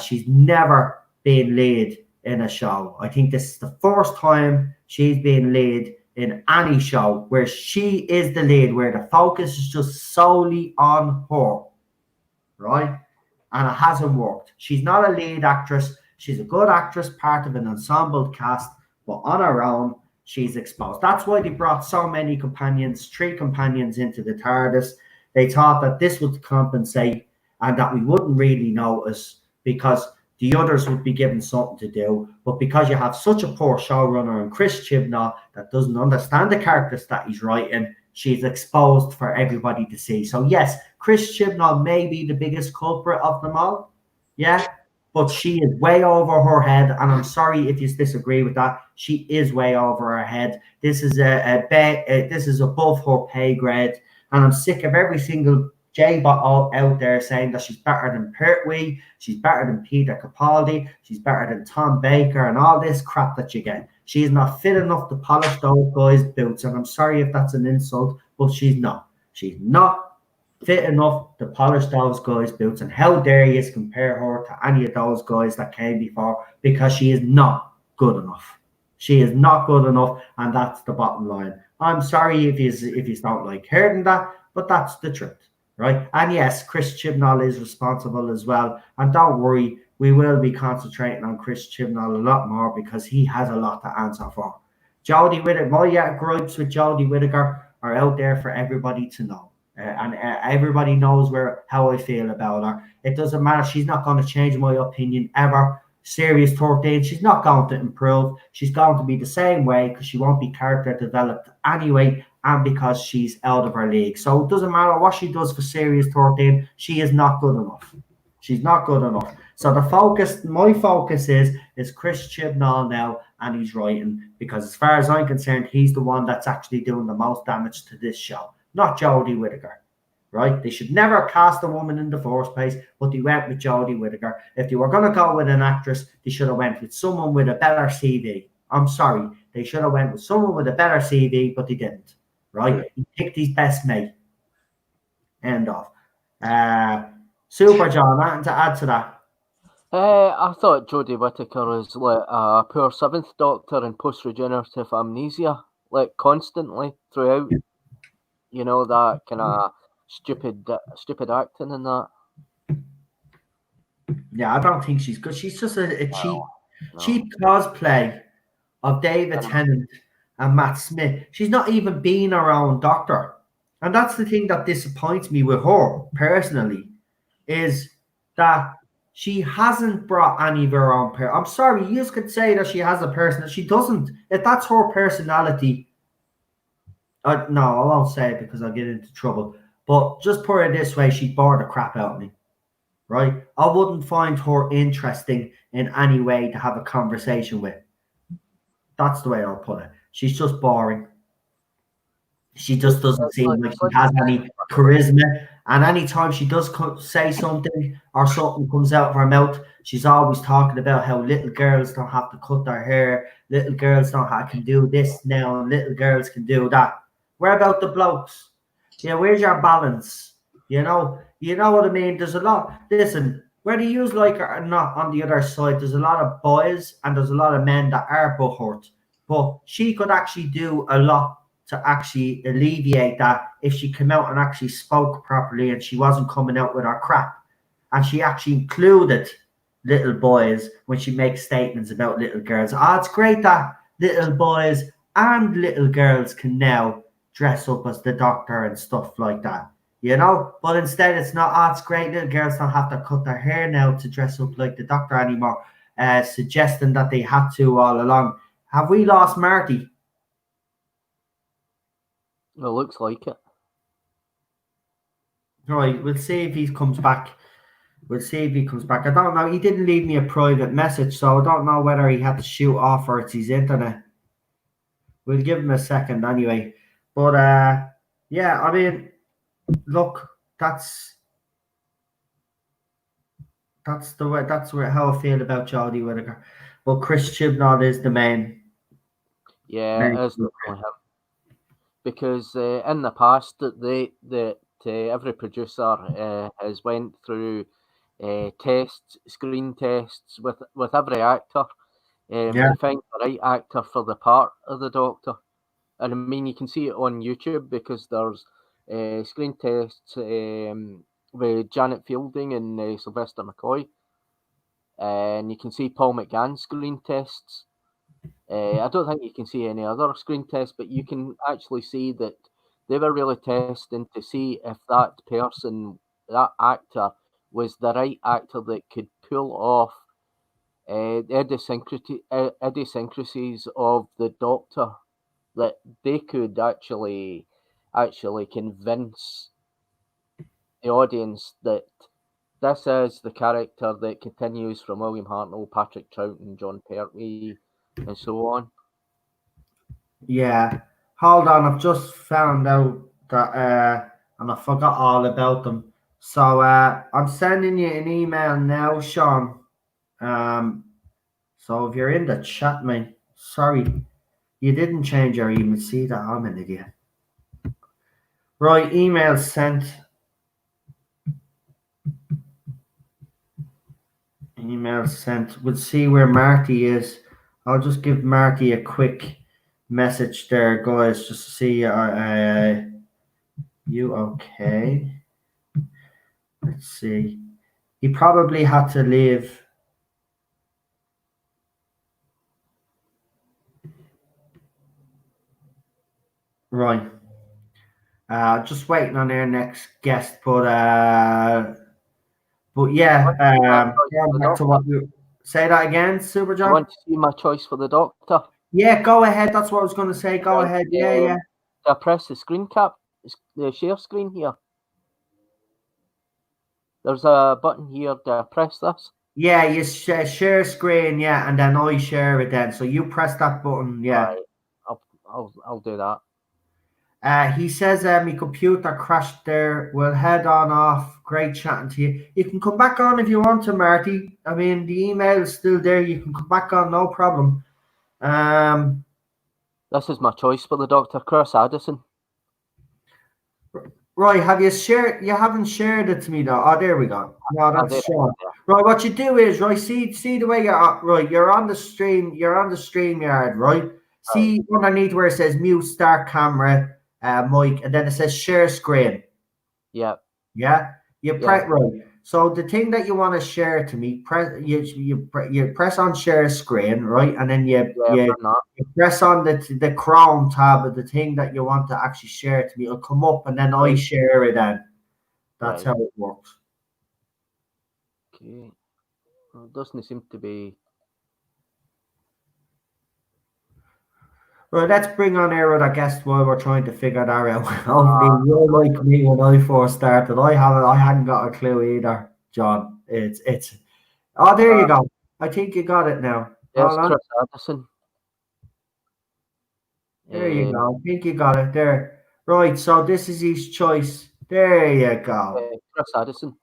she's never been lead in a show. I think this is the first time she's been lead in any show where she is the lead, where the focus is just solely on her, right? And it hasn't worked. She's not a lead actress. She's a good actress, part of an ensemble cast, but on her own, she's exposed. That's why they brought so many companions, 3 companions into the TARDIS. They thought that this would compensate and that we wouldn't really notice because the others would be given something to do. But because you have such a poor showrunner and Chris Chibnall that doesn't understand the characters that he's writing, she's exposed for everybody to see. So yes, Chris Chibnall may be the biggest culprit of them all. Yeah, but she is way over her head. And I'm sorry if you disagree with that. She is way over her head. This is this is above her pay grade. And I'm sick of every single J-bot out there saying that she's better than Pertwee, she's better than Peter Capaldi, she's better than Tom Baker, and all this crap that you get. She's not fit enough to polish those guys' boots. And I'm sorry if that's an insult, but she's not. She's not fit enough to polish those guys' boots. And how dare you compare her to any of those guys that came before, because she is not good enough. She is not good enough, and that's the bottom line. I'm sorry if you don't like hearing that, but that's the truth, right? And yes, Chris Chibnall is responsible as well. And don't worry, we will be concentrating on Chris Chibnall a lot more because he has a lot to answer for. Jodie Whittaker, my gripes with Jodie Whittaker are out there for everybody to know. And everybody knows how I feel about her. It doesn't matter. She's not going to change my opinion ever. Series 13, she's not going to improve. She's going to be the same way because she won't be character developed anyway, and because she's out of her league. So it doesn't matter what she does for Series 13. She is not good enough. She's not good enough. So my focus is Chris Chibnall now, and he's writing, because as far as I'm concerned, he's the one that's actually doing the most damage to this show, not Jodie Whittaker, right? They should never cast a woman in the first place, but they went with Jodie Whittaker. If they were going to go with an actress, they should have went with someone with a better CV. I'm sorry, they should have went with someone with a better CV, but they didn't, right? He picked his best mate. End of. Super John, nothing to add to that. I thought Jodie Whittaker was like a poor seventh Doctor in post-regenerative amnesia, like constantly throughout. You know, that kind of stupid acting and that. Yeah, I don't think she's good. She's just a cheap cosplay of David Tennant and Matt Smith. She's not even being her own Doctor. And that's the thing that disappoints me with her, personally, is that she hasn't brought any of her own I'm sorry, you could say that she has a person. She doesn't. If that's her personality, no, I won't say it because I'll get into trouble. But just put it this way, she'd bore the crap out of me, right? I wouldn't find her interesting in any way to have a conversation with. That's the way I'll put it. She's just boring. She just doesn't seem like she has any charisma. And anytime she does say something or something comes out of her mouth, she's always talking about how little girls don't have to cut their hair, little girls can do this now, and little girls can do that. Where about the blokes? Yeah, where's your balance? You know what I mean? There's a lot. Listen, whether you use like her or not, on the other side, there's a lot of boys and there's a lot of men that are butthurt. But she could actually do a lot to actually alleviate that if she came out and actually spoke properly and she wasn't coming out with her crap. And she actually included little boys when she makes statements about little girls. It's great that little boys and little girls can now dress up as the Doctor and stuff like that, you know? But instead it's not, it's great, little girls don't have to cut their hair now to dress up like the Doctor anymore, suggesting that they had to all along. Have we lost Marty? It looks like it. Right, we'll see if he comes back. I don't know. He didn't leave me a private message, so I don't know whether he had to shoot off or it's his internet. We'll give him a second anyway. But yeah, I mean, look, that's how I feel about Jodie Whittaker. But Chris Chibnall is the main. Yeah, it is definitely him. Because in the past, every producer has went through screen tests with every actor to find the right actor for the part of the Doctor. And I mean, you can see it on YouTube because there's screen tests with Janet Fielding and Sylvester McCoy. And you can see Paul McGann's screen tests. I don't think you can see any other screen tests, but you can actually see that they were really testing to see if that that actor, was the right actor that could pull off the idiosyncrasies of the Doctor, that they could actually convince the audience that this is the character that continues from William Hartnell, Patrick Troughton, John Pertwee, and so on. Yeah. Hold on, I've just found out that and I forgot all about them. So I'm sending you an email now, Sean. So if you're in the chat, mate, sorry, you didn't change your email. See that? I'm an idiot. Right, email sent. Email sent. We'll see where Marty is. I'll just give Marty a quick message there, guys, just to see you okay. Let's see. He probably had to leave. Right. Just waiting on our next guest, but yeah, going back to what you say that again, Super You John. want to see my choice for the Doctor? Yeah, go ahead. That's what I was going to say. Go ahead. Yeah. I press the screen cap, the share screen here. There's a button here to press this. Yeah, you share screen, yeah, and then I share it then. So you press that button, yeah. Right. I'll do that. He says my computer crashed there. We'll head on off. Great chatting to you. You can come back on if you want to, Marty. I mean, the email is still there. You can come back on, no problem. This is my choice for the Doctor, Chris Addison. Right, have you shared? You haven't shared it to me though. Oh, there we go. No, that's Sean. Right, what you do is right. See the way you're right. You're on the stream. You're on the StreamYard, right? See underneath where it says mute, start camera, mic, and then it says share screen. Yeah. Yeah. You press right. So the thing that you want to share to me, you press on share screen, right, and then you press on the Chrome tab of the thing that you want to actually share to me. It'll come up, and then I share it. Then that's how it works. Okay. Well, it doesn't seem to be. Right, let's bring on our other guest while we're trying to figure that out. Hopefully, you're like me when I first started. I hadn't got a clue either, John. It's. Oh, there you go. I think you got it now. Yes, Chris Addison. There you go. I think you got it there. Right, so this is his choice. There you go. Chris Addison.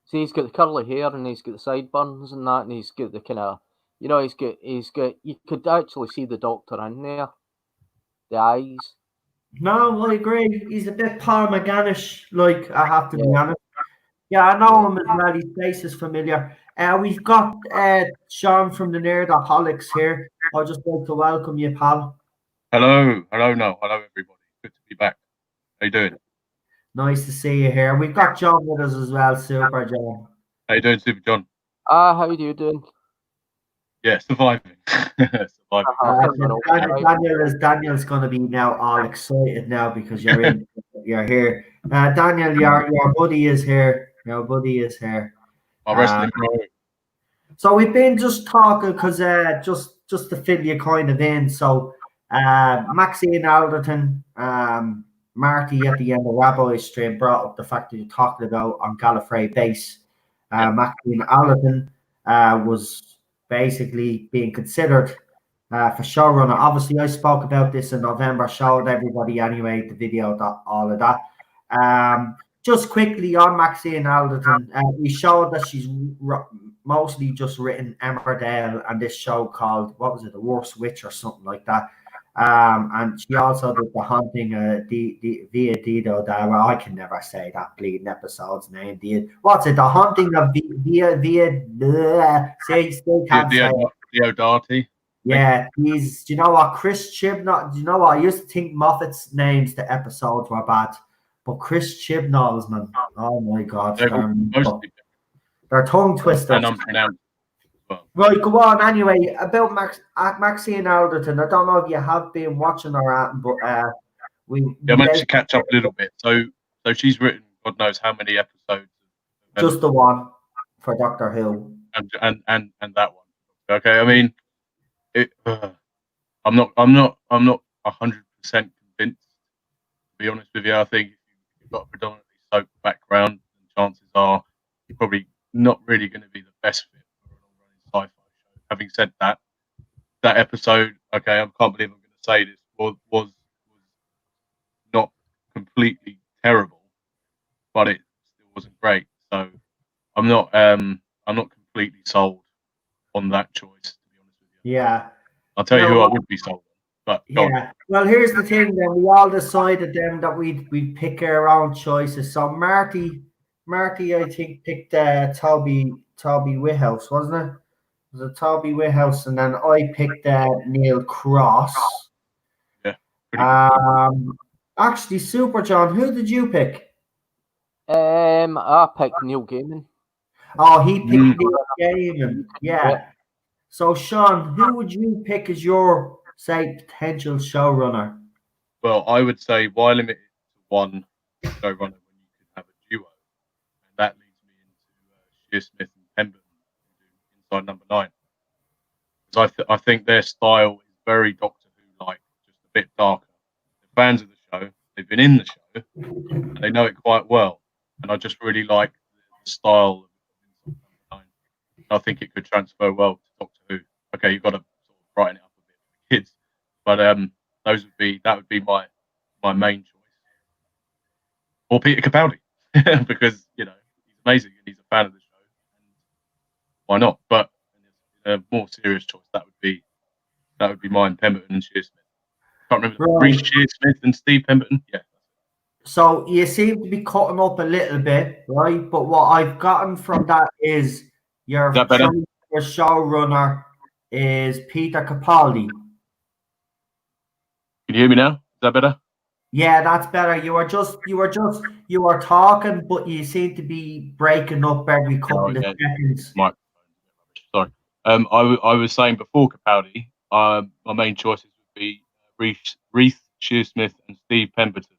See, he's got the curly hair and he's got the sideburns and that, and he's got the kind of, he's got. You could actually see the Doctor in there. The eyes. No, I agree. He's a bit Paul McGannish, like, I have to be honest. Yeah, I know him as well. His face is familiar. We've got Sean from the Nerdaholics here. I'd just like to welcome you, pal. Hello, Noel. Hello, everybody. Good to be back. How you doing? Nice to see you here. We've got John with us as well, Super John. How you doing, Super John? How are you doing? Yeah, surviving. Daniel's going to be now all excited now because you're here. Daniel, your buddy is here. Your buddy is here. So we've been just talking because just to fill you kind of in. So Maxine Alderton, Marty at the end of Rabbi's stream brought up the fact that you're talking about on Gallifrey base. Maxine Alderton was basically being considered for showrunner. Obviously, I spoke about this in November, showed everybody anyway, the video, all of that. Just quickly on Maxine Alderton, we showed that she's mostly just written Emmerdale and this show called, what was it, The Worst Witch or something like that. And she also did The Haunting via Dido. Well, I can never say that bleeding episode's name. What's it? The Haunting of via. Still can't say it. Diodati. Yeah, do you know what? Chris Chibnall. Do you know what? I used to think Moffat's names to episodes were bad, but Chris Chibnall's, man. Oh my God, they're tongue twisters. And unpronounced. Right, go on. Anyway, about Maxine Alderton, I don't know if you have been watching her at, but I managed to catch up a little bit. So she's written God knows how many episodes. Just the one for Doctor Who. And that one. Okay, I mean, I'm not 100% convinced. To be honest with you, I think if you've got a predominantly soap background, chances are you're probably not really going to be the best fit for an all-running sci-fi show. Having said that, that episode, okay, I can't believe I'm going to say this, was not completely terrible, but it still wasn't great. So I'm not completely sold on that choice, to be honest with you. Yeah. I'll tell you who I would be sold on. But yeah. Well, here's the thing then. We all decided then that we'd pick our own choices. So Marty, I think, picked Toby Whithouse, wasn't it? Was it Toby Whithouse? And then I picked Neil Cross. Yeah. Actually, Super John, who did you pick? I picked Neil Gaiman. Oh, he picked Neil Gaiman. Yeah. So, Sean, who would you pick as your, say, potential showrunner? Well, I would say Y Limited one showrunner when you could have a duo, and that leads me into Shearsmith and Pemberton, who do Inside Number 9. Because I think their style is very Doctor Who like, just a bit darker. They're fans of the show, they've been in the show, and they know it quite well. And I just really like the style of Inside Number 9. I think it could transfer well to Doctor Who. Okay, you've got to sort of brighten it up a bit for the kids, but that would be my main choice. Or Peter Capaldi, because he's amazing and he's a fan of the show. And why not? But a more serious choice, that would be mine, Pemberton and Shearsmith. Can't remember Reece Shearsmith and Steve Pemberton. Yeah. So you seem to be cutting up a little bit, right? But what I've gotten from that is your showrunner is Peter Capaldi. Can you hear me now? Is that better? Yeah, that's better. You were talking, but you seem to be breaking up every couple of seconds. Sorry. I was saying before Capaldi, my main choices would be Reece Shearsmith and Steve Pemberton,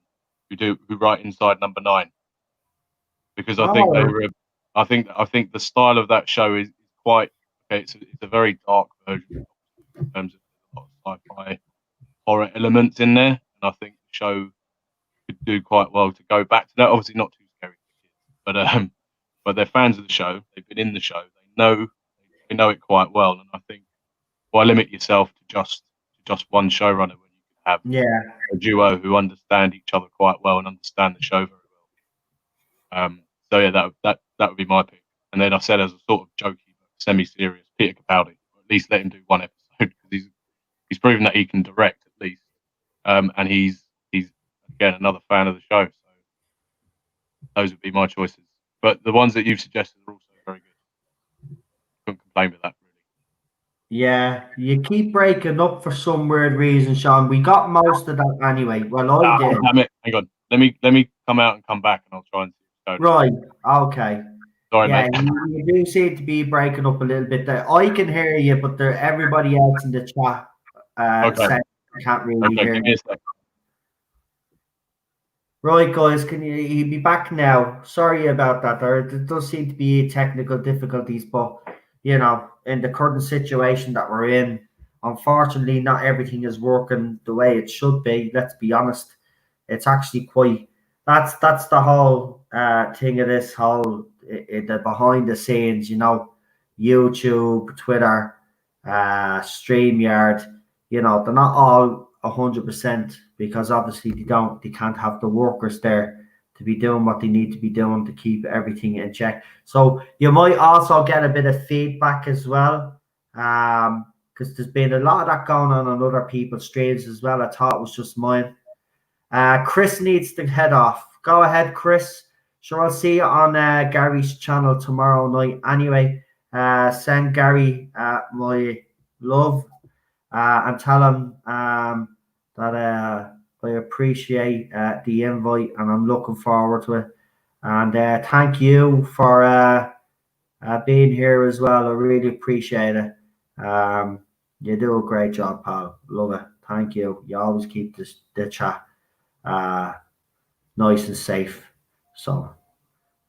who write Inside Number 9, because I think they were. I think the style of that show is quite okay. It's a very dark version in terms of a lot of sci-fi horror elements in there, and I think the show could do quite well to go back to that. Obviously, not too scary for kids, but they're fans of the show. They've been in the show. They know it quite well, and I think why limit yourself to just one showrunner when you could have a duo who understand each other quite well and understand the show very well. So yeah, that would be my pick. And then I said, as a sort of jokey but semi-serious, Peter Capaldi, or at least let him do one episode, because he's proven that he can direct at least, and he's again another fan of the show. So those would be my choices. But the ones that you've suggested are also very good. Couldn't complain with that, really. Yeah, you keep breaking up for some weird reason, Sean. We got most of that anyway. Well, I did. Damn it. Hang on. Let me come out and come back, and I'll try and see. Right. Okay. Sorry, yeah, mate. You do seem to be breaking up a little bit there. I can hear you, but everybody else in the chat can't really hear you. Right, guys, can you be back now? Sorry about that. There does seem to be technical difficulties, but in the current situation that we're in, unfortunately, not everything is working the way it should be. Let's be honest. It's actually quite. That's the whole thing of this whole the behind the scenes. YouTube, Twitter, StreamYard. They're not all 100%, because obviously they can't have the workers there to be doing what they need to be doing to keep everything in check. So you might also get a bit of feedback as well, because there's been a lot of that going on other people's streams as well. I thought it was just mine. Chris needs to head off. Go ahead, Chris. Sure, I'll see you on Gary's channel tomorrow night. Anyway, send Gary my love. And tell him that I appreciate the invite, and I'm looking forward to it. And thank you for being here as well. I really appreciate it. You do a great job, pal. Love it. Thank you. You always keep the chat nice and safe. So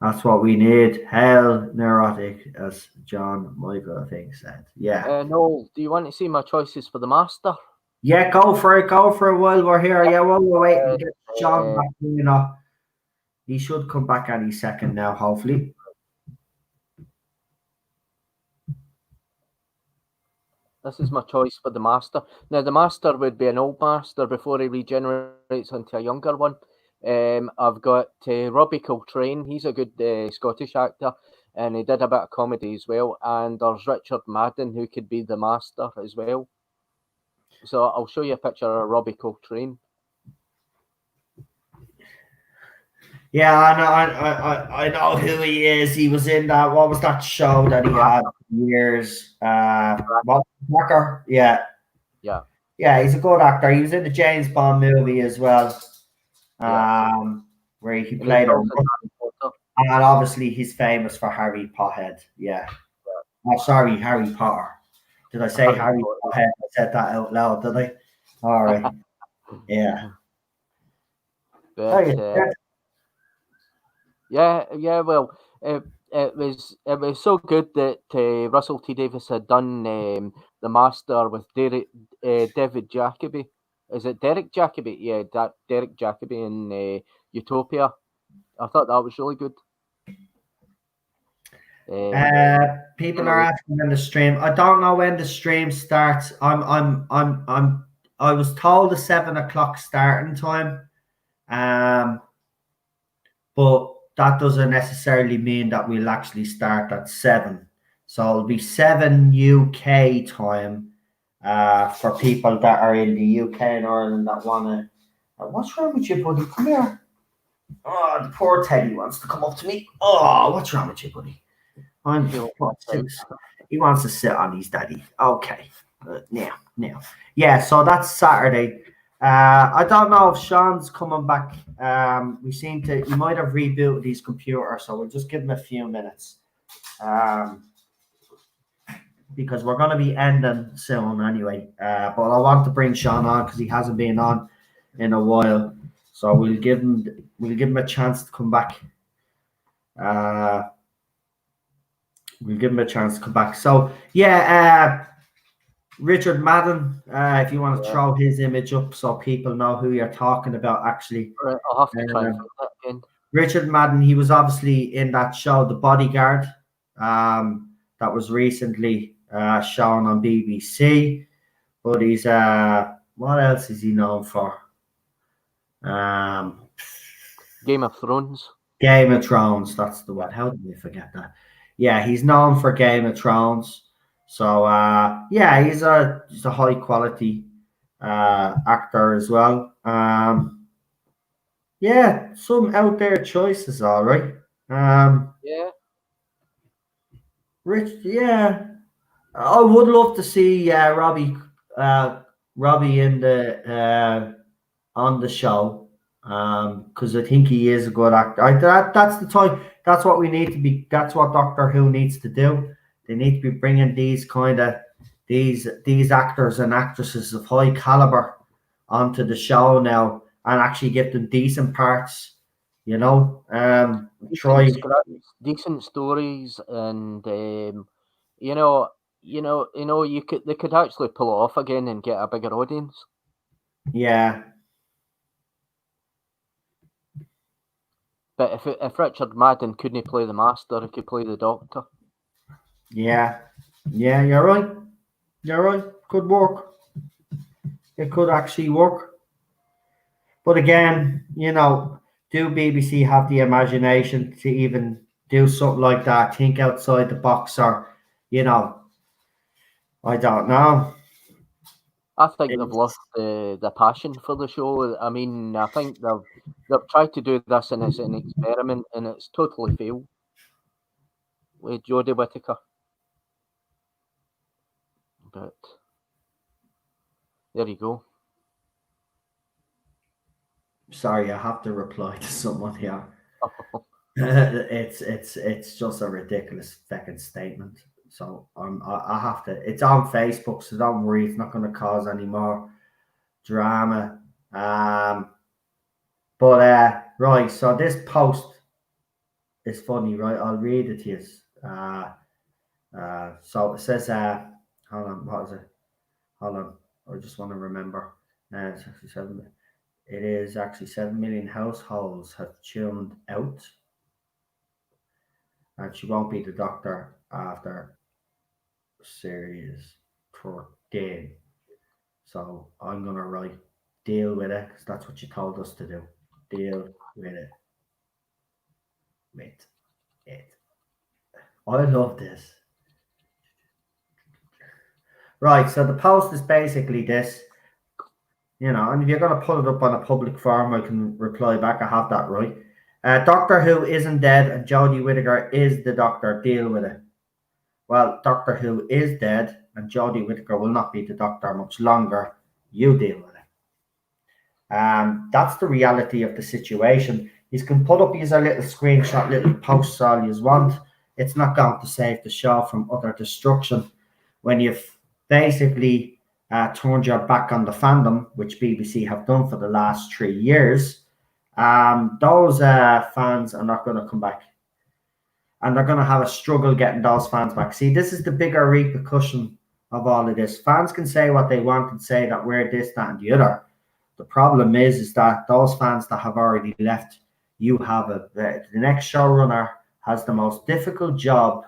that's what we need. Hell neurotic, as John Michael, I think, said. Yeah. No, do you want to see my choices for the Master? Yeah, go for it. Go for it while we're here. Yeah, while we're waiting to get John back, he should come back any second now, hopefully. This is my choice for the Master. Now, the Master would be an old Master before he regenerates into a younger one. I've got Robbie Coltrane. He's a good Scottish actor, and he did a bit of comedy as well. And there's Richard Madden, who could be the Master as well. So I'll show you a picture of Robbie Coltrane. Yeah, I know who he is. He was in that. What was that show that he had for years? Walker. Yeah. Yeah, he's a good actor. He was in the James Bond movie as well. Where he played and obviously he's famous for Harry Pothead. Yeah. Oh, sorry, Harry Potter. Did I say Harry Pothead? I said that out loud, did I? All right. Yeah. But yeah. yeah. Well, it was so good that Russell T Davies had done the Master with David Jacobi. Is it Derek Jacobi? Yeah, Derek Jacobi in Utopia. I thought that was really good. People are asking when the stream. I don't know when the stream starts. I was told a 7 o'clock starting time. But that doesn't necessarily mean that we'll actually start at 7. So it'll be 7 UK time for people that are in the UK and Ireland that want to. What's wrong with you, buddy? Come here. Oh, the poor Teddy wants to come up to me. Oh, what's wrong with you, buddy? He wants to sit on his daddy. Okay. Now. Yeah, so that's Saturday. I don't know if Sean's coming back. He might have rebooted his computer, so we'll just give him a few minutes. Because we're going to be ending soon anyway. But I want to bring Sean on because he hasn't been on in a while. So we'll give him a chance to come back. We'll give him a chance to come back. So yeah, Richard Madden, if you want to throw his image up so people know who you're talking about, actually. I'll have to try and find that again. Richard Madden, he was obviously in that show, The Bodyguard, that was recently shown on BBC. But he's, what else is he known for? Game of Thrones. Game of Thrones, that's the one. How did we forget that? Yeah, he's known for Game of Thrones. So yeah, he's a high quality actor as well. Yeah, some out there choices, all right. Yeah. Rich, yeah. I would love to see Robbie in the on the show. Because I think he is a good actor. That's the time. That's what we need to be. That's what Doctor Who needs to do. They need to be bringing these kind of these actors and actresses of high caliber onto the show now and actually give them decent parts. You know, decent stories, and they could actually pull it off again and get a bigger audience. Yeah. But if Richard Madden couldn't play the Master, he could play the Doctor. Yeah, you're right. You're right. Could work. It could actually work. But again, do BBC have the imagination to even do something like that? Think outside the box, or I don't know. I think they've lost the passion for the show. I mean, I think they've tried to do this as an experiment, and it's totally failed with Jodie Whittaker. But there you go. Sorry, I have to reply to someone here. It's just a ridiculous fucking statement. So I have to. It's on Facebook, so don't worry. It's not going to cause any more drama. But right. So this post is funny, right? I'll read it to you. So it says, hold on. What is it? Hold on. I just want to remember. It's actually 7. It is actually 7 million households have tuned out, and she won't be the Doctor after series 14. So I'm gonna write deal with it because that's what you told us to do. Deal with it. I love this. Right, so the post is basically this. And if you're going to put it up on a public forum, I can reply back. I have that right. Doctor Who isn't dead, and Jodie Whittaker is the Doctor. Deal with it. Well, Doctor Who is dead, and Jodie Whittaker will not be the Doctor much longer. You deal with it. That's the reality of the situation. You can put up these little screenshot, little posts all you want. It's not going to save the show from utter destruction when you've basically turned your back on the fandom, which BBC have done for the last 3 years. Those fans are not going to come back. And they're going to have a struggle getting those fans back. See, this is the bigger repercussion of all of this. Fans can say what they want and say that we're this, that, and the other. The problem is that those fans that have already left, you have the next showrunner has the most difficult job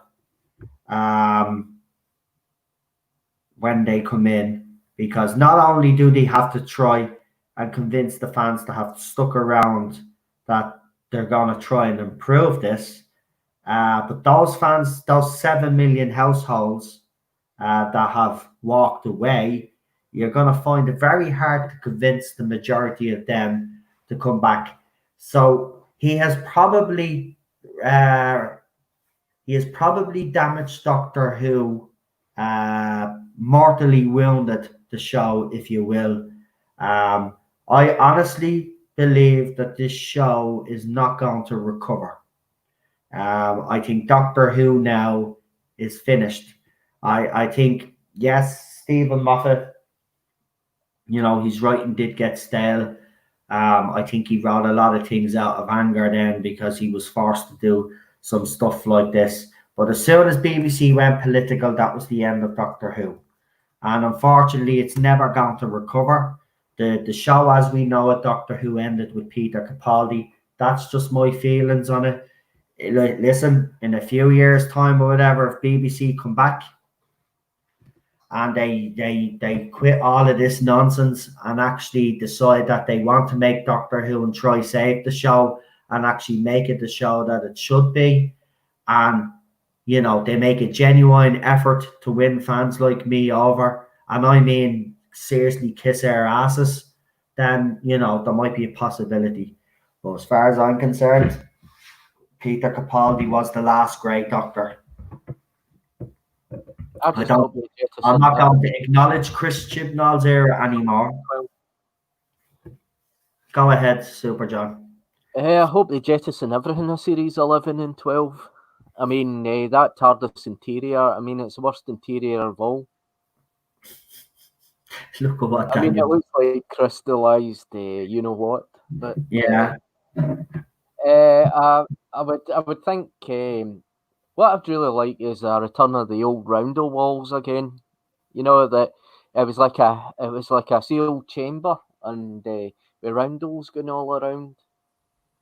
when they come in, because not only do they have to try and convince the fans that have stuck around that they're going to try and improve this, but those fans, those 7 million households that have walked away, you're going to find it very hard to convince the majority of them to come back. So he has probably damaged Doctor Who, mortally wounded the show, if you will. I honestly believe that this show is not going to recover. I think Doctor Who now is finished. I think, yes, Stephen Moffat, his writing did get stale. I think he wrote a lot of things out of anger then because he was forced to do some stuff like this. But as soon as BBC went political, that was the end of Doctor Who. And unfortunately, it's never going to recover. The show as we know it, Doctor Who, ended with Peter Capaldi. That's just my feelings on it. Listen, in a few years' time or whatever, if BBC come back and they quit all of this nonsense and actually decide that they want to make Doctor Who and try save the show and actually make it the show that it should be, and they make a genuine effort to win fans like me over, and I mean seriously kiss our asses, then there might be a possibility. But as far as I'm concerned, Peter Capaldi was the last great Doctor. I'm not going to acknowledge Chris Chibnall's era anymore. Go ahead, Super John. I hope they jettison everything in Series 11 and 12. I mean, that TARDIS interior, I mean, it's the worst interior of all. Look at what I mean, it looks like crystallized, you know what? But yeah. I would think what I'd really like is a return of the old roundel walls again. That it was like a sealed chamber, and with roundels going all around,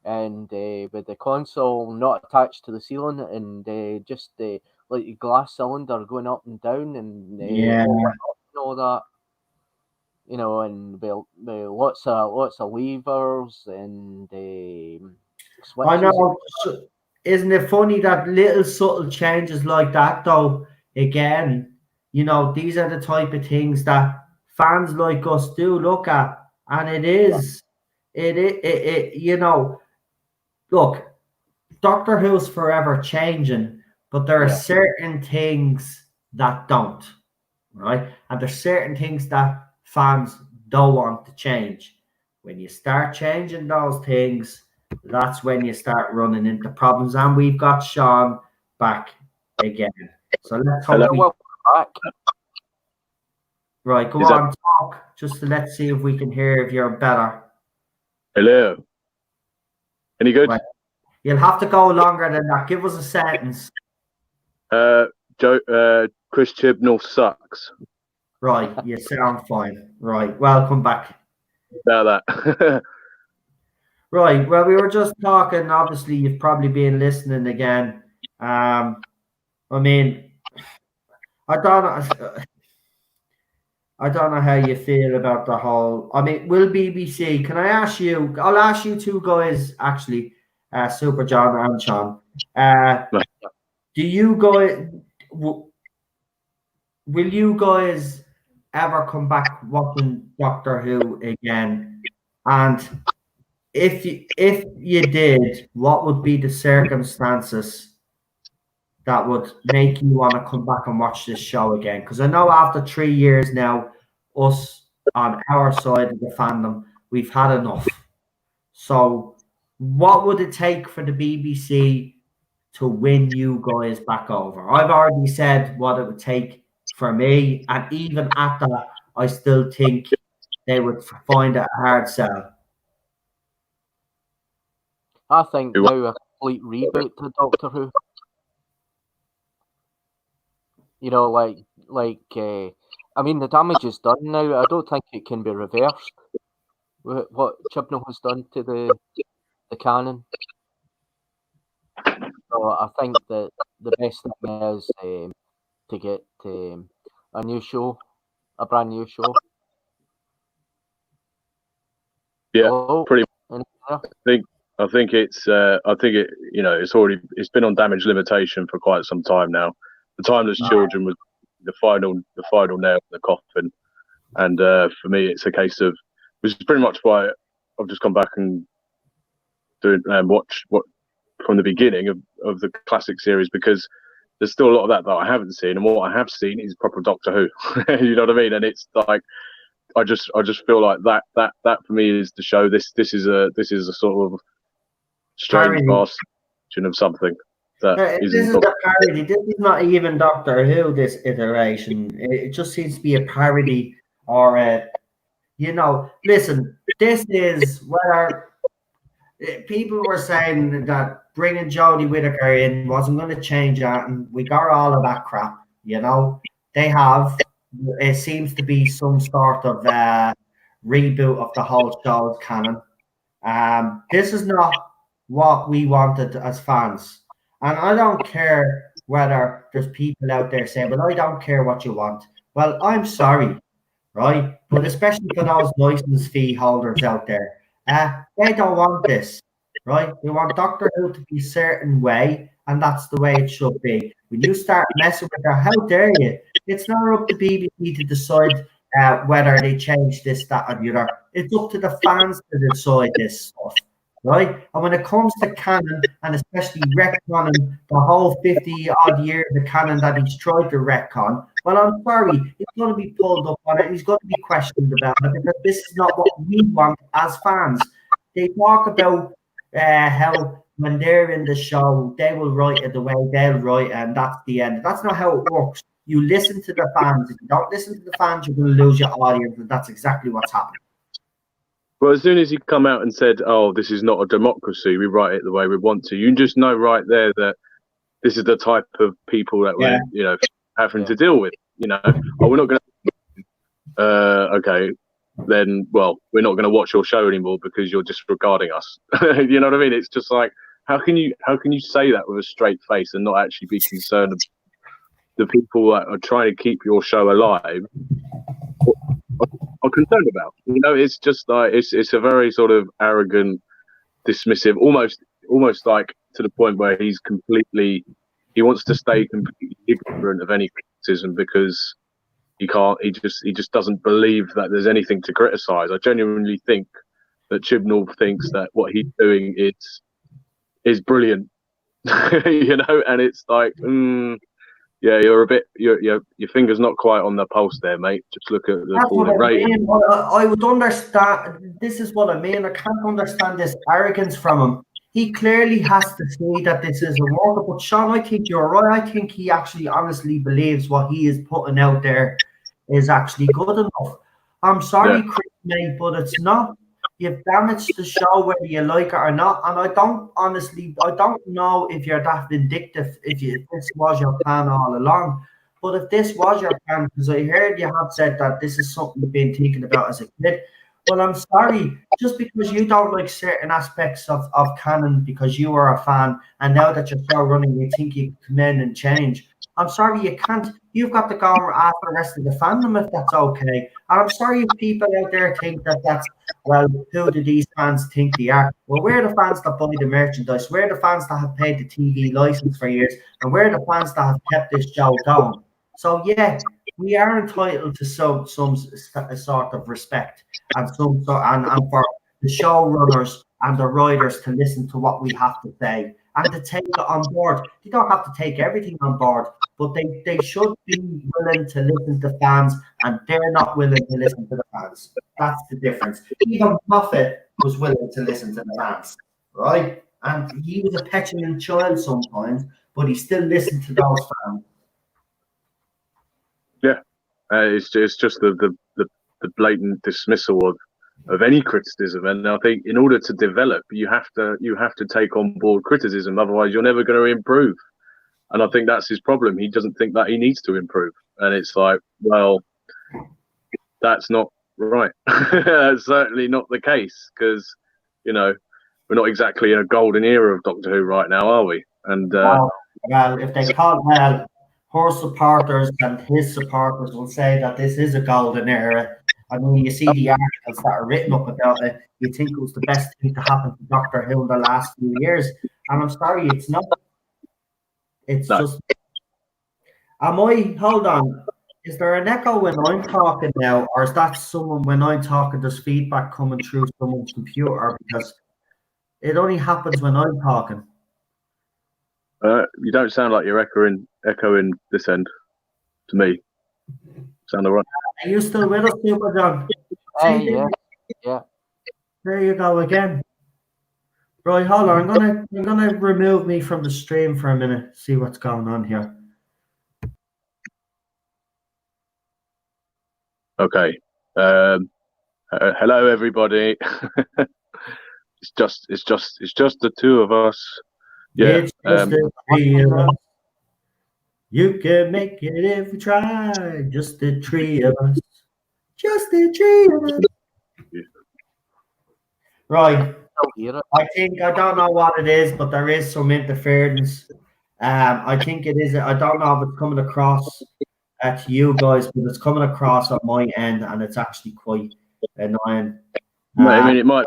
and with the console not attached to the ceiling, and just like a glass cylinder going up and down, and all that. And with lots of levers and switches. I know. Isn't it funny that little subtle changes like that, though? Again, these are the type of things that fans like us do look at, and look, Doctor Who's forever changing, but there are certain things that don't, right? And there's certain things that fans don't want to change. When you start changing those things, that's when you start running into problems. And we've got Sean back again. So let's hope back. Right, go on, talk. Just let's see if we can hear if you're better. Hello. Any good? Right. You'll have to go longer than that. Give us a sentence. Chris Chibnall sucks. Right, you sound fine. Right, welcome back. About that. Right, well, we were just talking. Obviously, you've probably been listening again. I mean, I don't know how you feel about the whole. I mean, will BBC? Can I ask you? I'll ask you two guys actually, Super John and Sean. Do you guys? Will you guys ever come back watching Doctor Who again? And if you did, what would be the circumstances that would make you want to come back and watch this show again? Because I know after 3 years now, us on our side of the fandom, we've had enough. So what would it take for the BBC to win you guys back over? I've already said what it would take for me, and even at that, I still think they would find it a hard sell. I think now a complete reboot to Doctor Who. You know, like I mean, the damage is done now. I don't think it can be reversed. What Chibnall has done to the canon. So I think that the best thing is to get a new show, a brand new show. Yeah, Hello? pretty. I think it's it's been on damage limitation for quite some time now. The Timeless Children was the final nail in the coffin, and for me, it's a case of, which is pretty much why I've just come back and watch what from the beginning of the classic series, because there's still a lot of that I haven't seen, and what I have seen is proper Doctor Who. You know what I mean? And it's like I just feel like that for me is the show. This is a sort of strange version of something that this is a parody. This is not even Doctor Who, this iteration. It just seems to be a parody, or listen, this is where people were saying that bringing Jodie Whittaker in wasn't going to change that, and we got all of that crap. They have. It seems to be some sort of reboot of the whole show's canon. This is not what we wanted as fans. And I don't care whether there's people out there saying, well, I don't care what you want. Well, I'm sorry, right? But especially for those license fee holders out there, they don't want this, right? They want Doctor Who to be a certain way, and that's the way it should be. When you start messing with that, how dare you? It's not up to BBC to decide whether they change this, that, or the other. It's up to the fans to decide this stuff, right? And when it comes to canon, and especially retconning the whole 50-odd years of canon that he's tried to retcon, well, I'm sorry, he's going to be pulled up on it. He's going to be questioned about it, because this is not what we want as fans. They talk about how when they're in the show, they will write it the way they'll write, and that's the end. That's not how it works. You listen to the fans. If you don't listen to the fans, you're going to lose your audience, and that's exactly what's happening. Well, as soon as he come out and said, "Oh, this is not a democracy. We write it the way we want to," you just know right there that this is the type of people that we're, having to deal with. We're not going to. Okay, then, well, we're not going to watch your show anymore because you're disregarding us. You know what I mean? It's just like, how can you say that with a straight face and not actually be concerned about the people that are trying to keep your show alive? Are concerned about. It's just like it's a very sort of arrogant, dismissive, almost like to the point where he wants to stay completely ignorant of any criticism because he just doesn't believe that there's anything to criticize. I genuinely think that Chibnall thinks that what he's doing is brilliant, and it's like, yeah, you're a bit, your finger's not quite on the pulse there, mate. Just look at the falling rate. I would understand. This is what I mean. I can't understand this arrogance from him. He clearly has to see that this is a worker. But Sean, I think you're right. I think he actually honestly believes what he is putting out there is actually good enough. I'm sorry, Chris, mate, but it's not. You've damaged the show whether you like it or not. And I don't know if you're that vindictive, if this was your plan all along. But if this was your plan, because I heard you have said that this is something you've been thinking about as a kid. Well, I'm sorry, just because you don't like certain aspects of canon because you are a fan, and now that you're still running, you think you can come in and change. I'm sorry, you can't. You've got to go after the rest of the fandom if that's okay. And I'm sorry if people out there think that that's, well, who do these fans think they are? Well, we're the fans that buy the merchandise. We're the fans that have paid the TV license for years. And we're the fans that have kept this show going. So, yeah, we are entitled to some sort of respect and for the showrunners and the writers to listen to what we have to say and to take it on board. They don't have to take everything on board, but they should be willing to listen to fans, and they're not willing to listen to the fans. That's the difference. Even Moffat was willing to listen to the fans, right? And he was a petulant child sometimes, but he still listened to those fans. Yeah, it's just the blatant dismissal of any criticism. And I think in order to develop, you have to take on board criticism. Otherwise, you're never going to improve. And I think that's his problem. He doesn't think that he needs to improve. And it's like, well, that's not right. That's certainly not the case, because, you know, we're not exactly in a golden era of Doctor Who right now, are we? And well, if they call her supporters and his supporters will say that this is a golden era. I mean, you see the articles that are written up about it. You think it was the best thing to happen to Doctor Who in the last few years, and I'm sorry, it's not. It's just. Hold on. Is there an echo when I'm talking now, or is that someone when I'm talking? There's feedback coming through someone's computer, because it only happens when I'm talking. You don't sound like you're echoing this end to me. Sound all right? Are you still with us, Super John? Yeah. There you go again. Right, hold on. I'm gonna remove me from the stream for a minute. See what's going on here. Okay. Hello, everybody. It's just the two of us. Yeah. It's just the three of us. You can make it if we try. Just the three of us. Just the three of us. Right. I don't know what it is, but there is some interference. I think it is. I don't know if it's coming across to you guys, but it's coming across at my end, and it's actually quite annoying. I mean, it might.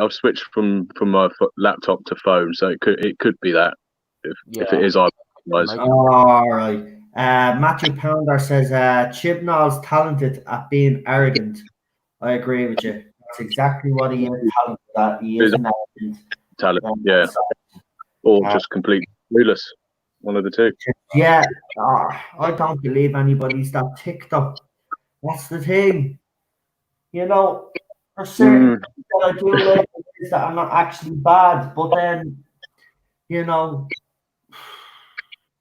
I've switched from my laptop to phone, so it could be that. If it is, I apologize. All right. Matthew Pounder says Chibnall's talented at being arrogant. I agree with you. That's exactly what he is talented at. He is an arrogant. Talent, yeah. Or just completely clueless. One of the two. Yeah. I don't believe anybody's that ticked up. That's the thing. You know, for certain things that I do like is that I'm not actually bad, but then, you know,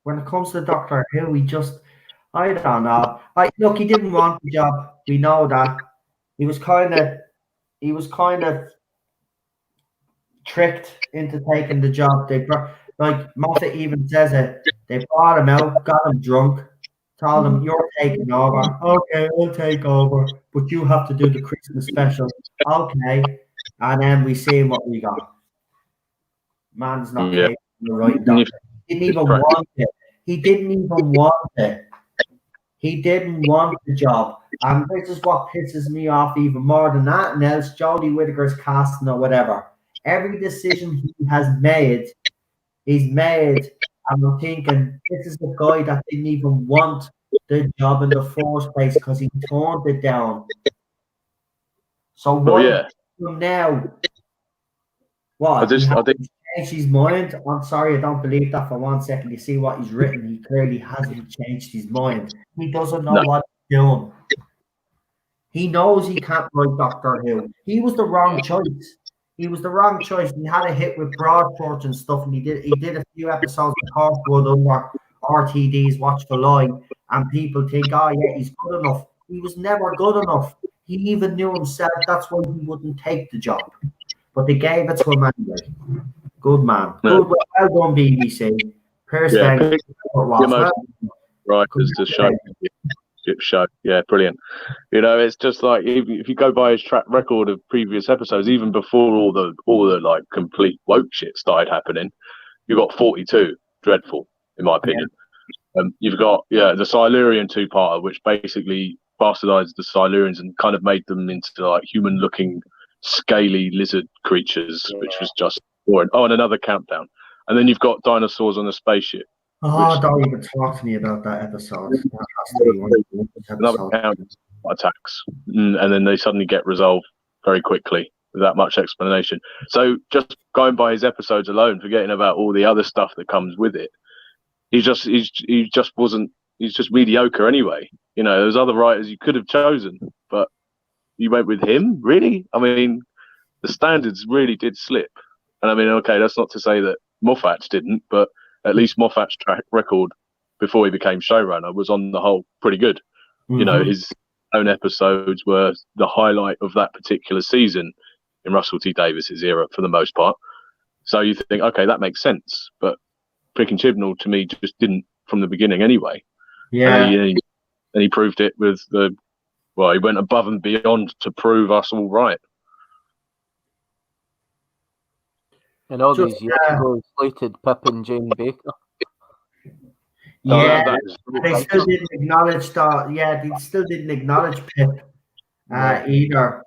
when it comes to Doctor Who, I don't know. Look, he didn't want the job. We know that. He was kind of tricked into taking the job. Like Moffat even says it. They brought him out, got him drunk, told him, "You're taking over." Okay, I'll take over, but you have to do the Christmas special. Okay, and then we see what we got. Man's not capable of writing Doctor. He didn't even want it. He didn't even want it. He didn't want the job. And this is what pisses me off even more than that. And else, Jodie Whittaker's casting or whatever. Every decision he has made, he's made. And I'm thinking, this is the guy that didn't even want the job in the first place because he turned it down. So what now? What? I think changed his mind. I'm sorry, I don't believe that for 1 second. You see what he's written. He clearly hasn't changed his mind. He doesn't know what he's doing. He knows he can't write Doctor Who. He was the wrong choice. He was the wrong choice. He had a hit with Broadchurch and stuff, and he did a few episodes of Hawkwood under RTD's Watchful Eye, and people think, oh yeah, he's good enough. He was never good enough. He even knew himself that's why he wouldn't take the job. But they gave it to him anyway. Good man. Good. Well done, BBC. Right, as the show. Yeah, brilliant. You know, it's just like if you go by his track record of previous episodes, even before all the like complete woke shit started happening, you got 42. Dreadful, in my opinion. You've got the Silurian two-parter, which basically bastardized the Silurians and kind of made them into like human-looking, scaly lizard creatures, which was just boring. Oh, and another Countdown. And then you've got dinosaurs on a spaceship. Oh, don't even talk to me about that episode. That has to be one of the another Countdown attacks. And then they suddenly get resolved very quickly without much explanation. So just going by his episodes alone, forgetting about all the other stuff that comes with it, he's just mediocre anyway. You know, there's other writers you could have chosen, but you went with him? Really? I mean, the standards really did slip. And I mean, okay, that's not to say that Moffat's didn't, but at least Moffat's track record before he became showrunner was on the whole pretty good. You know, own episodes were the highlight of that particular season in Russell T Davis's era for the most part. So you think, okay, that makes sense, but Prick and Chibnall to me just didn't from the beginning anyway. Yeah. And he proved it with he went above and beyond to prove us all right. And all these years ago, he slated Pip and Jane Baker. Yeah, they still didn't acknowledge that. Yeah, they still didn't acknowledge Pip either,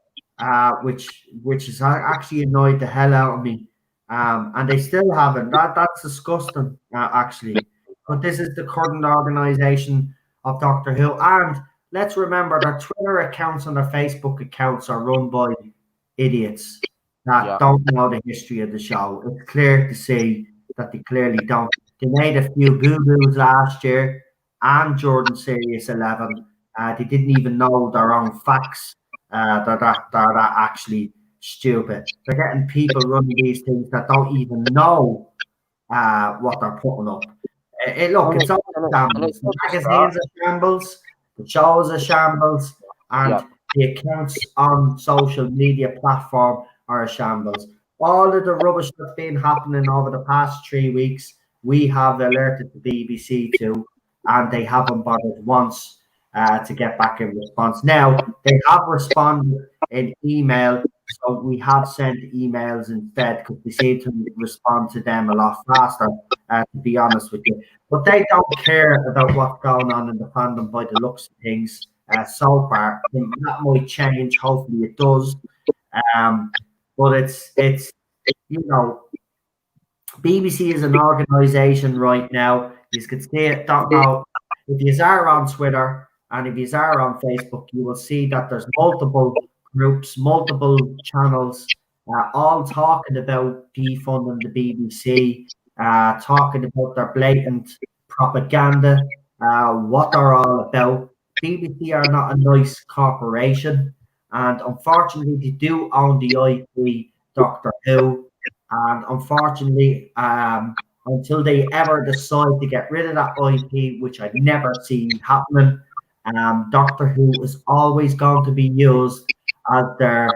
which has actually annoyed the hell out of me. And they still haven't. That's disgusting, actually. But this is the current organisation of Doctor Who, and let's remember that Twitter accounts and their Facebook accounts are run by idiots that don't know the history of the show. It's clear to see that they clearly don't. They made a few boo-boos last year and during Series 11. They didn't even know their own facts. They're actually stupid. They're getting people running these things that don't even know what they're putting up. Look, it's all shambles. The magazines are shambles, the shows are shambles, and the accounts on social media platform are a shambles. All of the rubbish that's been happening over the past 3 weeks, we have alerted the BBC to, and they haven't bothered once to get back in response. Now, they have responded in email, so we have sent emails instead because they seem to respond to them a lot faster, to be honest with you. But they don't care about what's going on in the fandom by the looks of things so far. That might change, hopefully it does. But it's BBC is an organisation right now. You can see it. Don't know if you are on Twitter and if you are on Facebook, you will see that there's multiple groups, multiple channels, all talking about defunding the BBC, talking about their blatant propaganda, what they're all about. BBC are not a nice corporation, and unfortunately, they do own the IP Doctor Who. And unfortunately, until they ever decide to get rid of that IP, which I never see happening, Doctor Who is always going to be used as their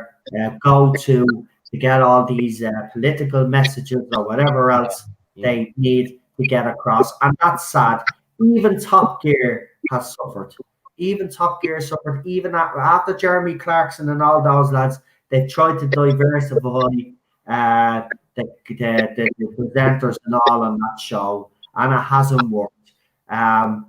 go-to to get all these political messages or whatever else they need to get across. And that's sad. Even Top Gear has suffered. Even Top Gear suffered. Even after Jeremy Clarkson and all those lads, they tried to diversify the presenters and all on that show, and it hasn't worked. That's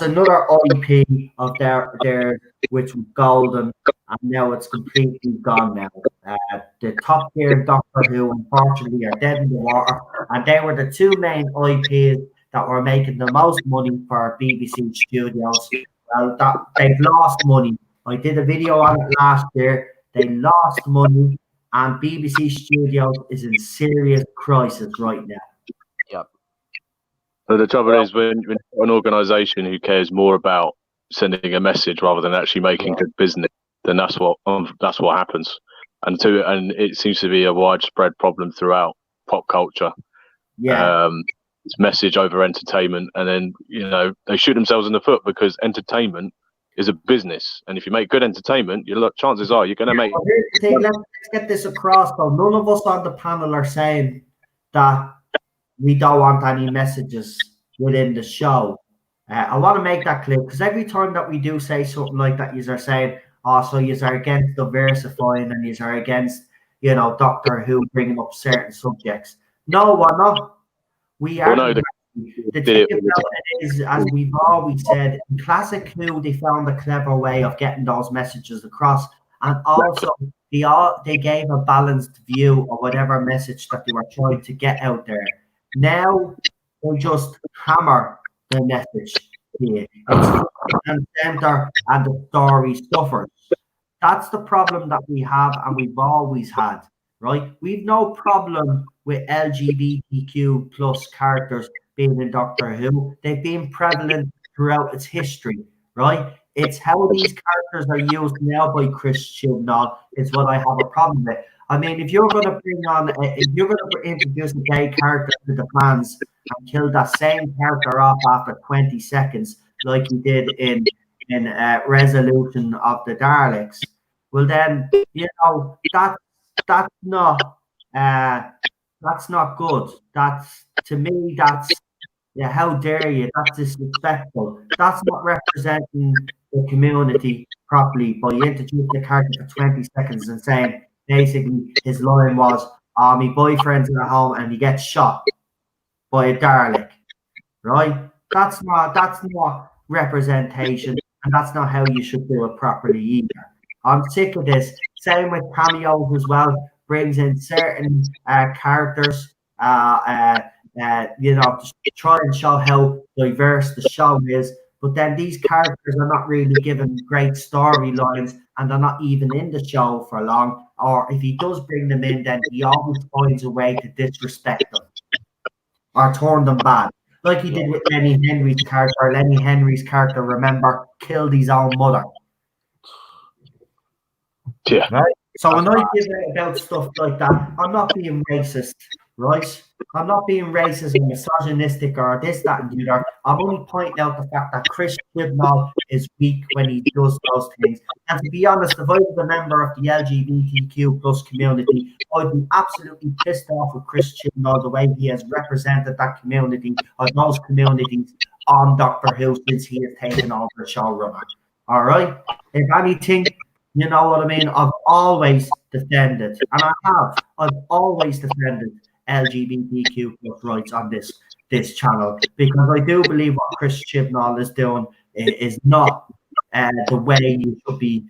another IP of their which was golden, and now it's completely gone now. The Top Gear Doctor Who, unfortunately, are dead in the water, and they were the two main IPs that were making the most money for BBC Studios. Well, they've lost money. I did a video on it last year. They lost money, and BBC Studios is in serious crisis right now. Yep. So the trouble is when an organisation who cares more about sending a message rather than actually making good business, then that's what happens. And it seems to be a widespread problem throughout pop culture. Yeah. It's message over entertainment, and then they shoot themselves in the foot because entertainment is a business, and if you make good entertainment, chances are you're going to make. Let's get this across, though. None of us on the panel are saying that we don't want any messages within the show. I want to make that clear, because every time that we do say something like that, you are saying, so you are against diversifying and you are against, Doctor Who bringing up certain subjects. No, we're not. We are. Well, no, the thing about it is, as we've always said, in classic Who, they found a clever way of getting those messages across, and also they gave a balanced view of whatever message that they were trying to get out there. Now they just hammer the message here. It's and center, and the story suffers. That's the problem that we have, and we've always had. Right? We've no problem with LGBTQ plus characters being in Doctor Who. They've been prevalent throughout its history, right? It's how these characters are used now by Chris Chibnall is what I have a problem with. I mean, if you're going to introduce a gay character to the fans and kill that same character off after 20 seconds, like you did in in resolution of the Daleks, well then, you know, that's not good. That's, to me, that's, yeah, how dare you? That's disrespectful. That's not representing the community properly by you introduce the character for 20 seconds and saying basically his line was, my boyfriend's in a home and he gets shot by a Dalek, right? That's not representation, and that's not how you should do it properly either. I'm sick of this. Same with cameos as well. Brings in certain characters, you know, to try and show how diverse the show is. But then these characters are not really given great storylines, and they're not even in the show for long. Or if he does bring them in, then he always finds a way to disrespect them or turn them bad. Like he did with Lenny Henry's character. Lenny Henry's character, remember, killed his own mother. Yeah. Right? So when I give out about stuff like that, I'm not being racist, right? I'm not being racist and misogynistic or this, that, and the other. I'm only pointing out the fact that Chris Chibnall is weak when he does those things. And to be honest, if I was a member of the LGBTQ plus community, I'd be absolutely pissed off with Chris Chibnall, the way he has represented that community or those communities on Doctor Who since he has taken over the showrunner. All right? If anything, you know what I mean? I've always defended, and I've always defended LGBTQ plus rights on this channel, because I do believe what Chris Chibnall is doing is not the way you should be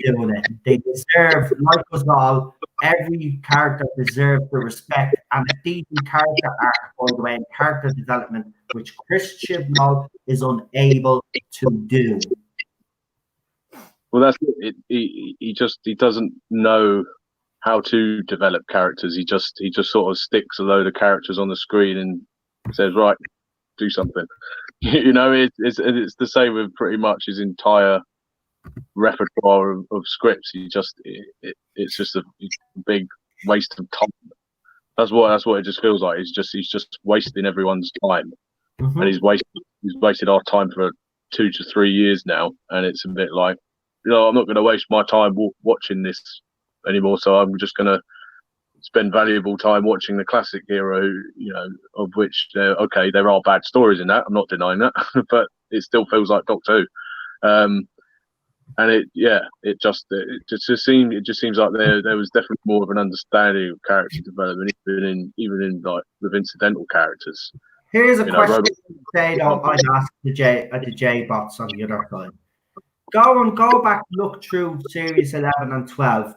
doing it. They deserve, like us all, every character deserves the respect and a decent character arc, by the way, and character development, which Chris Chibnall is unable to do. Well, that's it. He doesn't know how to develop characters. He just sort of sticks a load of characters on the screen and says, right, do something. You know, it's the same with pretty much his entire repertoire of scripts. It's just a big waste of time. That's what it just feels like. He's just wasting everyone's time, and he's wasted our time for 2 to 3 years now, and it's a bit like, you know, I'm not going to waste my time watching this anymore. So I'm just going to spend valuable time watching the classic era, you know, of which, okay, there are bad stories in that. I'm not denying that, but it still feels like Doctor Who. And it just seems like there was definitely more of an understanding of character development, even in like with incidental characters. Here's a question I'd ask the J bots on the other side. Go back, look through series 11 and 12,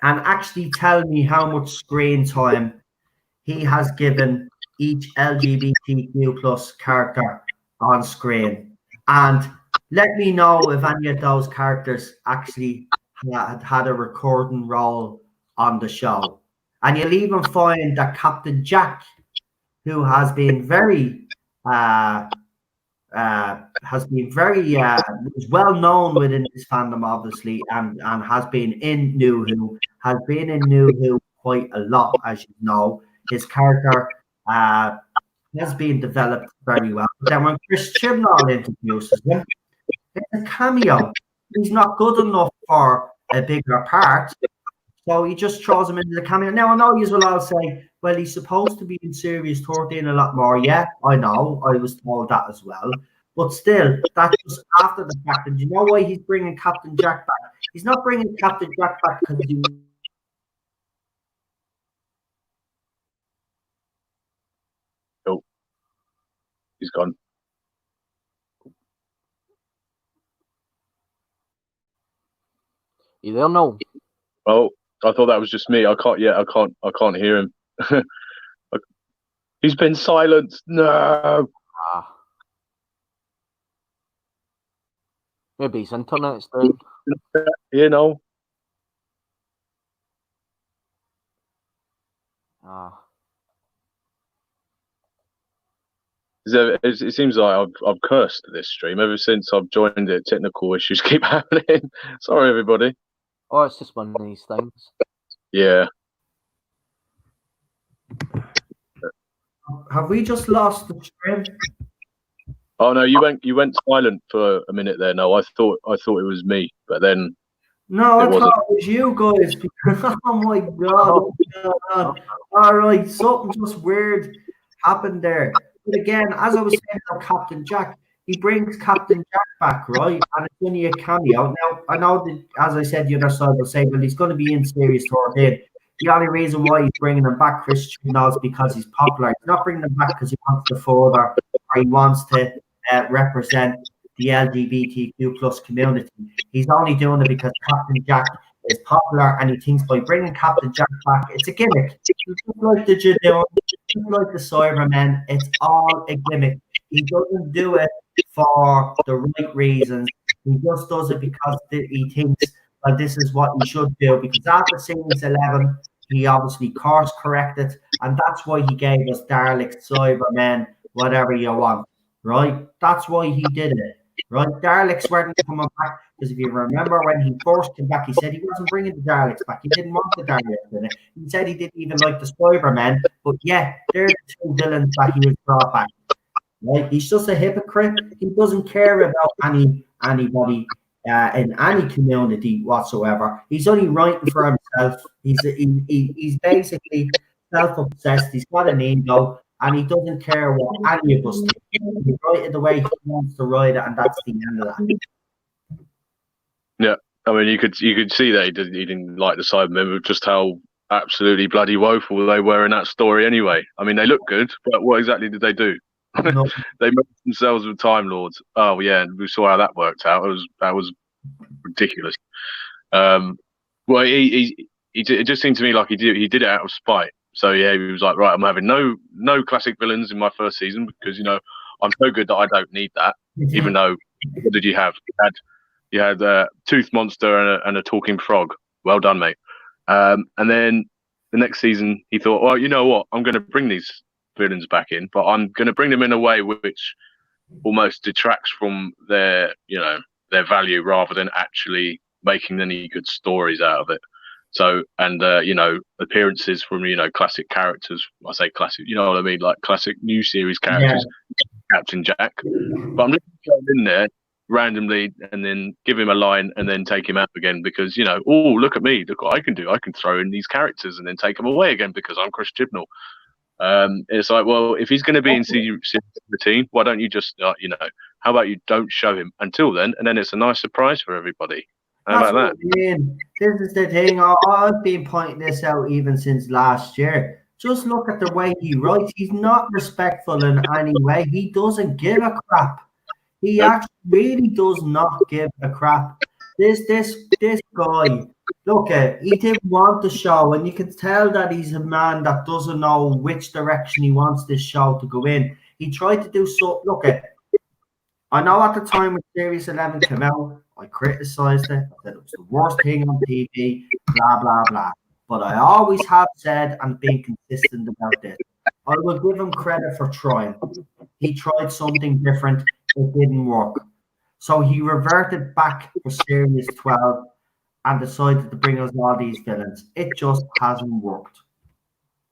and actually tell me how much screen time he has given each LGBTQ plus character on screen, and let me know if any of those characters actually had a recording role on the show. And you'll even find that Captain Jack, who has been very is well known within this fandom, obviously, and has been in New Who quite a lot, as you know. His character has been developed very well. But then when Chris Chibnall introduces him, it's a cameo. He's not good enough for a bigger part, so he just throws him into the cameo. Now, I know you will all say, well, he's supposed to be in Series 13 a lot more. Yeah, I know. I was told that as well. But still, that's just after the fact. And do you know why he's bringing Captain Jack back? He's not bringing Captain Jack back because he... Oh, he's gone. You there now? Oh, I thought that was just me. I can't hear him. He's been silenced. No. Maybe his internet's down. You know. It seems like I've cursed this stream ever since I've joined it. Technical issues keep happening. Sorry, everybody. Oh, it's just one of these things. Yeah. Have we just lost the stream? Oh no, you went silent for a minute there. No, I thought it was me, but then No, I thought it was you guys. Because, oh my god! All right, something just weird happened there. But again, as I was saying about Captain Jack, he brings Captain Jack back, right? And it's only a cameo. Now, I know that, as I said, the other side will say, well, he's going to be in Series 13. The only reason why he's bringing him back, Chris Chibnall, is because he's popular. He's not bringing him back because he wants to further or he wants to represent the LGBTQ plus community. He's only doing it because Captain Jack is popular, and he thinks by bringing Captain Jack back, it's a gimmick. Just like the Judean, just like the Cybermen, it's all a gimmick. He doesn't do it for the right reasons. He just does it because he thinks that this is what he should do. Because after Series 11, he obviously course corrected, and that's why he gave us Daleks, Cybermen, whatever you want, right? That's why he did it, right? Daleks weren't coming back, because if you remember when he first came back, he said he wasn't bringing the Daleks back. He didn't want the Daleks in it. He said he didn't even like the Cybermen, but yeah, they're the two villains that he was brought back. Right? He's just a hypocrite. He doesn't care about anybody in any community whatsoever. He's only writing for himself. He's basically self-obsessed. He's got an ego, and he doesn't care what any of us think. He's writing the way he wants to write it, and that's the end of that. Yeah, I mean, you could see that he didn't like the Cybermen, just how absolutely bloody woeful they were in that story. Anyway, I mean, they look good, but what exactly did they do? No. They merged themselves with Time Lords. Oh yeah, and we saw how that worked out. That was ridiculous. Well, it just seemed to me like he did it out of spite. So yeah, he was like, right, I'm having no classic villains in my first season because I'm so good that I don't need that. Even though, what did you have? You had a Tooth Monster and a Talking Frog. Well done, mate. And then the next season, he thought, well, you know what? I'm going to bring these villains back in, but I'm going to bring them in a way which almost detracts from their value rather than actually making any good stories out of it. So, and appearances from classic characters. I say classic, you know what I mean, like classic new series characters, Captain Jack. But I'm just going in there randomly and then give him a line and then take him out again because oh, look at me, look what I can do. I can throw in these characters and then take them away again because I'm Chris Chibnall. It's like, well, if he's going to be in season 13, why don't you just how about you don't show him until then, and then it's a nice surprise for everybody. How about that? This is the thing. I've been pointing this out even since last year. Just look at the way he writes. He's not respectful in any way. He doesn't give a crap. He actually really does not give a crap. This guy, look, he didn't want the show, and you can tell that he's a man that doesn't know which direction he wants this show to go in. He tried to do so. Look, I know at the time when Series 11 came out, I criticized it. I said it was the worst thing on TV, blah, blah, blah. But I always have said and been consistent about this. I will give him credit for trying. He tried something different. It didn't work. So he reverted back for Series 12 and decided to bring us all these villains. It just hasn't worked.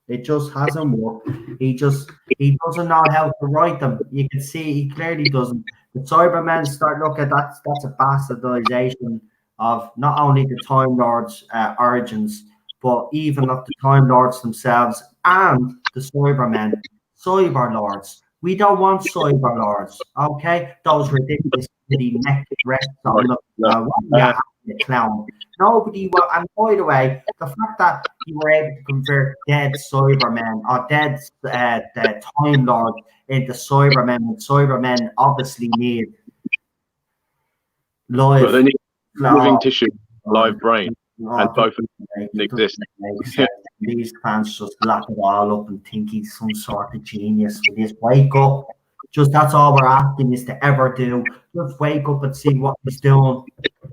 It just hasn't worked. He doesn't know how to write them. You can see he clearly doesn't. The Cybermen start looking, that's a bastardization of not only the Time Lords' origins, but even of the Time Lords themselves and the Cybermen. Cyber Lords. We don't want Cyber Lords, okay? Those ridiculous neck rests on the clown. Nobody will. And by the way, the fact that you were able to convert dead Cybermen or dead the Time Lord into Cybermen, and Cybermen obviously need live. But they need living tissue, live brain, and both of them exist. These fans just lap it all up and think he's some sort of genius. We just wake up. Just that's all we're asking is to ever do. Just wake up and see what he's doing.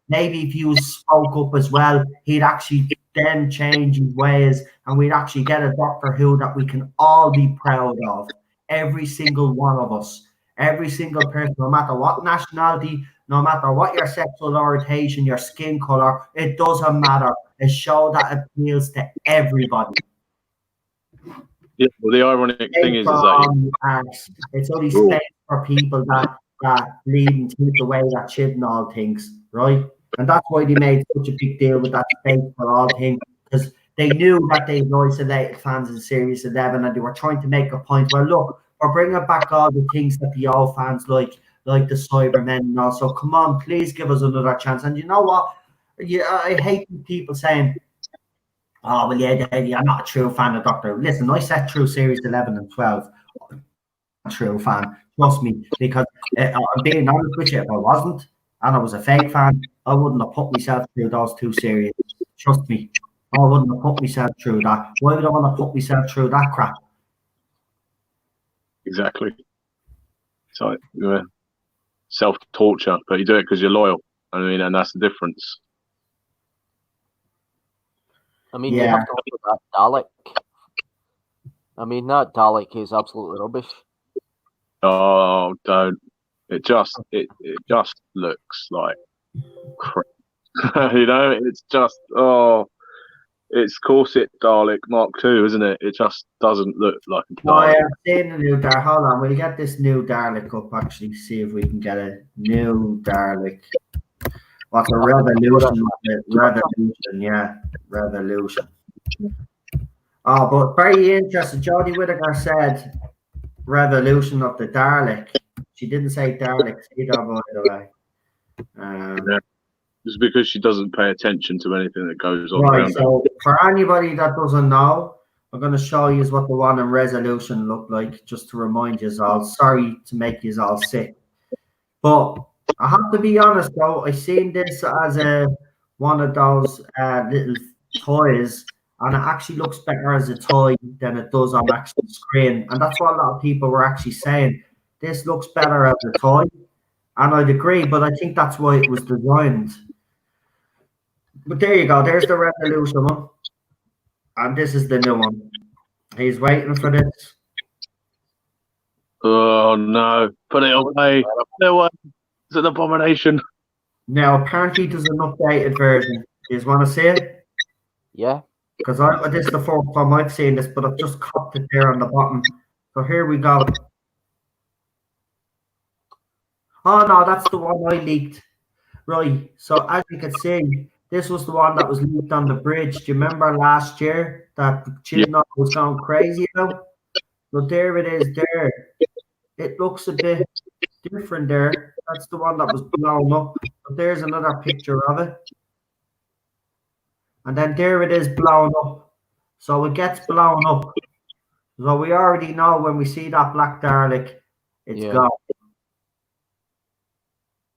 Maybe if you spoke up as well, he'd actually then change his ways, and we'd actually get a Doctor Who that we can all be proud of. Every single one of us, every single person, no matter what nationality, no matter what your sexual orientation, your skin color, it doesn't matter. A show that appeals to everybody. Yeah, well, the ironic thing is that it's only space for people that bleed and think the way that Chibnall thinks, right? And that's why they made such a big deal with that space for all thing, because they knew that they isolated fans in Series 11, and they were trying to make a point. Well, look, we're bringing back all the things that the old fans like the Cybermen and all. So come on, please give us another chance. And you know what? I hate people saying, "Oh, well, yeah, I'm not a true fan of Doctor." Listen, I sat through Series 11 and 12. I'm a true fan, trust me, because I'm being honest with you, if I wasn't, and I was a fake fan, I wouldn't have put myself through those two series. Trust me, I wouldn't have put myself through that. Why would I want to put myself through that crap? Exactly. So, self-torture, but you do it because you're loyal. I mean, and that's the difference. I mean, you have to look at that Dalek. I mean, that Dalek is absolutely rubbish. Oh, don't! It just looks like crap. It's just it's Corset Dalek Mark II, isn't it? It just doesn't look like a Dalek. Oh, yeah, I've seen the new Dalek. Hold on, we'll get this new Dalek up. Actually, see if we can get a new Dalek. What's a revolution? Revolution, yeah, revolution. Oh, but very interesting. Jodie Whittaker said revolution of the Dalek. She didn't say Dalek either, by the way. Yeah. It's because she doesn't pay attention to anything that goes on right, around so for anybody that doesn't know, I'm going to show you what the one in Resolution looked like, just to remind you all. Sorry to make you all sick. But I have to be honest, though, I seen this as one of those little toys, and it actually looks better as a toy than it does on actual screen. And that's what a lot of people were actually saying. This looks better as a toy. And I'd agree, but I think that's why it was designed. But there you go. There's the Revolution one. And this is the new one. He's waiting for this. Oh, no. Put it away. No, it's an abomination. Now, apparently there's an updated version. You guys want to see it? Yeah. Because this is the first time I've seen this, but I've just copped it there on the bottom. So here we go. Oh, no, that's the one I leaked. Right. So as you can see, this was the one that was leaked on the bridge. Do you remember last year that Chibnall was going crazy about? But there it is there. It looks a bit different there. That's the one that was blown up. But there's another picture of it. And then there it is blown up. So it gets blown up. So we already know when we see that black Dalek, it's gone.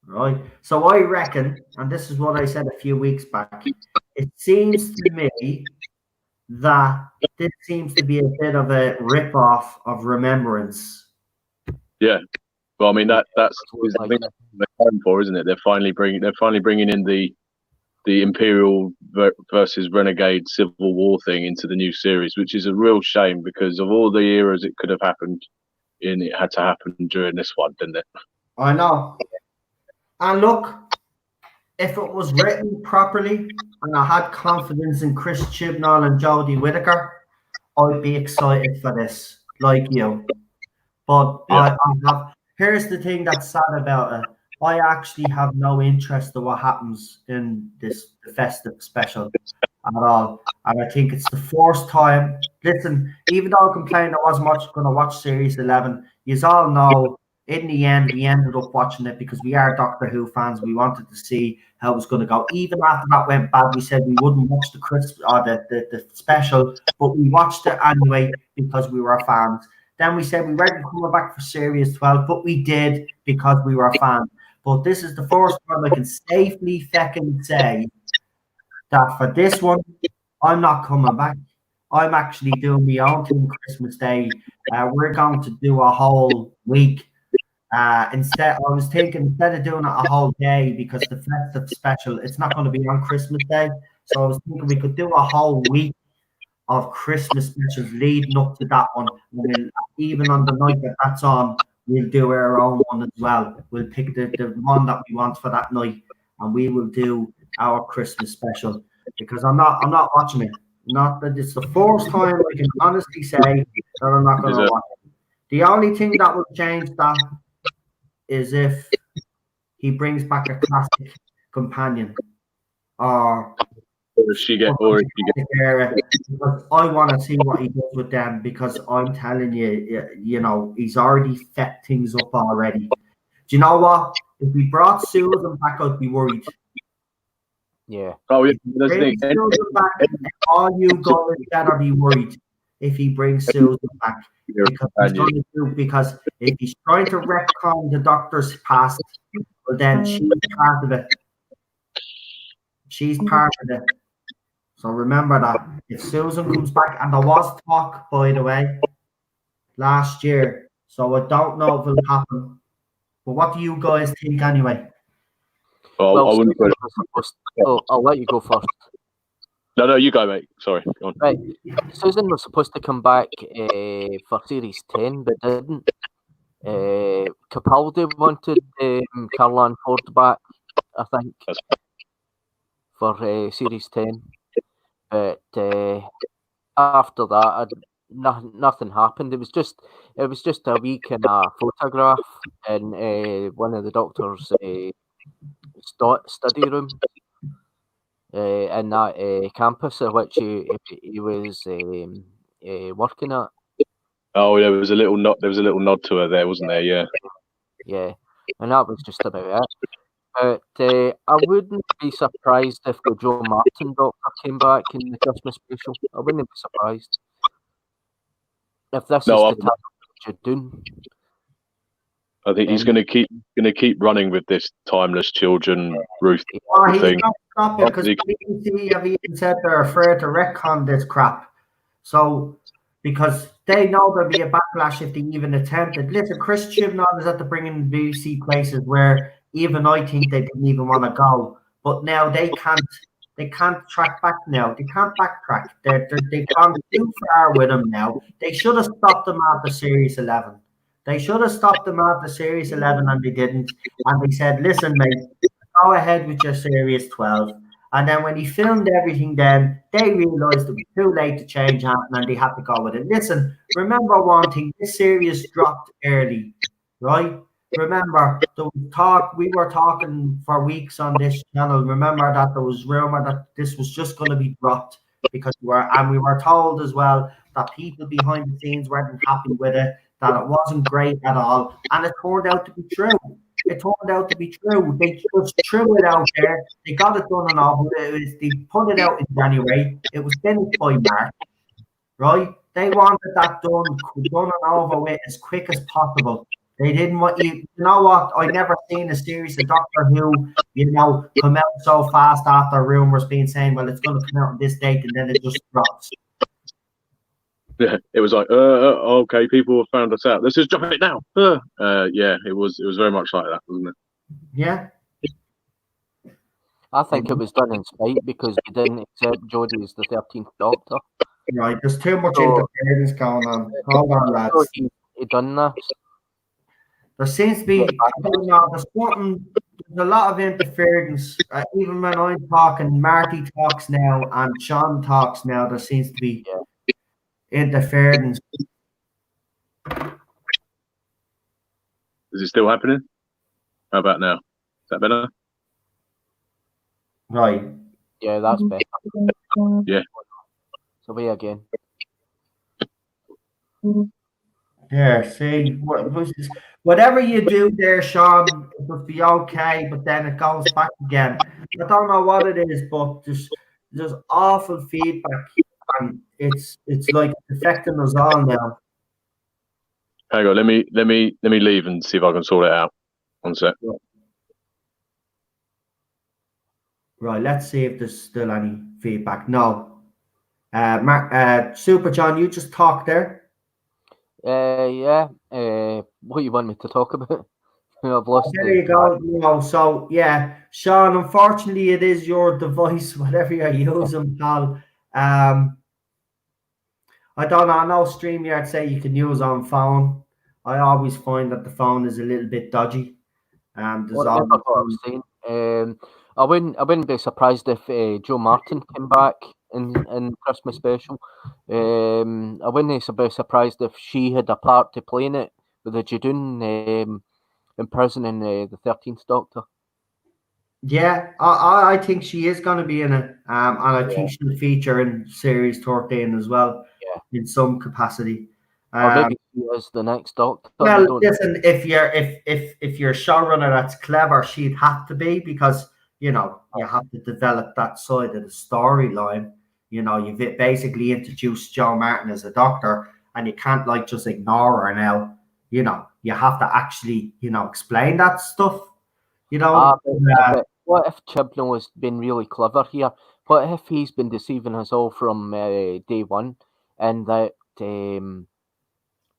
Right. So I reckon, and this is what I said a few weeks back, it seems to me that this seems to be a bit of a rip-off of Remembrance. Yeah. Well, I mean that's what they're going for, isn't it? They're finally bringing in the Imperial versus Renegade Civil War thing into the new series, which is a real shame because of all the eras it could have happened in, it had to happen during this one, didn't it? I know. And look, if it was written properly and I had confidence in Chris Chibnall and Jodie Whittaker, I'd be excited for this, like you. But yeah. Here's the thing that's sad about it. I actually have no interest in what happens in the festive special at all. And I think it's the first time. Listen, even though I complained I wasn't going to watch Series 11, you all know in the end, we ended up watching it because we are Doctor Who fans. We wanted to see how it was going to go. Even after that went bad, we said we wouldn't watch the special, but we watched it anyway because we were fans. Then we said we weren't coming back for Series 12, but we did because we were fans. But this is the first time I can safely feckin' say that for this one, I'm not coming back. I'm actually doing my own thing Christmas Day. We're going to do a whole week. Instead of doing it a whole day because the festive special, it's not going to be on Christmas Day. So I was thinking we could do a whole week of Christmas specials leading up to that one. And even on the night that's on, we'll do our own one as well. We'll pick the one that we want for that night, and we will do our Christmas special because I'm not watching it. Not that it's the first time I can honestly say that I'm not going to watch it. The only thing that will change that is if he brings back a classic companion, or if she get era, because I want to see what he does with them, because I'm telling you, you know, he's already set things up already. Do you know what? If we brought Susan back, I'd be worried. Yeah. Oh, yeah. If he brings Susan back, all you guys better be worried if he brings Susan back. Because if he's trying to retcon the Doctor's past, well, then she's part of it. She's part of it. So remember that. If Susan comes back, and there was talk, by the way, last year, so I don't know if it'll happen. But what do you guys think anyway? Well, I wouldn't. I'll let you go first. No, you go, mate. Sorry. Go on. Right. Susan was supposed to come back for series 10, but didn't. Capaldi wanted Caroline Ford back, I think, for series 10. But after that, nothing happened. It was just a week in a photograph in one of the Doctor's study room in that campus at which he was working at. Oh, there was a little nod. There was a little nod to her there, wasn't there? Yeah. Yeah, and that was just about it. But I wouldn't be surprised if the Joe Martin Doctor came back in the Christmas special. I wouldn't be surprised if this is the time you're doing. I think he's going to keep running with this timeless children Ruth thing. He's not stopping, because BBC have even said they're afraid to retcon this crap. So, because they know there'll be a backlash if they even attempt it. Listen, Chris Chibnall is at the bringing BBC places where even I think they didn't even want to go. But now they can't track back now. They can't backtrack. They've gone too far with them now. They should have stopped them after Series 11. They should have stopped them after Series 11, and they didn't. And they said, listen, mate, go ahead with your Series 12. And then when he filmed everything, then they realised it was too late to change that, and they had to go with it. Listen, remember one thing, this series dropped early, right? Remember, there was talk, we were talking for weeks on this channel. Remember that there was rumour that this was just going to be dropped, because we were told as well that people behind the scenes weren't happy with it, that it wasn't great at all, and it turned out to be true. It turned out to be true. They just threw it out there. They got it done and all, but they put it out in January. It was finished by March, right? They wanted that done and over with as quick as possible. They didn't want you know what? I never seen a series of Doctor Who, come out so fast after rumours being saying, well, it's going to come out on this date, and then it just drops. Yeah, it was like, okay, people have found us out. Let's just drop it now. Yeah, it was very much like that, wasn't it? Yeah. I think it was done in spite, because they didn't accept Jodie as the 13th Doctor. Right, there's too much interference going on. Hold on, lads. So he done this. There seems to be, there's a lot of interference. Even when I'm talking, Marty talks now and Sean talks now, there seems to be interference. Is it still happening? How about now? Is that better? Right. Yeah, that's better. Yeah. So we again. Yeah, see, whatever you do there, Sean, it will be okay, but then it goes back again. I don't know what it is, but there's awful feedback, and it's like affecting us all now. Hang on, let me leave and see if I can sort it out. One sec. Right, let's see if there's still any feedback. No. Super John, you just talked there. Yeah. What you want me to talk about? I've lost. There you go. So yeah, Sean. Unfortunately, it is your device, whatever you're using, pal. I don't know. I know StreamYard say you can use on phone. I always find that the phone is a little bit dodgy. There's what I'm saying. I wouldn't be surprised if Joe Martin came back in Christmas special. I wouldn't be surprised if she had a part to play in it with the Judoon imprisoning the 13th Doctor. Yeah, I think she is going to be in it, and I think Yeah. she'll feature in series 13 as well, Yeah. in some capacity. Or maybe she is the next Doctor. Well, we don't know. listen, if you're a showrunner that's clever, she'd have to be, because you have to develop that side of the storyline. You've basically introduced Joe Martin as a doctor, and you can't like just ignore her now. You have to actually explain that stuff. But what if Chibnall has been really clever here? What if he's been deceiving us all from day one, and that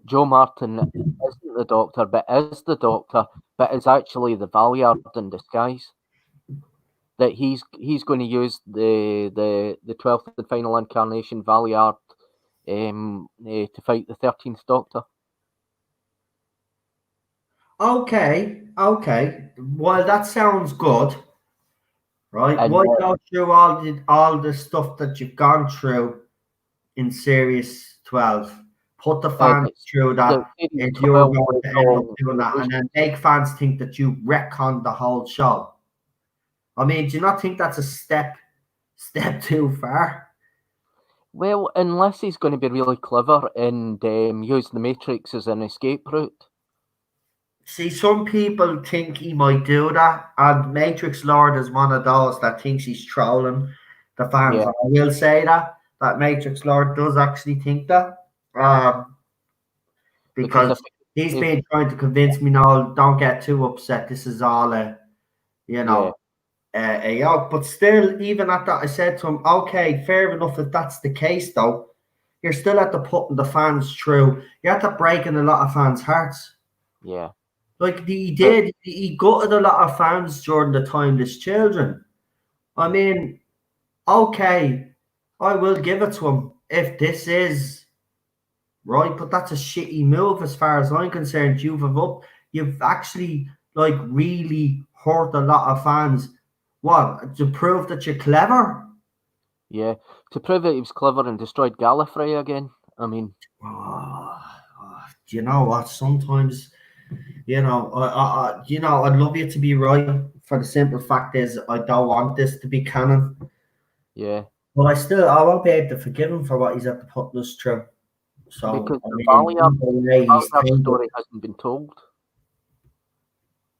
Joe Martin isn't the Doctor, but is the Doctor, but is actually the Valeyard in disguise? That he's going to use the 12th and final incarnation Valeyard to fight the 13th Doctor. Okay. Well, that sounds good, right? And, Why go through all the stuff that you've gone through in Series 12? Put the fans through that if you're going to end up doing that, and then make fans think that you retconned the whole show. I mean, do you not think that's a step too far? Well, unless he's going to be really clever and use the Matrix as an escape route. See, some people think he might do that, and Matrix Lord is one of those that thinks he's trolling the fans. Yeah. I will say that Matrix Lord does actually think that, because he's been trying to convince me, no, don't get too upset. This is all a joke. But still, even at that, I said to him, okay, fair enough if that's the case, though. You're still at the putting the fans through. You're at the breaking a lot of fans' hearts. Yeah. Like he gutted a lot of fans during the Timeless Children. I mean, okay, I will give it to him if this is right, but that's a shitty move as far as I'm concerned. You've actually like really hurt a lot of fans. What, to prove that you're clever? Yeah, to prove that he was clever and destroyed Gallifrey again. I mean, do you know what? Sometimes, I'd love you to be right. For the simple fact is, I don't want this to be canon. Yeah. Well, I won't be able to forgive him for what he's at the putting us through. So, because the Valeyard story hasn't been told,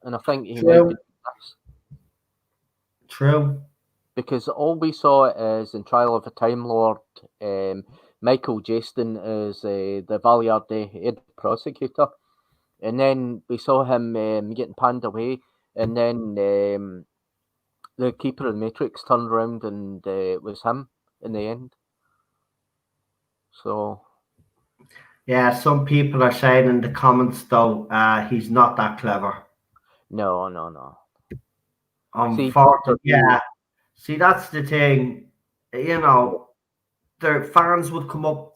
and I think he might be this. True. Because all we saw is in Trial of a Time Lord, Michael Jaston is the Valeyard head prosecutor, and then we saw him getting panned away, and then the Keeper of the Matrix turned around and it was him in the end. So. Yeah, some people are saying in the comments, though, he's not that clever. No. Unfortunately, yeah. See, that's the thing. The fans would come up.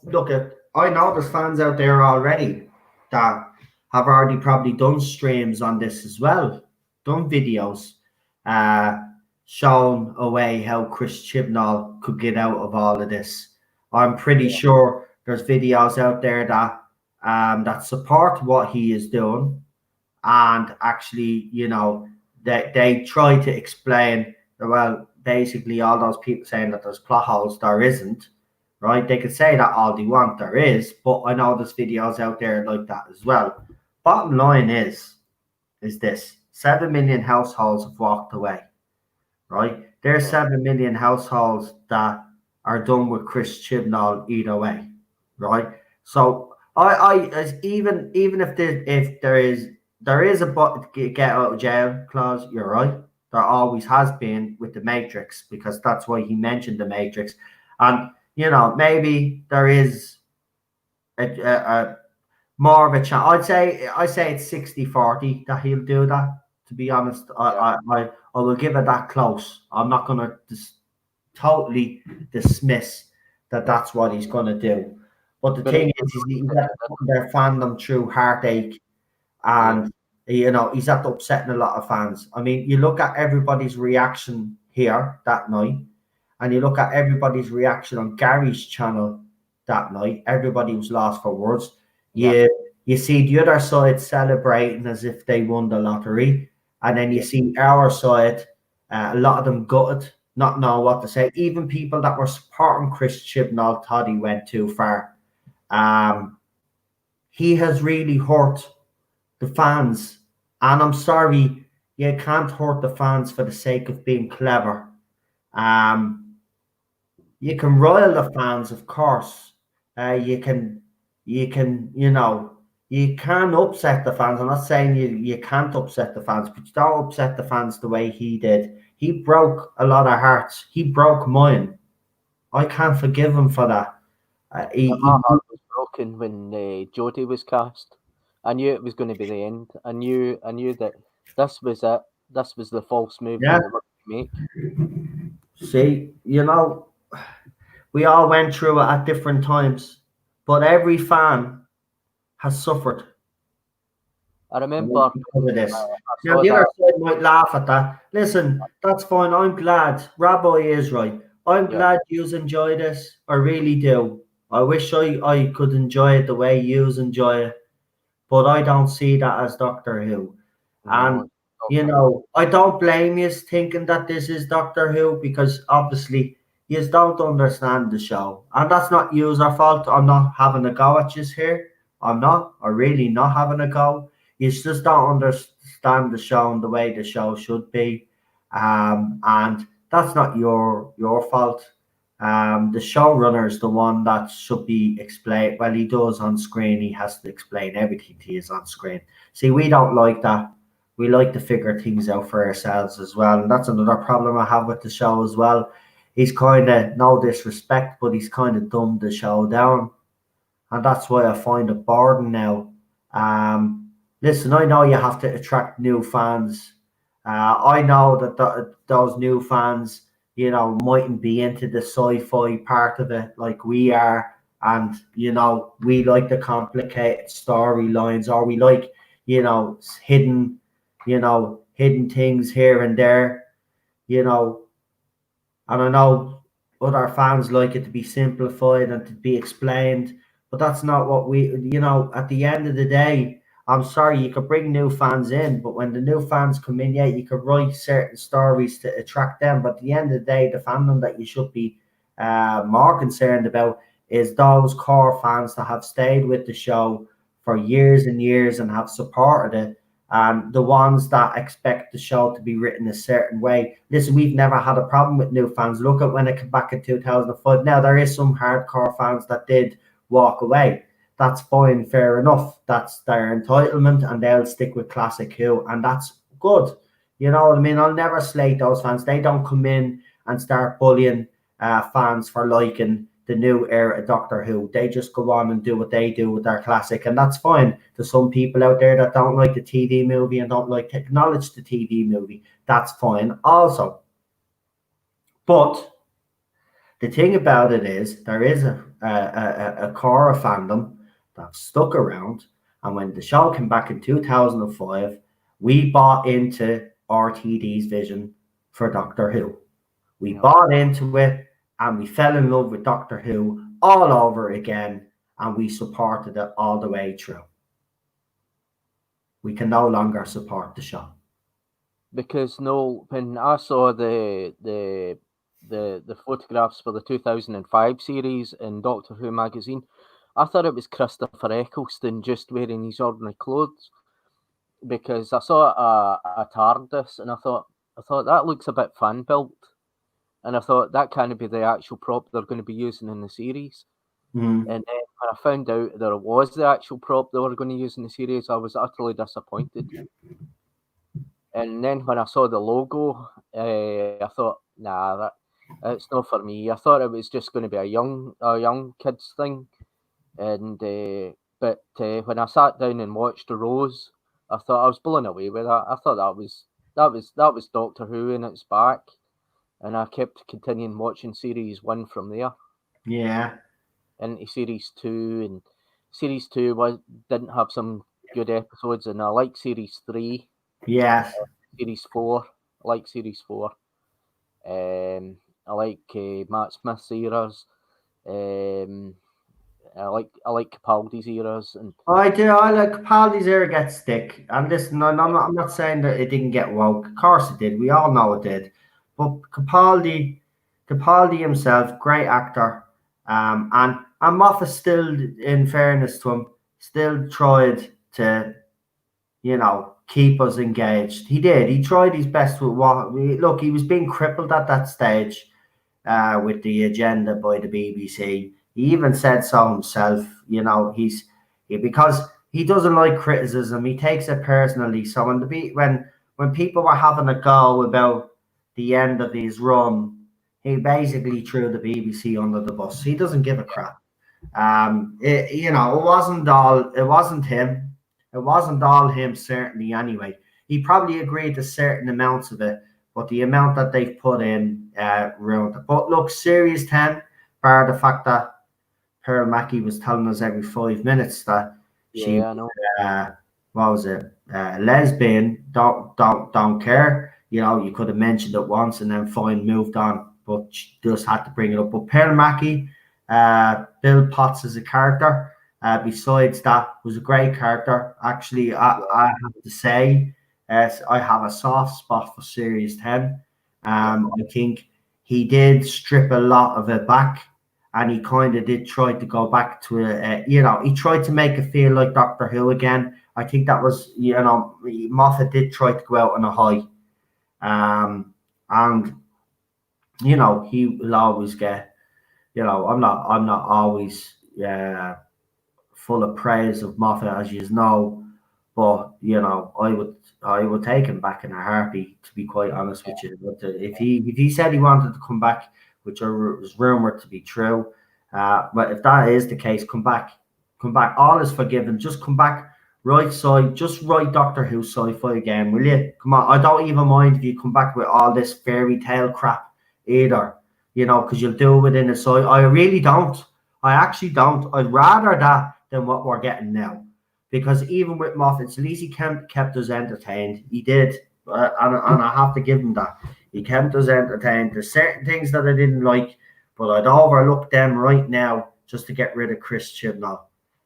I know there's fans out there already that have already probably done streams on this as well, done videos, shown away how Chris Chibnall could get out of all of this. I'm pretty sure there's videos out there that support what he is doing, and actually, they try to explain, well, basically all those people saying that there's plot holes, there isn't, right? They could say that all they want, there is, but I know there's videos out there like that as well. Bottom line is this: 7 million households have walked away, right? There's 7 million households that are done with Chris Chibnall either way, right? So even if there is a get out of jail clause, you're right. There always has been with the Matrix, because that's why he mentioned the Matrix, and maybe there is a more of a chance. I say it's 60-40 that he'll do that. To be honest, I will give it that close. I'm not going to totally dismiss that that's what he's going to do. But the thing is he's at their fandom through heartache, and he's at upsetting a lot of fans. I mean, you look at everybody's reaction here that night, and you look at everybody's reaction on Gary's channel that night, everybody was lost for words. You see the other side celebrating as if they won the lottery, and then you see our side, a lot of them gutted, not knowing what to say. Even people that were supporting Chris Chibnall thought he went too far. He has really hurt the fans, and I'm sorry, you can't hurt the fans for the sake of being clever. You can rile the fans, of course. You can, you can upset the fans. I'm not saying you can't upset the fans, but you don't upset the fans the way he did. He broke a lot of hearts. He broke mine. I can't forgive him for that. My heart was broken when Jodie was cast. I knew it was going to be the end. I knew that this was it. This was the false move they were going to make. See, we all went through it at different times, but every fan has suffered. I remember this. Now the other side might laugh at that. Listen, that's fine. I'm glad. Rabbi is right. I'm glad you enjoy this. I really do. I wish I could enjoy it the way you enjoy it, but I don't see that as Doctor Who. And I don't blame you thinking that this is Doctor Who, because obviously you don't understand the show, and that's not your fault. I'm not having a go at you here. I'm really not having a go. You just don't understand the show and the way the show should be, and that's not your fault. The showrunner is the one that should be explained. Well, he does on screen. He has to explain everything to you on screen. See, we don't like that. We like to figure things out for ourselves as well, and that's another problem I have with the show as well. He's kind of, no disrespect, but he's kind of dumbed the show down, and that's why I find it boring now. Listen, I know you have to attract new fans. I know that those new fans, mightn't be into the sci-fi part of it like we are, and we like the complicated storylines, or we like hidden things here and there, and I know other fans like it to be simplified and to be explained, but that's not what we, at the end of the day, I'm sorry, you could bring new fans in, but when the new fans come in, you could write certain stories to attract them. But at the end of the day, the fandom that you should be more concerned about is those core fans that have stayed with the show for years and years and have supported it, and the ones that expect the show to be written a certain way. Listen, we've never had a problem with new fans. Look at when it came back in 2005. Now, there is some hardcore fans that did walk away. That's fine, fair enough. That's their entitlement, and they'll stick with Classic Who, and that's good. You know what I mean? I'll never slate those fans. They don't come in and start bullying fans for liking the new era of Doctor Who. They just go on and do what they do with their classic, and that's fine. There's some people out there that don't like the TV movie and don't like to acknowledge the TV movie. That's fine also. But the thing about it is, there is a core of fandom that stuck around, and when the show came back in 2005, we bought into RTD's vision for Doctor Who. We bought into it, and we fell in love with Doctor Who all over again, and we supported it all the way through. We can no longer support the show. Because when I saw the photographs for the 2005 series in Doctor Who magazine, I thought it was Christopher Eccleston just wearing his ordinary clothes, because I saw a Tardis, and I thought that looks a bit fan built, and I thought that can't be the actual prop they're going to be using in the series. And then when I found out that it was the actual prop they were going to use in the series, I was utterly disappointed. And then when I saw the logo, I thought, nah, it's not for me. I thought it was just going to be a young kids thing. And but when I sat down and watched the Rose, I thought I was blown away with that. I thought that was Doctor Who in its back, and I kept continuing watching series 1 from there. Yeah. Into series 2, and series 2 didn't have some good episodes, and I like series 3. Yeah. Series 4, I like series 4. I like Matt Smith's eras. I like Capaldi's eras, and I do. I like Capaldi's era gets stick. And listen, I'm not saying that it didn't get woke. Of course it did. We all know it did. But Capaldi himself, great actor. And Moffat still, in fairness to him, still tried to, keep us engaged. He did. He tried his best with what. Look, he was being crippled at that stage with the agenda by the BBC. He even said so himself. Because he doesn't like criticism. He takes it personally. So when people were having a go about the end of his run, he basically threw the BBC under the bus. He doesn't give a crap. It wasn't him. It wasn't all him, certainly. Anyway, he probably agreed to certain amounts of it, but the amount that they've put in ruined it. But look, Series 10, bar the fact that Pearl Mackie was telling us every 5 minutes that she, what was it, lesbian, don't care. You could have mentioned it once and then fine, moved on, but she just had to bring it up. But Pearl Mackie, Bill Potts as a character, besides that, was a great character. Actually, I have to say, I have a soft spot for Series 10. I think he did strip a lot of it back, and he kind of did try to go back to he tried to make it feel like Doctor Who again. I think that was, Moffat did try to go out on a high. And he will always get, I'm not always full of praise of Moffat, as you know, but I would take him back in a heartbeat, to be quite honest with you. But if he said he wanted to come back, which was rumored to be true, but if that is the case, come back. All is forgiven. Just come back, right side. Just write Doctor Who sci-fi again, will you? Come on. I don't even mind if you come back with all this fairy tale crap either, because you'll do it within a sci. I really don't. I actually don't. I'd rather that than what we're getting now. Because even with Moffat, at least he kept us entertained. He did. And I have to give him that. He kept us entertained. There's certain things that I didn't like, but I'd overlook them right now just to get rid of Chris Chibnall.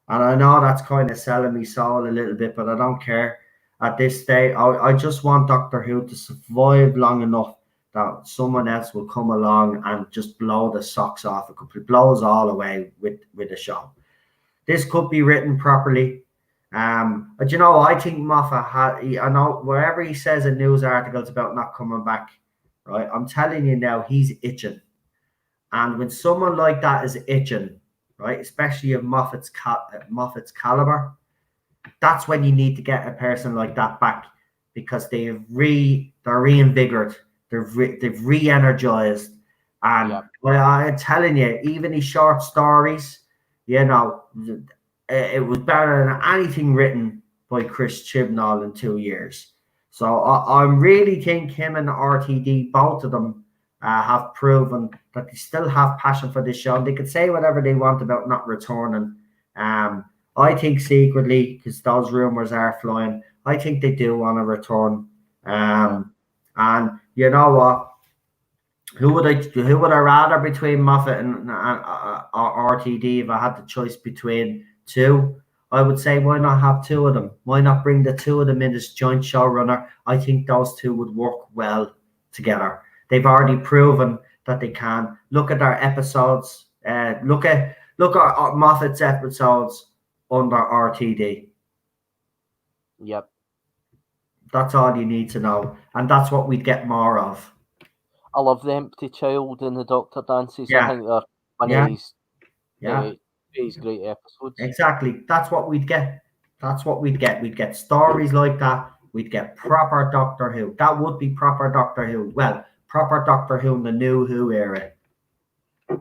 And I know that's kind of selling me soul a little bit, but I don't care. At this stage, I just want Doctor Who to survive long enough that someone else will come along and just blow the socks off. It could blow us all away with the show. This could be written properly. But I think Moffat I know wherever he says in news articles about not coming back, right? I'm telling you now, he's itching. And when someone like that is itching, right, especially of Moffat's caliber, that's when you need to get a person like that back, because they're reinvigorated, they've re-energized. And I'm telling you, even his short stories, it was better than anything written by Chris Chibnall in 2 years. So I really think him and RTD, both of them, have proven that they still have passion for this show. They could say whatever they want about not returning. I think secretly, because those rumors are flying, I think they do want to return. And you know what? Who would I rather between Moffat and RTD if I had the choice between two? I would say, why not have two of them? Why not bring the two of them in as joint showrunner? I think those two would work well together. They've already proven that they can. Look at their episodes. Look at Moffat's episodes under RTD. Yep. That's all you need to know, and that's what we'd get more of. I love the Empty Child and the Doctor Dances. Yeah. I think they're one of his great episodes. Exactly. That's what we'd get. We'd get stories like that. We'd get proper Doctor Who. That would be proper Doctor Who. Well, proper Doctor Who in the New Who era. A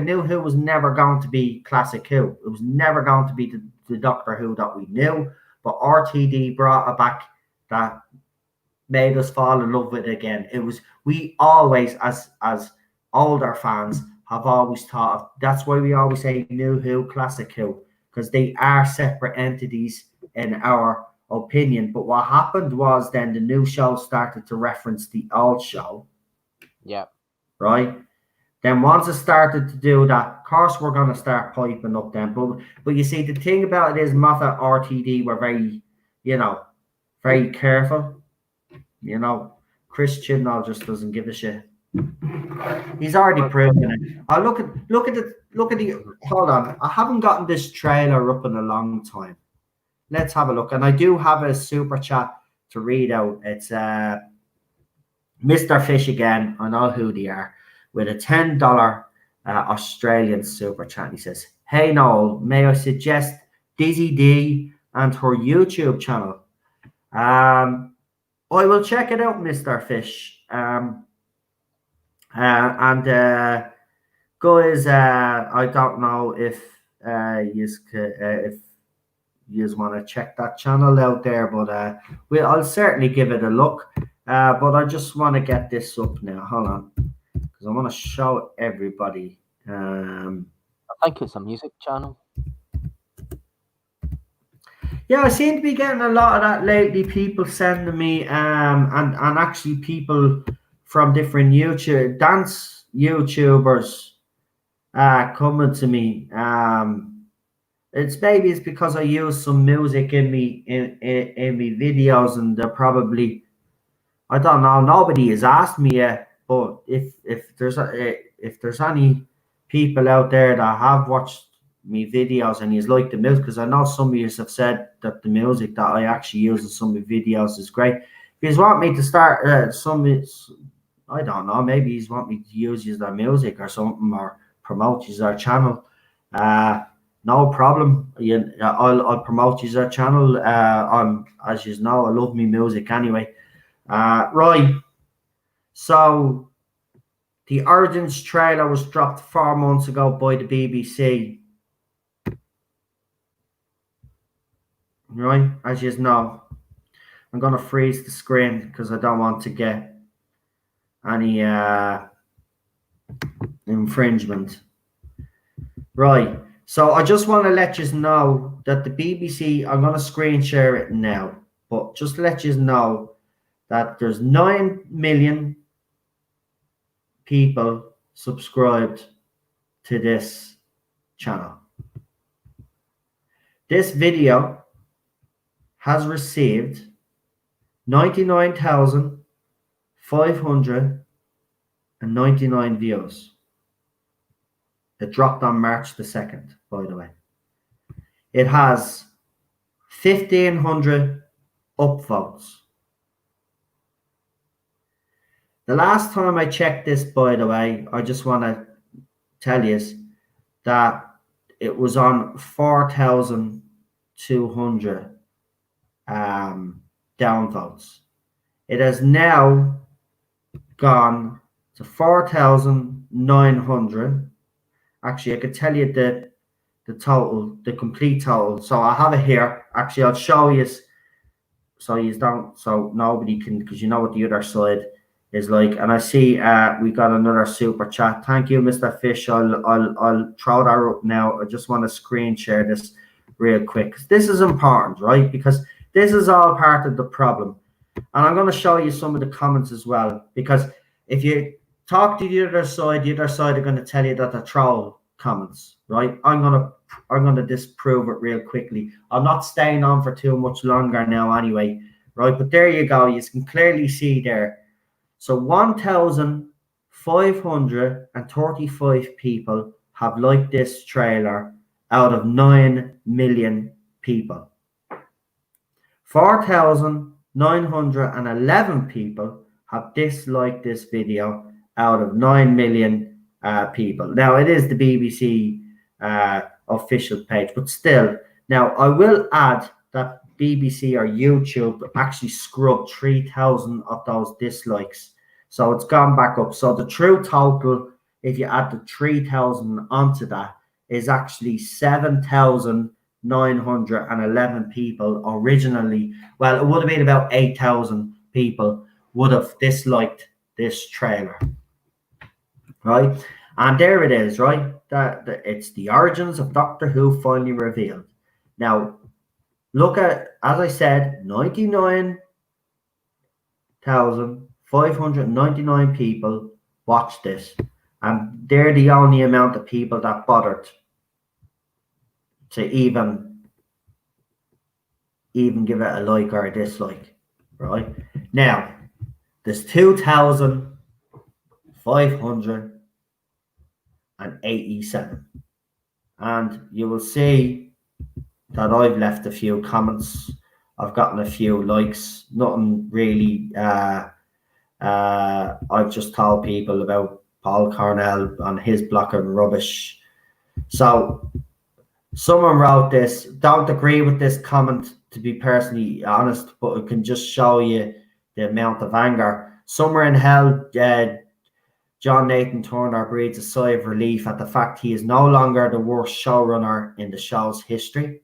New Who was never going to be classic Who. It was never going to be the Doctor Who that we knew. But RTD brought it back, that made us fall in love with it again. We always, as older fans, have always thought of, that's why we always say New Who, Classic Who, because they are separate entities in our opinion. But what happened was then the new show started to reference the old show. Yeah. right? Then once it started to do that, of course we're going to start piping up then. But you see, the thing about it is, Mother RTD were very, very careful. Chris Chibnall just doesn't give a shit. He's already proven it. Oh, look at the. Hold on, I haven't gotten this trailer up in a long time. Let's have a look, and I do have a super chat to read out. It's Mr. Fish again. I know who they are, with a $10 Australian super chat. He says, "Hey Noel, may I suggest Dizzy D and her YouTube channel? I will check it out, Mr. Fish. Guys, I don't know if you want to check that channel out there, but I'll certainly give it a look. But I just want to get this up now. Hold on, because I want to show everybody. I think it's a music channel. Yeah, I seem to be getting a lot of that lately. People sending me and actually people from different dance YouTubers coming to me. It's because I use some music in me videos, and they're probably, I don't know, nobody has asked me yet, but if there's any people out there that have watched me videos and you like the music, because I know some of you have said that the music that I actually use in some of the videos is great. If you want me to start I don't know, maybe you want me to use their music or something, or promote their channel, no problem. I'll promote their channel. As you know, I love me music anyway. Right, so the Origins trailer was dropped 4 months ago by the BBC. Right, as you know, I'm going to freeze the screen because I don't want to get any infringement. Right, so I just want to let you know that the BBC, I'm going to screen share it now, but just to let you know that there's 9 million people subscribed to this channel. This video has received 99,599 views. It dropped on March the 2nd, by the way. It has 1,500 upvotes. The last time I checked this, by the way, I just want to tell you that it was on 4,200 downvotes. It has now gone to 4,900. Actually, I could tell you the total, the complete total. So I have it here. Actually, I'll show you so nobody can, because you know what the other side is like. And I see we got another super chat. Thank you, Mr. Fish. I'll throw that up now. I just want to screen share this real quick. This is important, right? Because this is all part of the problem. And I'm going to show you some of the comments as well, because if you talk to the other side are going to tell you that they're troll comments, right? I'm going to disprove it real quickly. I'm not staying on for too much longer now anyway, right? But there you go. You can clearly see there. So 1,535 people have liked this trailer out of 9 million people. 4,911 people have disliked this video out of 9 million people. Now, it is the BBC official page, but still. Now, I will add that BBC or YouTube actually scrubbed 3,000 of those dislikes. So it's gone back up. So the true total, if you add the 3,000 onto that, is actually 7,911 people originally. Well, it would have been about 8,000 people would have disliked this trailer, right? And there it is, right? It's the origins of Doctor Who finally revealed. Now, look at, as I said, 99,599 people watch this, and they're the only amount of people that bothered to even give it a like or a dislike, right? Now, there's 2,587, and you will see that I've left a few comments. I've gotten a few likes. Nothing really. I've just told people about Paul Cornell on his block of rubbish. So someone wrote this. Don't agree with this comment, to be personally honest, but it can just show you the amount of anger. Somewhere in hell, John Nathan Turner breathes a sigh of relief at the fact he is no longer the worst showrunner in the show's history.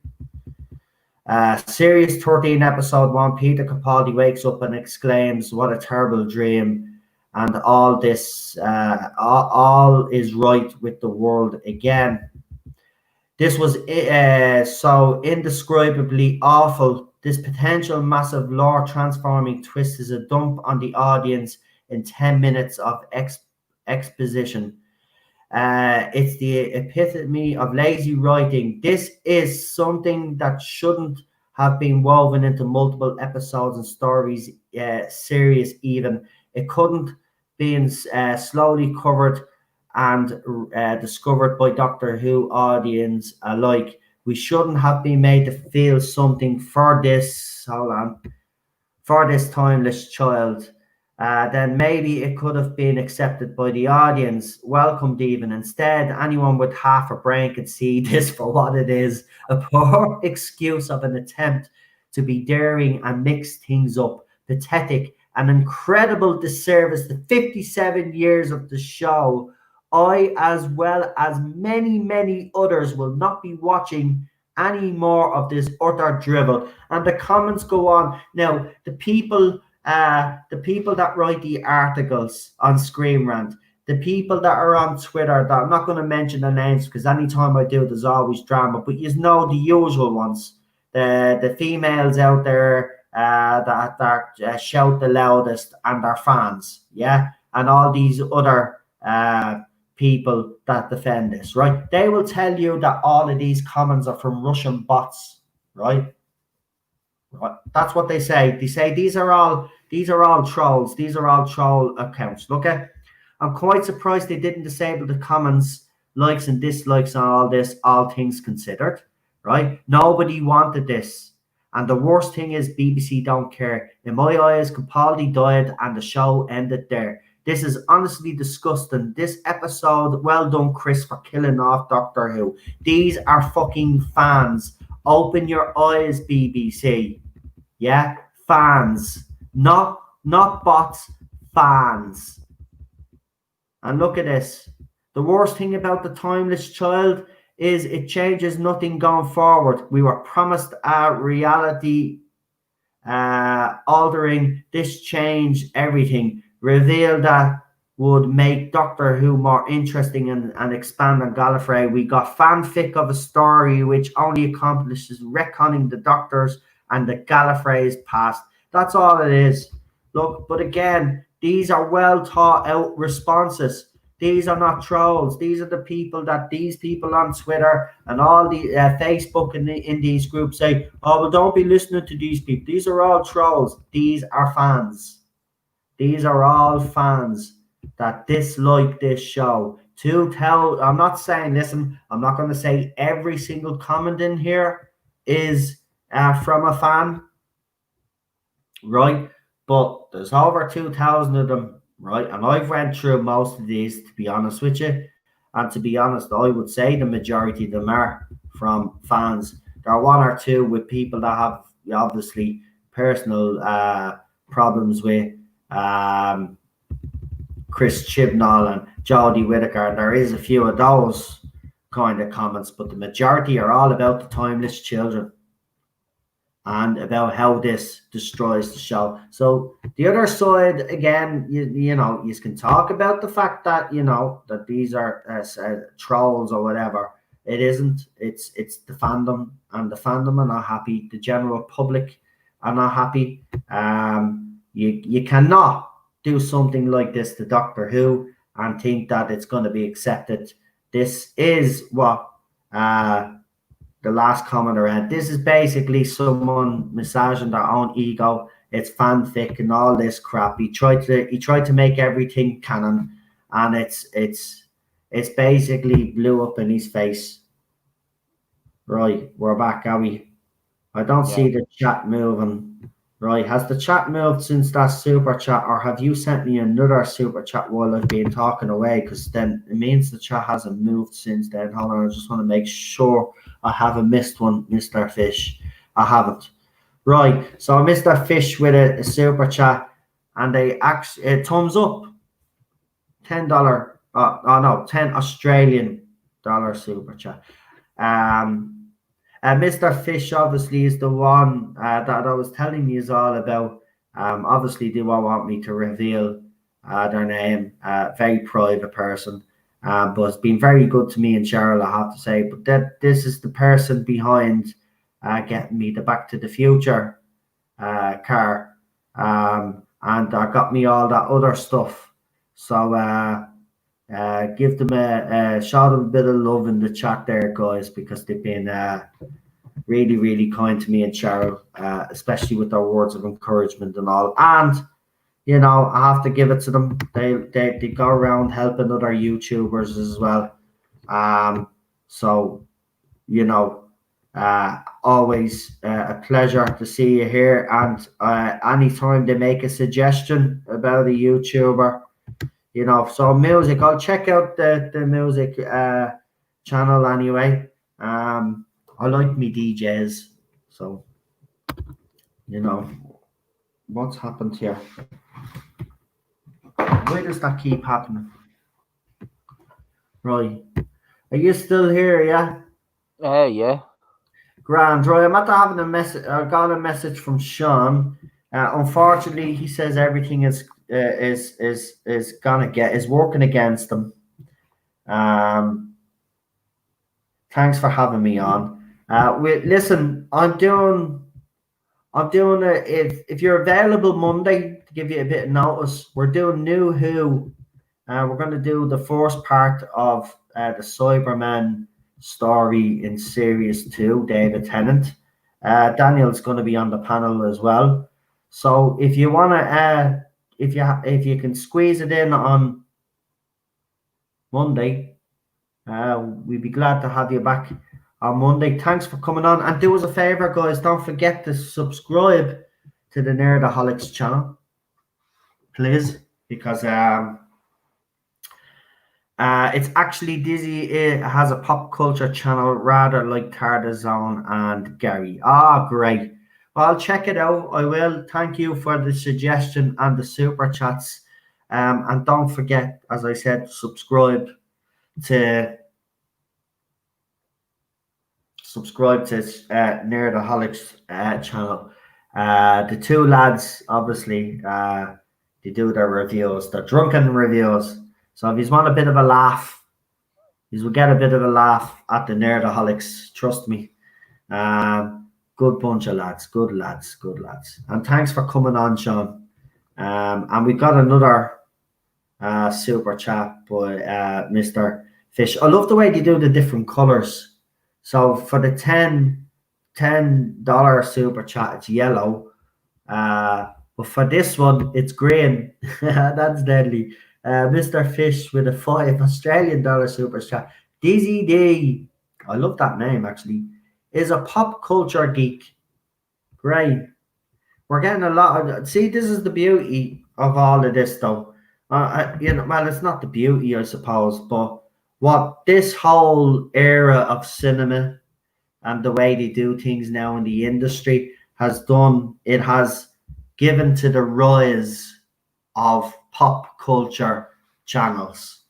Series 13, episode 1, Peter Capaldi wakes up and exclaims, "What a terrible dream," and all this, all is right with the world again. This was so indescribably awful. This potential massive lore transforming twist is a dump on the audience in 10 minutes of exposition. It's the epitome of lazy writing. This is something that shouldn't have been woven into multiple episodes and stories, series even. It couldn't been slowly covered and discovered by Doctor Who audience alike. We shouldn't have been made to feel something for this, for this timeless child. Then maybe it could have been accepted by the audience, welcomed even. Instead, anyone with half a brain could see this for what it is, a poor excuse of an attempt to be daring and mix things up, pathetic, an incredible disservice to 57 years of the show. I, as well as many, many others, will not be watching any more of this utter drivel. And the comments go on. Now, the people that write the articles on Screen Rant, the people that are on Twitter, that I'm not going to mention the names because anytime I do, there's always drama, but you know the usual ones, the females out there that shout the loudest and are fans, yeah, and all these other people that defend this, right? They will tell you that all of these comments are from Russian bots, right? That's what they say. They say these are all trolls. These are all troll accounts. Okay, I'm quite surprised they didn't disable the comments, likes and dislikes on all this. All things considered, right? Nobody wanted this, and the worst thing is BBC don't care. In my eyes, Capaldi died and the show ended there. This is honestly disgusting. This episode, well done, Chris, for killing off Doctor Who. These are fucking fans. Open your eyes, BBC. Yeah, fans, not bots, fans. And look at this. The worst thing about the Timeless Child is it changes nothing going forward. We were promised a reality altering. This changed everything. Reveal that would make Doctor Who more interesting and expand on Gallifrey. We got fanfic of a story which only accomplishes retconning the Doctors and the Gallifrey's past. That's all it is. Look, but again, these are well thought out responses. These are not trolls. These are the people that these people on Twitter and all the Facebook in these groups say, "Oh, well, don't be listening to these people. These are all trolls." These are fans. These are all fans that dislike this show. I'm not saying, listen, I'm not going to say every single comment in here is from a fan, right? But there's over 2,000 of them, right? And I've went through most of these, to be honest with you. And to be honest, I would say the majority of them are from fans. There are one or two with people that have obviously personal problems with Chris Chibnall and Jodie Whittaker, and there is a few of those kind of comments, but the majority are all about the Timeless Children and about how this destroys the show. So the other side, again, you know, you can talk about the fact that, you know, that these are trolls or whatever. It isn't. It's the fandom, and the fandom are not happy. The general public are not happy. You cannot do something like this to Doctor Who and think that it's going to be accepted. This is what the last comment around. This is basically someone massaging their own ego. It's fanfic and all this crap. He tried to make everything canon, and it's basically blew up in his face. Right, we're back, are we? I don't see the chat moving. Right, has the chat moved since that super chat, or have you sent me another super chat while I've been talking away? Because then it means the chat hasn't moved since then. Hold on, I just want to make sure I haven't missed one, Mr. Fish. I haven't. Right, so Mr. Fish with a super chat, and they actually thumbs up. $10. No, 10 Australian dollar super chat. Mr. Fish obviously is the one that I was telling you all about. Obviously, they won't want me to reveal their name. Very private person, but it's been very good to me and Cheryl, I have to say. But this is the person behind getting me the Back to the Future car, and got me all that other stuff. So give them show them a bit of love in the chat there, guys, because they've been really, really kind to me and Cheryl, especially with their words of encouragement and all. And you know, I have to give it to them. They go around helping other YouTubers as well. So you know, always a pleasure to see you here. And anytime they make a suggestion about a YouTuber, you know, so music, I'll check out the music channel anyway. I like me DJs, so you know what's happened here. Why does that keep happening? Right, are you still here? Yeah. Yeah. Grand. Right, I'm after having a message. I got a message from Sean. Unfortunately, he says everything is working against them. Thanks for having me on. Listen, I'm doing if you're available Monday, to give you a bit of notice, we're doing New Who. We're going to do the first part of the Cybermen story in series 2, David Tennant. Daniel's going to be on the panel as well. So if you want to, if you can squeeze it in on Monday, we'd be glad to have you back on Monday. Thanks for coming on, and do us a favor, guys. Don't forget to subscribe to the Nerdaholics channel, please, because it's actually Dizzy. It has a pop culture channel, rather like Tardis Zone and Gary. Great. Well, I'll check it out. I will. Thank you for the suggestion and the super chats. And don't forget, as I said, subscribe to Nerdaholics channel. The two lads, obviously, they do their reviews, their drunken reviews. So if you want a bit of a laugh, you will get a bit of a laugh at the Nerdaholics. Trust me. Good bunch of lads. Good lads. Good lads. And thanks for coming on, Sean. And we've got another super chat by Mr. Fish. I love the way they do the different colors. So for the $10 super chat, it's yellow. But for this one, it's green. That's deadly. Mr. Fish with a $5 Australian super chat. DZD, I love that name actually, is a pop culture geek. Great. We're getting a lot of. See, this is the beauty of all of this, though. Well, it's not the beauty, I suppose, but what this whole era of cinema and the way they do things now in the industry has done, it has given to the rise of pop culture channels.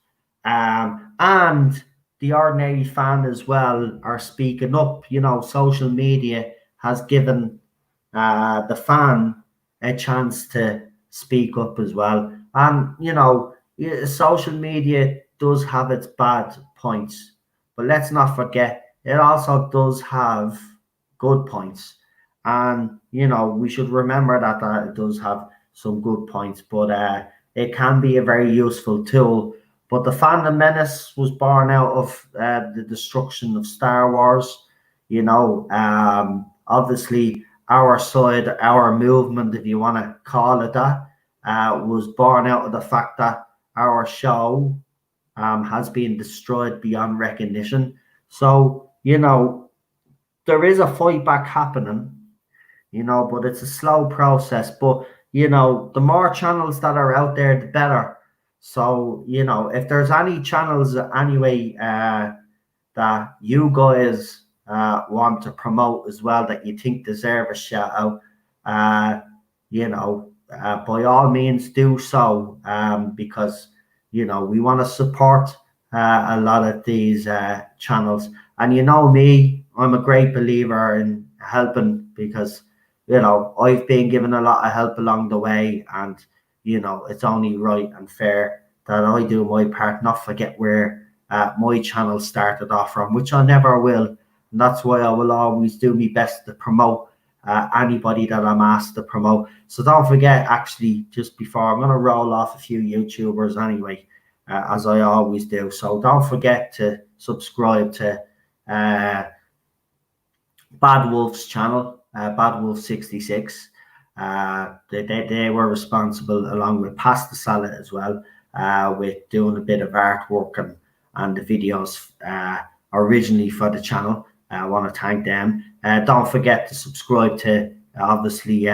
And the ordinary fan as well are speaking up. You know, social media has given the fan a chance to speak up as well. And, you know, social media does have its bad points, but let's not forget, it also does have good points. And, you know, we should remember that it does have some good points, but it can be a very useful tool But the Phantom Menace was born out of the destruction of Star Wars. You know, obviously our side, our movement, if you want to call it that, was born out of the fact that our show has been destroyed beyond recognition. So, you know, there is a fight back happening, you know, but it's a slow process. But, you know, the more channels that are out there, the better. So, you know, if there's any channels anyway that you guys want to promote as well that you think deserve a shout out, you know, by all means do so, because, you know, we want to support a lot of these channels. And you know me, I'm a great believer in helping because, you know, I've been given a lot of help along the way, and, you know, it's only right and fair that I do my part, not forget where my channel started off from, which I never will. And that's why I will always do my best to promote anybody that I'm asked to promote. So don't forget, actually, just before, I'm going to roll off a few YouTubers anyway, as I always do. So don't forget to subscribe to Bad Wolf's channel, Bad Wolf 66. They were responsible, along with Pasta Salad as well, with doing a bit of artwork and the videos originally for the channel. I want to thank them. Don't forget to subscribe to obviously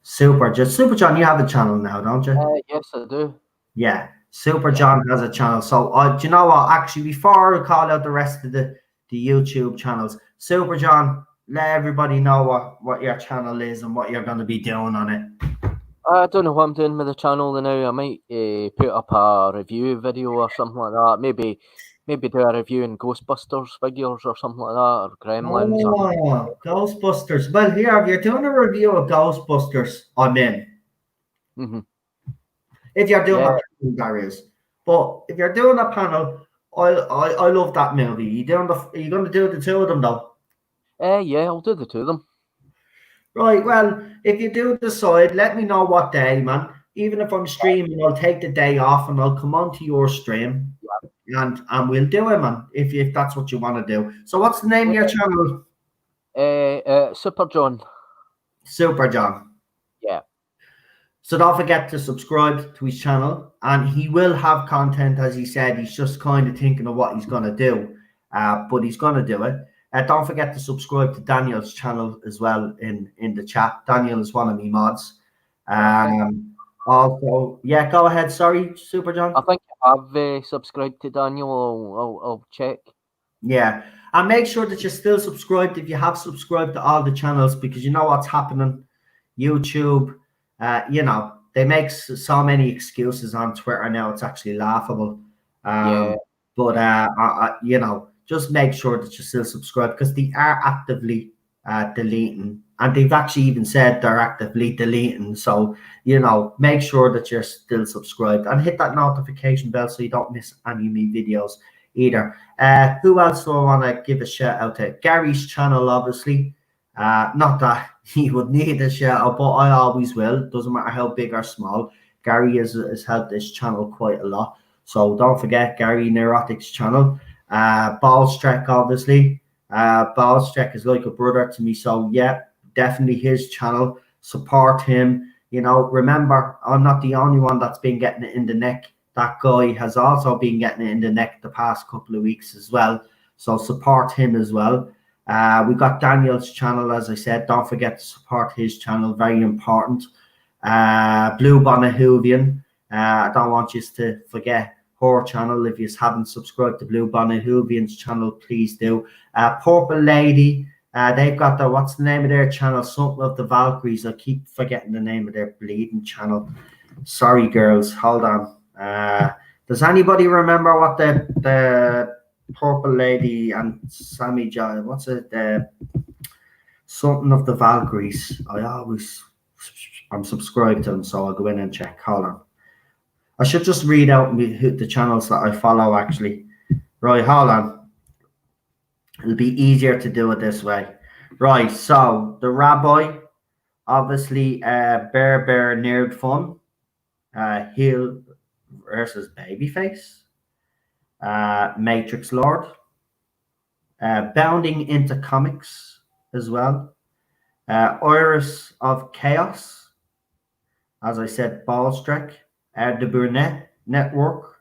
Super John. You have a channel now, don't you? Yes, I do. Yeah, Super John has a channel. So do you know what? Actually, before I call out the rest of the YouTube channels, Super John, let everybody know what your channel is and what you're going to be doing on it. I don't know what I'm doing with the channel now. I might put up a review video or something like that. Maybe do a review in Ghostbusters figures or something like that, or Gremlins. Oh, Ghostbusters. Well, here, if you're doing a review of Ghostbusters, I'm in. Mm-hmm. If you're doing a panel, Darius. But if you're doing a panel, I love that movie. Are you going to do the two of them, though? Yeah, I'll do the two of them. Right, well, if you do decide, let me know what day, man. Even if I'm streaming, I'll take the day off and I'll come onto your stream, and we'll do it, man, if that's what you want to do. So what's the name of your channel? Super John. Super John. Yeah. So don't forget to subscribe to his channel, and he will have content, as he said. He's just kind of thinking of what he's going to do, but he's going to do it. Don't forget to subscribe to Daniel's channel as well in the chat. Daniel is one of me mods. Also, yeah, go ahead. Sorry, Super John. I think I've subscribed to Daniel. I'll check. Yeah, and make sure that you're still subscribed if you have subscribed to all the channels, because you know what's happening. YouTube, you know, they make so many excuses on Twitter now. It's actually laughable. Yeah. But you know, just make sure that you're still subscribed, because they are actively deleting, and they've actually even said they're actively deleting. So, you know, make sure that you're still subscribed and hit that notification bell so you don't miss any of my videos either. Who else do I want to give a shout out to? Gary's channel, obviously. Not that he would need a shout out, but I always will. Doesn't matter how big or small. Gary has helped this channel quite a lot. So don't forget Gary Neurotics channel. Ballstrek, obviously. Ballstrek is like a brother to me. So yeah, definitely his channel. Support him. You know, remember, I'm not the only one that's been getting it in the neck. That guy has also been getting it in the neck the past couple of weeks as well. So support him as well. We got Daniel's channel, as I said. Don't forget to support his channel. Very important. Blue Bonnet Hoovian. I don't want you to forget her channel. If you haven't subscribed to Blue Bonnet Hoovian's channel, please do. Purple Lady. They've got the, what's the name of their channel? Something of the Valkyries. I keep forgetting the name of their bleeding channel. Sorry, girls. Hold on. Does anybody remember what the Purple Lady and Sammy John, what's it? Something of the Valkyries. I'm subscribed to them, so I'll go in and check. Hold on. I should just read out the channels that I follow, actually. Right, hold on. It'll be easier to do it this way. Right, so the Rabbi, obviously, Bear Nerd Fun, Heel versus Babyface. Matrix Lord, Bounding into Comics as well, Iris of Chaos, as I said, Ballstrek, the Burnett Network.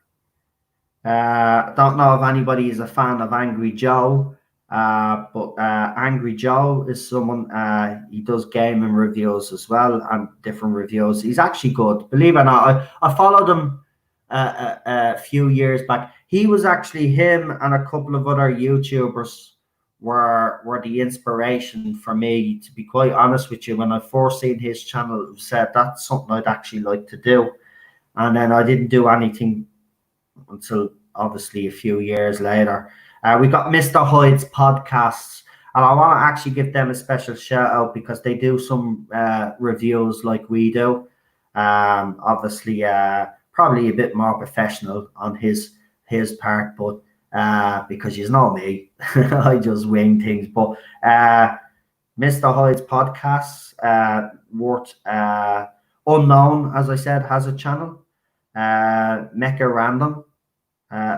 I don't know if anybody is a fan of Angry Joe, but Angry Joe is someone, he does gaming reviews as well and different reviews. He's actually good. Believe it or not, I followed him a few years back. He was actually, him and a couple of other YouTubers were the inspiration for me, to be quite honest with you. When I first seen his channel, said that's something I'd actually like to do. And then I didn't do anything until obviously a few years later. We got Mr. Hyde's podcasts, and I want to actually give them a special shout out because they do some reviews like we do. Obviously, probably a bit more professional on his part, but because you know me, I just wing things. But Mr. Hyde's podcasts, worth unknown, as I said, has a channel. Mecha Random.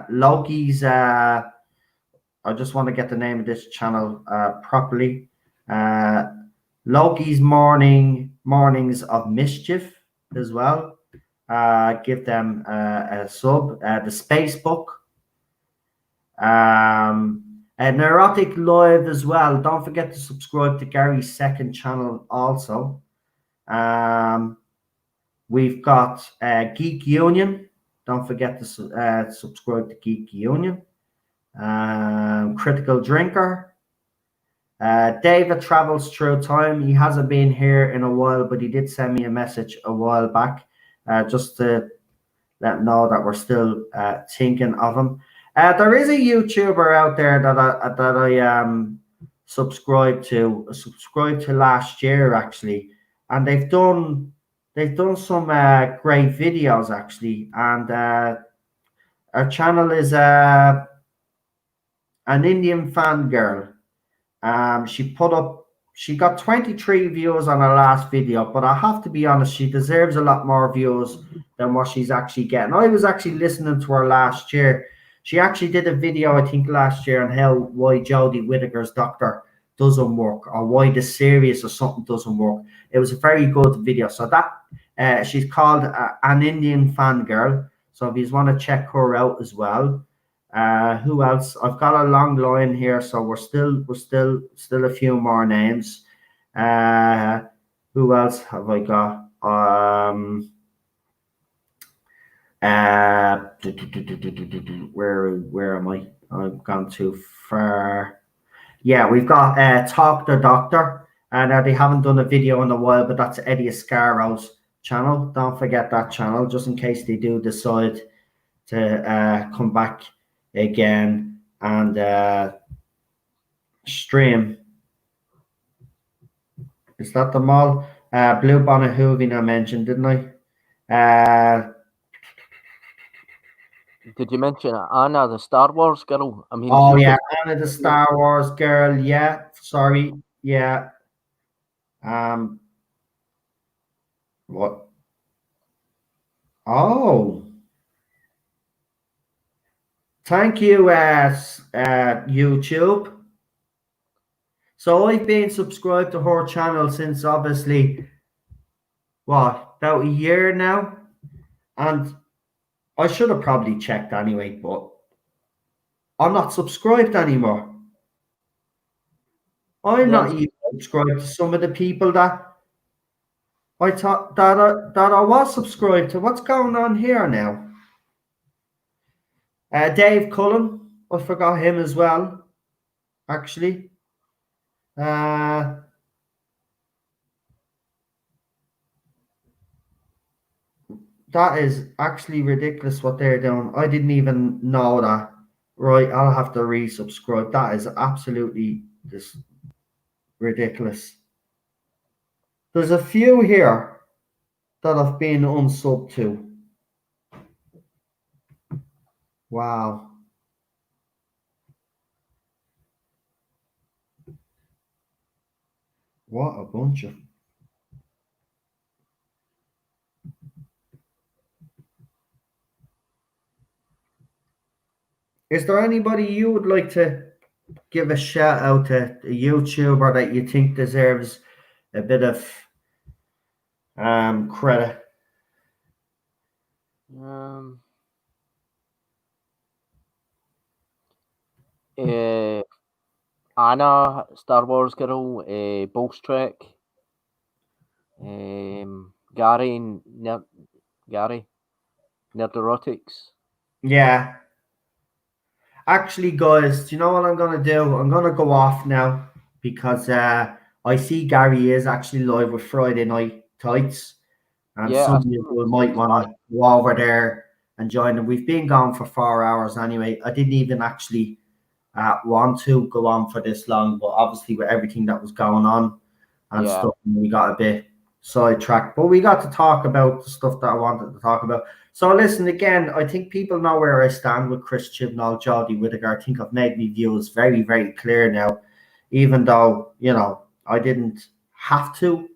Loki's, I just want to get the name of this channel properly. Loki's Mornings of Mischief as well. Give them a sub. The Space Book. Neurotic Live as well. Don't forget to subscribe to Gary's second channel also. We've got Geek Union. Don't forget to subscribe to Geek Union. Critical Drinker. David Travels Through Time. He hasn't been here in a while, but he did send me a message a while back just to let him know that we're still thinking of him. There is a YouTuber out there that I subscribed to last year actually, and they've done some great videos actually, and our channel is an Indian fan girl. She got 23 views on her last video, but I have to be honest, she deserves a lot more views than what she's actually getting. I was actually listening to her last year. She actually did a video, I think, last year on why Jodie Whittaker's doctor doesn't work, or why the series or something doesn't work. It was a very good video. So that she's called an Indian fangirl. So if you want to check her out as well. Who else? I've got a long line here, so we're still a few more names. Who else have I got? Where am I? I've gone too far. Yeah, we've got Talk the Doctor, and they haven't done a video in a while, but that's Eddie Ascaro's channel. Don't forget that channel, just in case they do decide to come back again and stream. Is that them all? Blue Bonnet Hooving I mentioned, didn't I? Did you mention Anna, the Star Wars girl? I mean, oh yeah, Anna, the Star Wars girl. Yeah, sorry. Yeah. What? Oh. Thank you, YouTube. So I've been subscribed to her channel since obviously, what, about a year now? And I should have probably checked anyway, but I'm not subscribed anymore. I'm not even subscribed to some of the people that I thought that I was subscribed to. What's going on here now? Dave Cullen, I forgot him as well, actually. That is actually ridiculous what they're doing. I didn't even know that. Right, I'll have to resubscribe. That is absolutely just ridiculous. There's a few here that I've been unsubbed to. Wow. What a bunch of... Is there anybody you would like to give a shout out to, a YouTuber that you think deserves a bit of credit? Anna, Star Wars girl, Bolts Trek, Gary, Nerderotics. Yeah. Actually, guys, do you know what I'm going to do? I'm going to go off now because I see Gary is actually live with Friday Night Tights. And Yeah, some of you might want to go over there and join them. We've been gone for 4 hours anyway. I didn't even actually want to go on for this long, but obviously with everything that was going on and stuff, we got a bit sidetracked. But we got to talk about the stuff that I wanted to talk about. So listen, again, I think people know where I stand with Chris Chibnall, Jodie Whittaker. I think I've made my views very, very clear now, even though, you know, I didn't have to.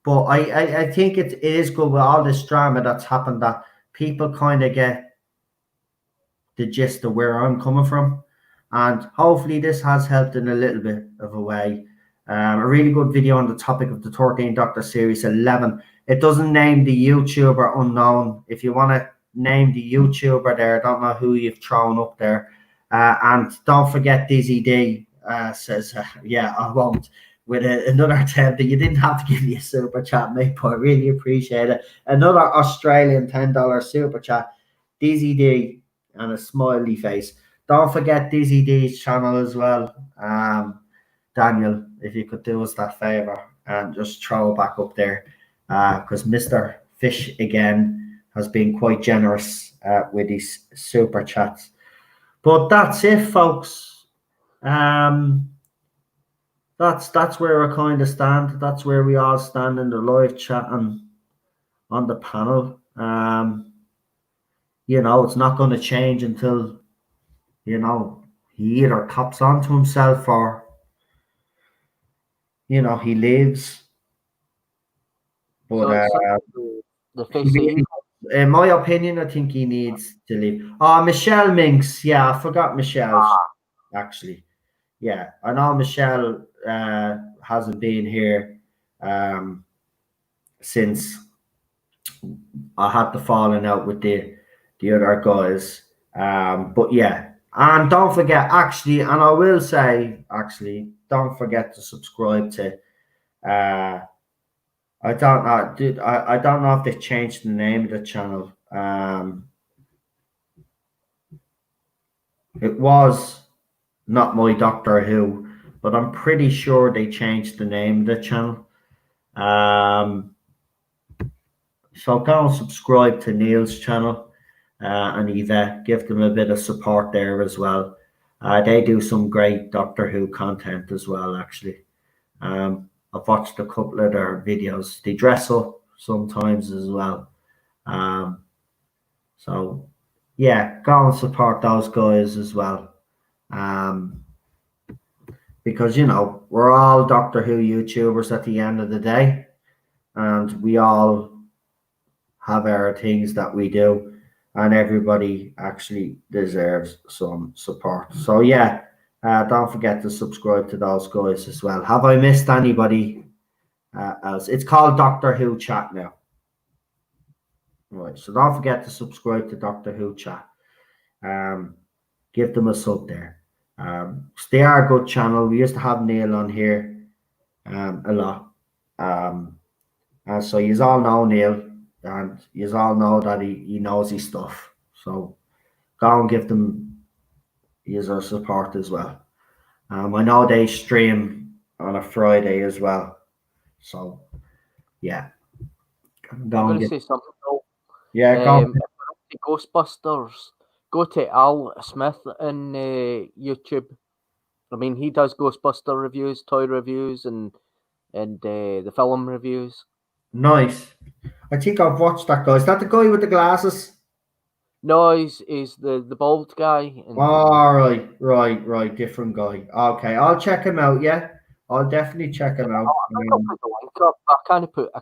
But I think it is good with all this drama that's happened that people kind of get the gist of where I'm coming from. And hopefully this has helped in a little bit of a way. A really good video on the topic of the 13 Doctor Series 11. It doesn't name the YouTuber unknown. If you want to name the YouTuber there, I don't know who you've thrown up there. And don't forget Dizzy D says, yeah, I won't. With another attempt that you didn't have to give me a super chat, mate, but I really appreciate it. Another Australian $10 super chat. Dizzy D and a smiley face. Don't forget Dizzy D's channel as well. Daniel, if you could do us that favor and just throw it back up there, because Mr. Fish again has been quite generous with his super chats. But that's it, folks. That's where I kind of stand. That's where we all stand in the live chat and on the panel. You know, it's not going to change until, you know, he either cops onto himself or, you know, he leaves. But the face of evil. In my opinion, I think he needs to leave. Oh, Michelle Minks. Yeah, I forgot Michelle, actually. Yeah, I know Michelle hasn't been here since I had the falling out with the other guys. But yeah, and don't forget, actually, and I will say, actually, don't forget to subscribe to. I don't know, dude. I don't know if they've changed the name of the channel. It was Not My Doctor Who, but I'm pretty sure they changed the name of the channel. So go and subscribe to Neil's channel and Yvette. Give them a bit of support there as well. They do some great Doctor Who content as well, actually. I've watched a couple of their videos. They dress up sometimes as well. So, yeah, go and support those guys as well. Because, you know, we're all Doctor Who YouTubers at the end of the day. And we all have our things that we do. And everybody actually deserves some support. So, yeah. Don't forget to subscribe to those guys as well. Have I missed anybody else? It's called Doctor Who Chat now. Right, so don't forget to subscribe to Doctor Who Chat. Give them a sub there. They are a good channel. We used to have Neil on here a lot. And so you all know Neil, and you all know that he knows his stuff. So go and give them user support as well. I know they stream on a Friday as well. So, yeah. I'm going to say something, though. Yeah, go. Ghostbusters. Go to Al Smith on YouTube. I mean, he does Ghostbuster reviews, toy reviews, and the film reviews. Nice. I think I've watched that guy. Is that the guy with the glasses? No, he's the bald guy. Oh, right. Different guy. Okay, I'll check him out. Yeah, I'll definitely check him out. I'll put the link up. I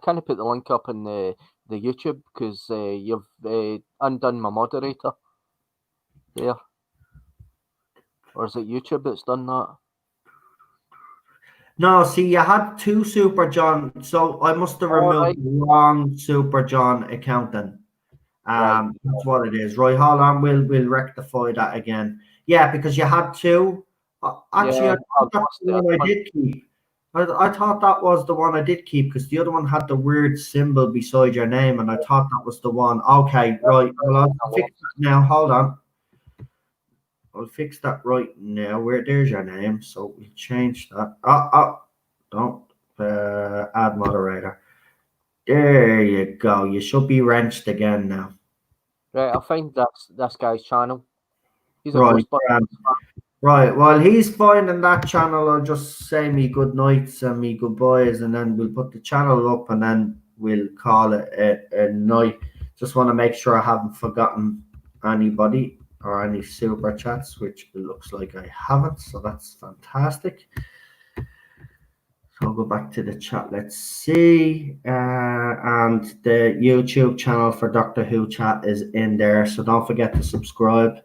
can't put the link up in the YouTube because you've undone my moderator there. Or is it YouTube that's done that? No, see, you had 2 Super John, so I must have removed right. the wrong Super John account then. Right. That's what it is. Right, hold on, we'll rectify that again. Yeah, because you had 2. Actually, Yeah, I thought that's the one I did keep. I thought that was the one I did keep because the other one had the weird symbol beside your name, and I thought that was the one. Okay, right. Well, I'll fix it now. Hold on. I'll fix that right now. There's your name, so we'll change that. Don't add moderator. There you go. You should be wrenched again now. Right, I'll find this guy's channel. He's a Right, Ghostbusters fan. right. While he's finding that channel, I'll just say me good nights and me goodbyes, and then we'll put the channel up, and then we'll call it a night. Just want to make sure I haven't forgotten anybody or any super chats, which it looks like I haven't, so that's fantastic. So I'll go back to the chat. Let's see. And the YouTube channel for Doctor Who chat is in there, so don't forget to subscribe.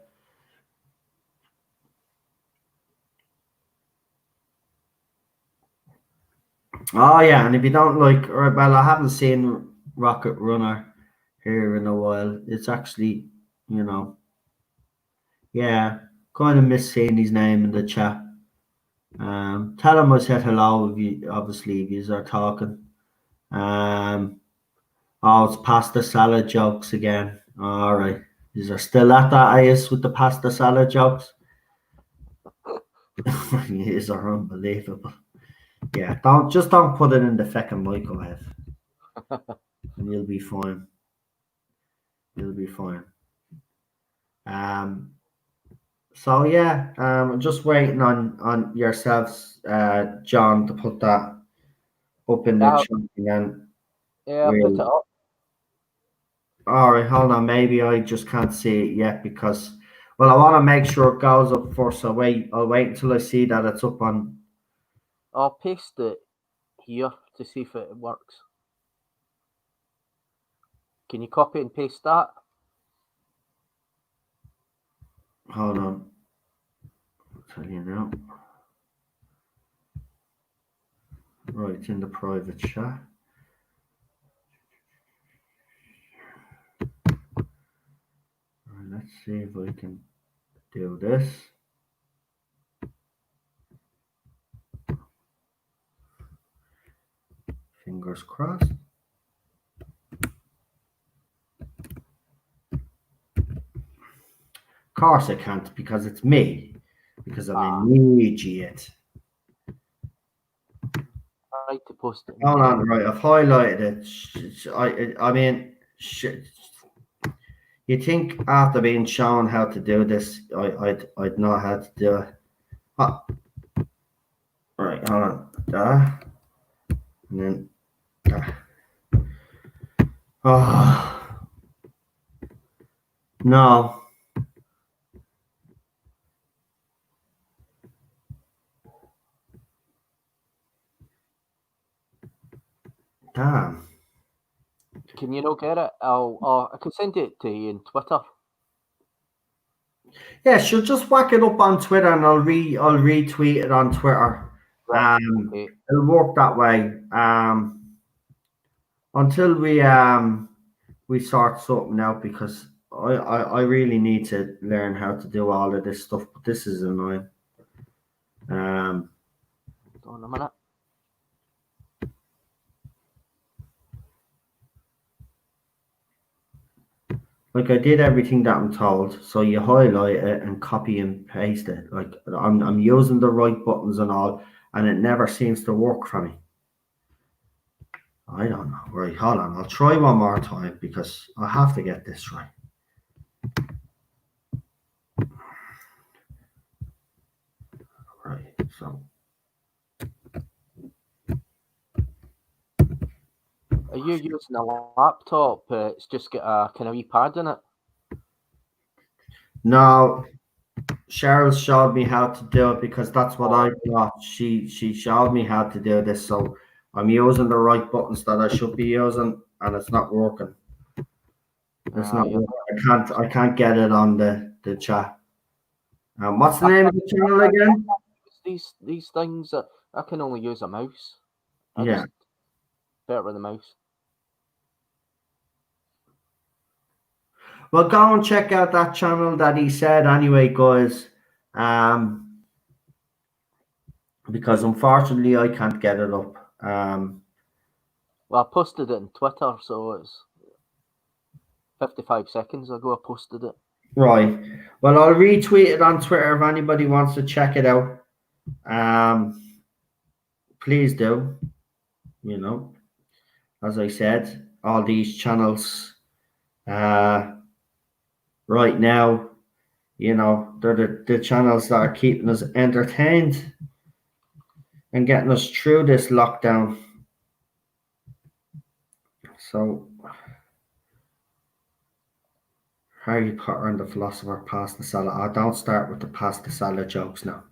Oh yeah, and if you don't like, well, I haven't seen Rocket Runner here in a while. It's actually, yeah, kind of miss seeing his name in the chat. Tell him I said hello if you are talking. Oh, it's pasta salad jokes again. All right, is there still at that is with the pasta salad jokes? These are unbelievable. Yeah, don't put it in the fucking microwave, and you'll be fine. You'll be fine. So yeah, I'm just waiting on yourselves, John, to put that up in the chat again. Yeah, I'll put it up. All right, hold on. Maybe I just can't see it yet because, well, I want to make sure it goes up first. So I'll wait until I see that it's up on. I'll paste it here to see if it works. Can you copy and paste that? Hold on. I'll tell you now. Right, it's in the private chat. Right, let's see if I can do this. Fingers crossed. Of course I can't because it's me. Because I'm an idiot. I like to post it. Hold on, right. I've highlighted it. I mean, shit. You think after being shown how to do this, I'd know how to do it. Right, hold on. And then. Oh. No. Damn. Can you not get it? I can send it to you in Twitter. Yeah, she'll just whack it up on Twitter, and I'll retweet it on Twitter. Right, okay. It'll work that way. Until we sort something out, because I really need to learn how to do all of this stuff. But this is annoying. Hold on a minute. Like I did everything that I'm told, so you highlight it and copy and paste it. Like I'm using the right buttons and all, and it never seems to work for me. I don't know. Right, hold on. I'll try one more time because I have to get this right. Right, so. Are you using a laptop? It's just got a kind of wee pad in it. No, Cheryl showed me how to do it because that's what I thought. She showed me how to do this, so I'm using the right buttons that I should be using, and it's not working. It's not working. I can't get it on the chat. What's the name of the channel again? These things, I can only use a mouse. Yeah. Better with a mouse. Well, go and check out that channel that he said anyway, guys. Because unfortunately I can't get it up. Well, I posted it on Twitter, so it's 55 seconds ago I posted it. Right. Well, I'll retweet it on Twitter if anybody wants to check it out. Please do. You know, as I said, all these channels right now, you know, they're the channels that are keeping us entertained and getting us through this lockdown. So, Harry Potter and the Philosopher Past the Salad. I don't start with the past the salad jokes now.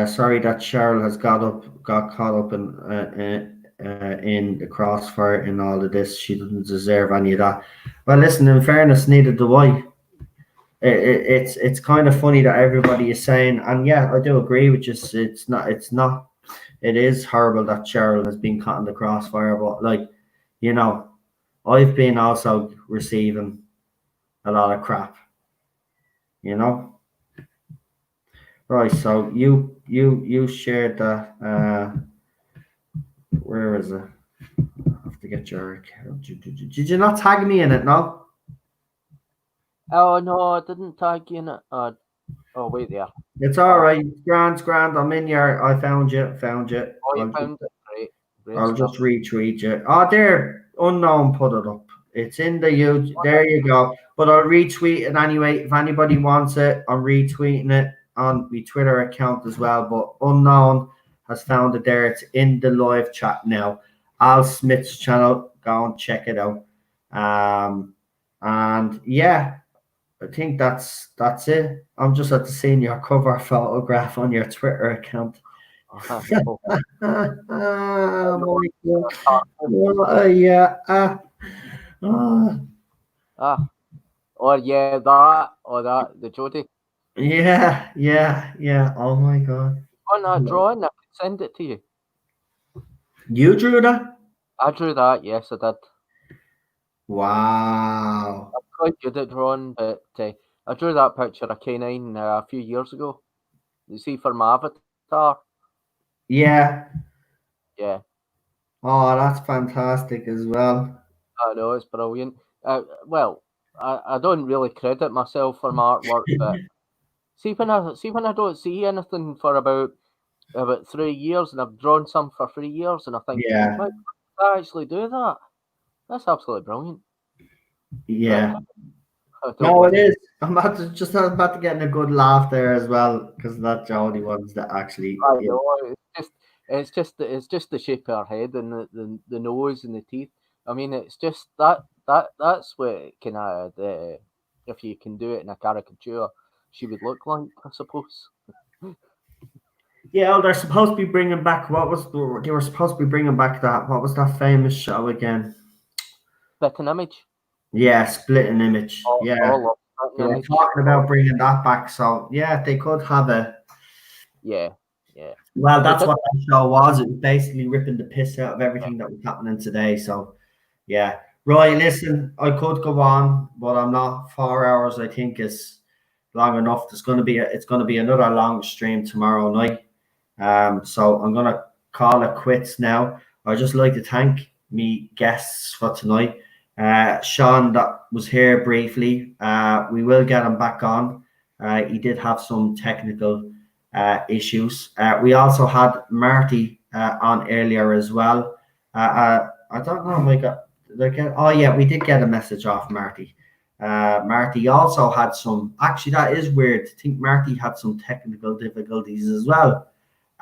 Sorry that Cheryl has got caught up in the crossfire in all of this. She doesn't deserve any of that. Well, listen, in fairness, neither do I. It's kind of funny that everybody is saying, and yeah, I do agree with you. It's not. It is horrible that Cheryl has been caught in the crossfire, but like, you know, I've been also receiving a lot of crap. You know. Right, so you shared that. Where is it? I have to get your account. Did you not tag me in it? No. Oh no, I didn't tag you in it. Oh wait there. It's all right. Grand. I'm in your. I found you. Oh, you found it. Great I'll stuff. just retweet you. Oh, there. Unknown put it up. It's in the YouTube. There you go. But I'll retweet it anyway. If anybody wants it, I'm retweeting it on my Twitter account as well. But Unknown has found it there. It's in the live chat now. Al Smith's channel. Go and check it out. And yeah, I think that's it. I'm just at the seeing your cover photograph on your Twitter account. Oh my God. Yeah. Oh yeah, that the Jody. Yeah. Oh my God. On that drawing, I can send it to you. You drew that? I drew that. Yes, I did. Wow. I'm quite good at drawing, but I drew that picture of K9 a few years ago. You see, for my avatar. Yeah. Yeah. Oh, that's fantastic as well. I know, it's brilliant. Well, I don't really credit myself for my artwork, but see when I don't see anything for about 3 years, and I've drawn some for 3 years, and I think, Yeah. why did I actually do that? That's absolutely brilliant. Yeah. But, No, it is. I'm about to get a good laugh there as well, because that's the only ones that actually. I know, it's just the shape of her head and the nose and the teeth. I mean, it's just that's what kind of if you can do it in a caricature, she would look like, I suppose. Yeah, well, they're supposed to be bringing back. They were supposed to be bringing back that? What was that famous show again? Spit an Image. Yeah, Split an Image. Yeah, they were talking about bringing that back. So yeah, they could have a. Yeah. Well, that's what that show was. It was basically ripping the piss out of everything that was happening today. So yeah, right. Listen, I could go on, but I'm not. 4 hours, I think, is long enough. It's going to be another long stream tomorrow night. So I'm gonna call it quits now. I'd just like to thank me guests for tonight. Sean that was here briefly. We will get him back on. He did have some technical issues. We also had Marty on earlier as well. I don't know if we did get a message off Marty. Marty also had some. Actually, that is weird. I think Marty had some technical difficulties as well.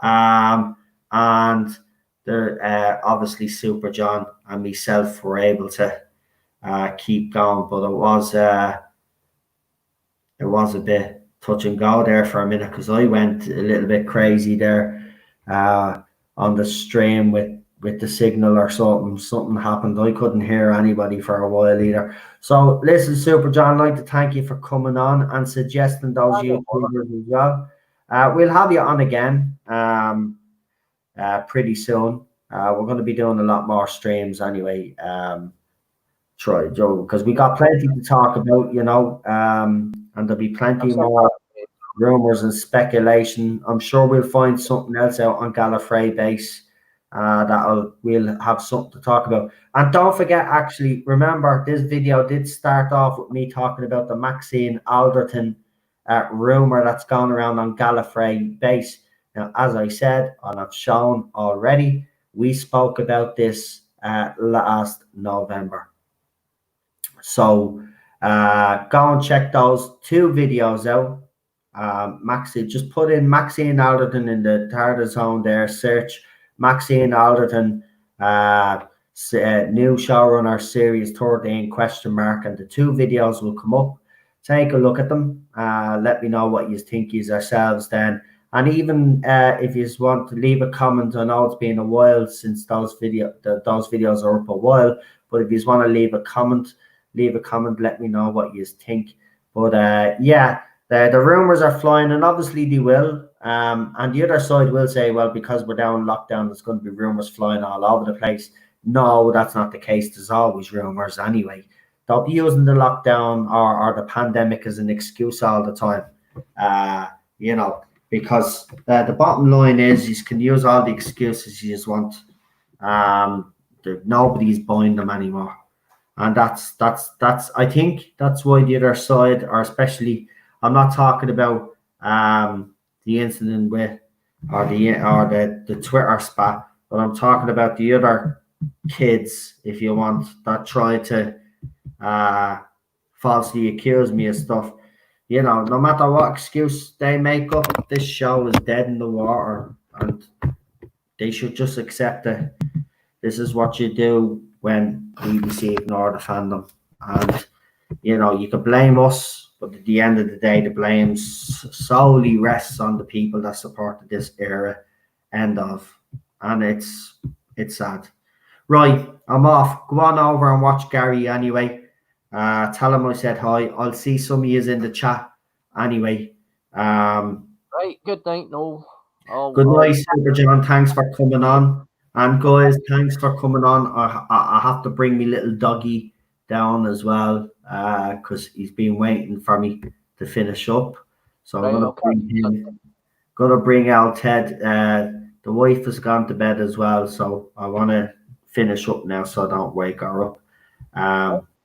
And there, obviously, Super John and myself were able to keep going, but it was a bit touch and go there for a minute, because I went a little bit crazy there on the stream with with the signal or something. Something happened. I couldn't hear anybody for a while either. So listen, Super John, I'd like to thank you for coming on and suggesting those YouTubers as well. We'll have you on again pretty soon. We're going to be doing a lot more streams anyway. Troy, Joe, because we got plenty to talk about, you know, and there'll be plenty more rumors and speculation. I'm sure we'll find something else out on Gallifrey base we'll have something to talk about. And don't forget, actually, remember this video did start off with me talking about the Maxine Alderton rumor that's gone around on Gallifrey base. Now, as I said, and I've shown already, we spoke about this last November. So go and check those 2 videos out. Maxine, just put in Maxine Alderton in the Tardis zone there, search Maxine Alderton, new showrunner series 13 ? And the 2 videos will come up. Take a look at them. Let me know what you think yourselves then. And even if you want to leave a comment, I know it's been a while since those videos are up a while, but if you want to leave a comment, let me know what you think. But yeah, the rumors are flying, and obviously they will. And the other side will say, well, because we're down in lockdown, there's going to be rumors flying all over the place. No, that's not the case. There's always rumors anyway. They'll be using the lockdown or the pandemic as an excuse all the time. You know, because the bottom line is you can use all the excuses you just want. Nobody's buying them anymore. And that's I think that's why the other side, or especially, I'm not talking about the incident with or the Twitter spat, but I'm talking about the other kids, if you want, that try to falsely accuse me of stuff. You know, no matter what excuse they make up, this show is dead in the water, and they should just accept it. This is what you do when BBC ignore the fandom. And, you know, you can blame us, but at the end of the day, the blame solely rests on the people that supported this era. End of. And it's sad. Right, I'm off. Go on over and watch Gary anyway. Tell him I said hi. I'll see some of you in the chat anyway. Right, good night, Noel. Good night, Super John. Thanks for coming on. And guys, thanks for coming on. I have to bring me little doggy down as well because he's been waiting for me to finish up. So I'm gonna bring out Ted. The wife has gone to bed as well, so I want to finish up now so I don't wake her up.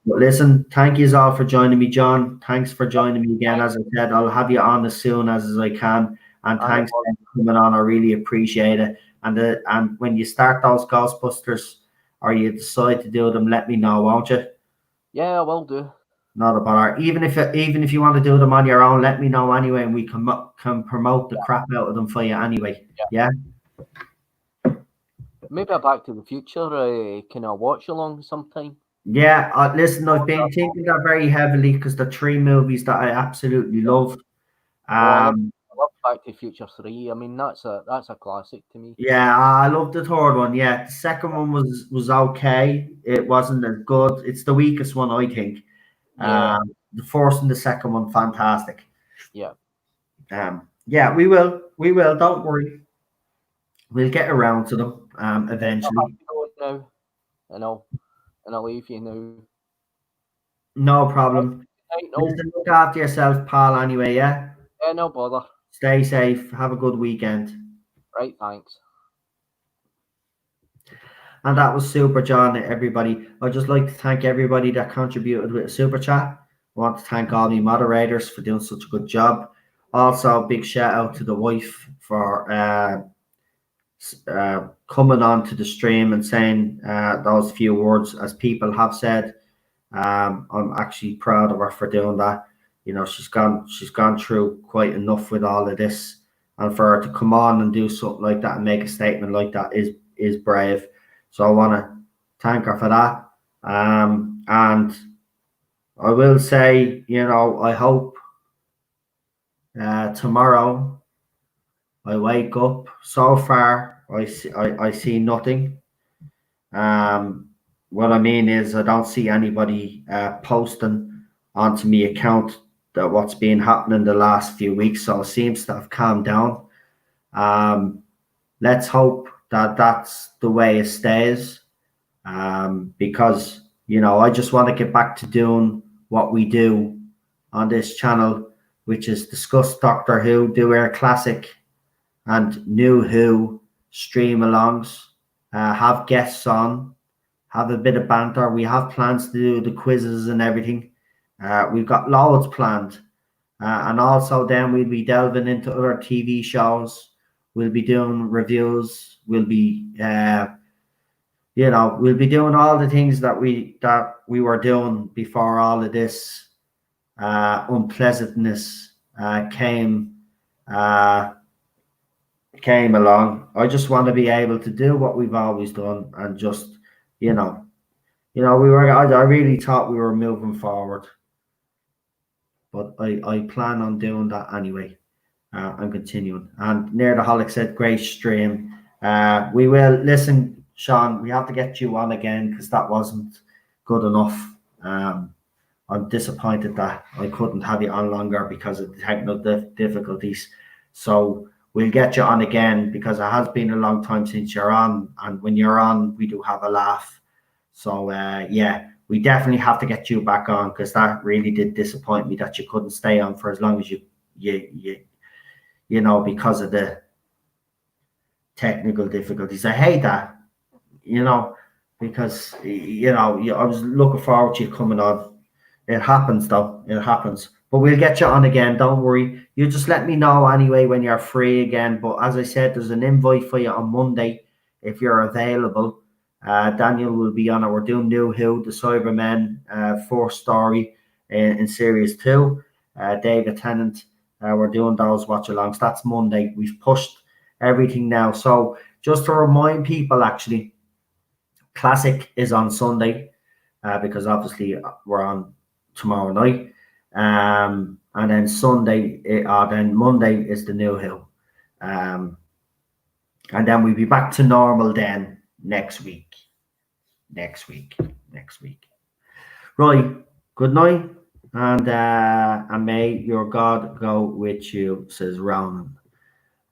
But listen, thank you all for joining me, John. Thanks for joining me again. As I said, I'll have you on as soon as I can. And thanks for coming on. I really appreciate it. And when you start those Ghostbusters or you decide to do them, let me know, won't you? Yeah, I will do. Not a bother. Even if you want to do them on your own, let me know anyway, and we can promote the crap out of them for you anyway. Yeah. Maybe a Back to the Future can I watch along sometime? Yeah, listen, I've been thinking that very heavily because the 3 movies that I absolutely love. I love Back to the Future 3. I mean, that's a classic to me. Yeah, I love the 3rd one. Yeah, the 2nd one was okay. It wasn't as good. It's the weakest one, I think. Yeah. The 1st and the 2nd one, fantastic. Yeah. Yeah, we will. Don't worry. We'll get around to them eventually. Now, and I'll leave you now. No problem. Look after yourself, pal. Anyway, yeah. Yeah, no bother. Stay safe. Have a good weekend. Right, thanks. And that was Super John, everybody. I'd just like to thank everybody that contributed with a super chat. I want to thank all the moderators for doing such a good job. Also, big shout out to the wife for coming on to the stream and saying those few words, as people have said. I'm actually proud of her for doing that. You know, she's gone through quite enough with all of this, and for her to come on and do something like that and make a statement like that is brave. So I want to thank her for that. And I will say, you know, I hope tomorrow I wake up. So far, I see nothing. What I mean is I don't see anybody posting onto my account that what's been happening the last few weeks, so it seems to have calmed down. Let's hope that that's the way it stays, because I just want to get back to doing what we do on this channel, which is discuss Doctor Who, do our classic and new Who stream alongs, have guests on, have a bit of banter. We have plans to do the quizzes and everything. We've got loads planned. And also then we'll be delving into other TV shows. We'll be doing reviews. We'll be, we'll be doing all the things that we were doing before all of this unpleasantness came along. I just want to be able to do what we've always done and just, I really thought we were moving forward, but I plan on doing that anyway. I'm continuing. And Near the Holic said, great stream. We will listen, Sean. We have to get you on again because that wasn't good enough. I'm disappointed that I couldn't have you on longer because of the technical difficulties. So we'll get you on again because it has been a long time since you're on, and when you're on, we do have a laugh. So we definitely have to get you back on because that really did disappoint me that you couldn't stay on for as long as you because of the technical difficulties. I hate that, because I was looking forward to you coming on. It happens though. It happens. But we'll get you on again. Don't worry. You just let me know anyway when you're free again. But as I said, there's an invite for you on Monday if you're available. Daniel will be on it. We're doing New Who, the Cybermen, fourth story in Series 2. David Tennant, we're doing those watch-alongs. That's Monday. We've pushed everything now. So just to remind people, actually, Classic is on Sunday because obviously we're on tomorrow night. And then then Monday is the New Who. And then we'll be back to normal then next week. Right. Good night. And may your God go with you, says Ronan.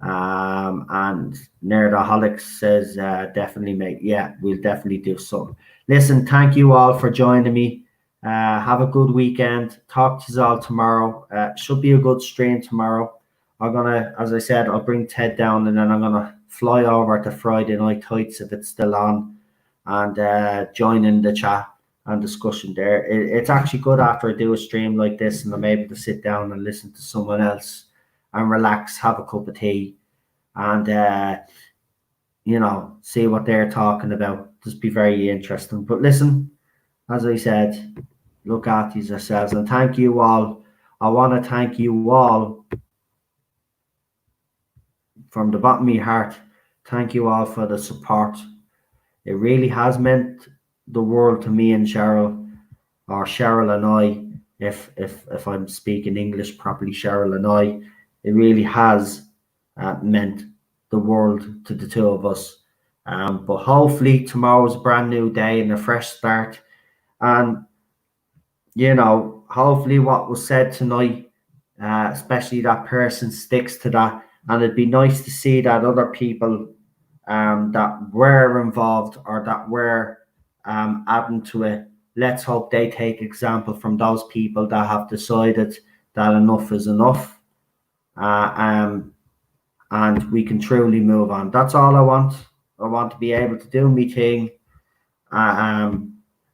And Nerdaholic says, definitely, mate. Yeah, we'll definitely do so. Listen, thank you all for joining me. Have a good weekend. Talk to you all tomorrow. Should be a good stream tomorrow. I'm gonna, as I said, I'll bring Ted down and then I'm gonna fly over to Friday Night Tights if it's still on and join in the chat and discussion there. It's actually good after I do a stream like this and I'm able to sit down and listen to someone else and relax, have a cup of tea and see what they're talking about. Just be very interesting. But listen, as I said, look after yourselves and thank you all. I want to thank you all from the bottom of my heart. Thank you all for the support. It really has meant the world to me and Cheryl, or Cheryl and I, if I'm speaking English properly, Cheryl and I. It really has meant the world to the two of us. But hopefully tomorrow's a brand new day and a fresh start. And, hopefully what was said tonight, especially that person sticks to that. And it'd be nice to see that other people that were involved or that were adding to it, let's hope they take example from those people that have decided that enough is enough. And we can truly move on. That's all I want. I want to be able to do my thing. And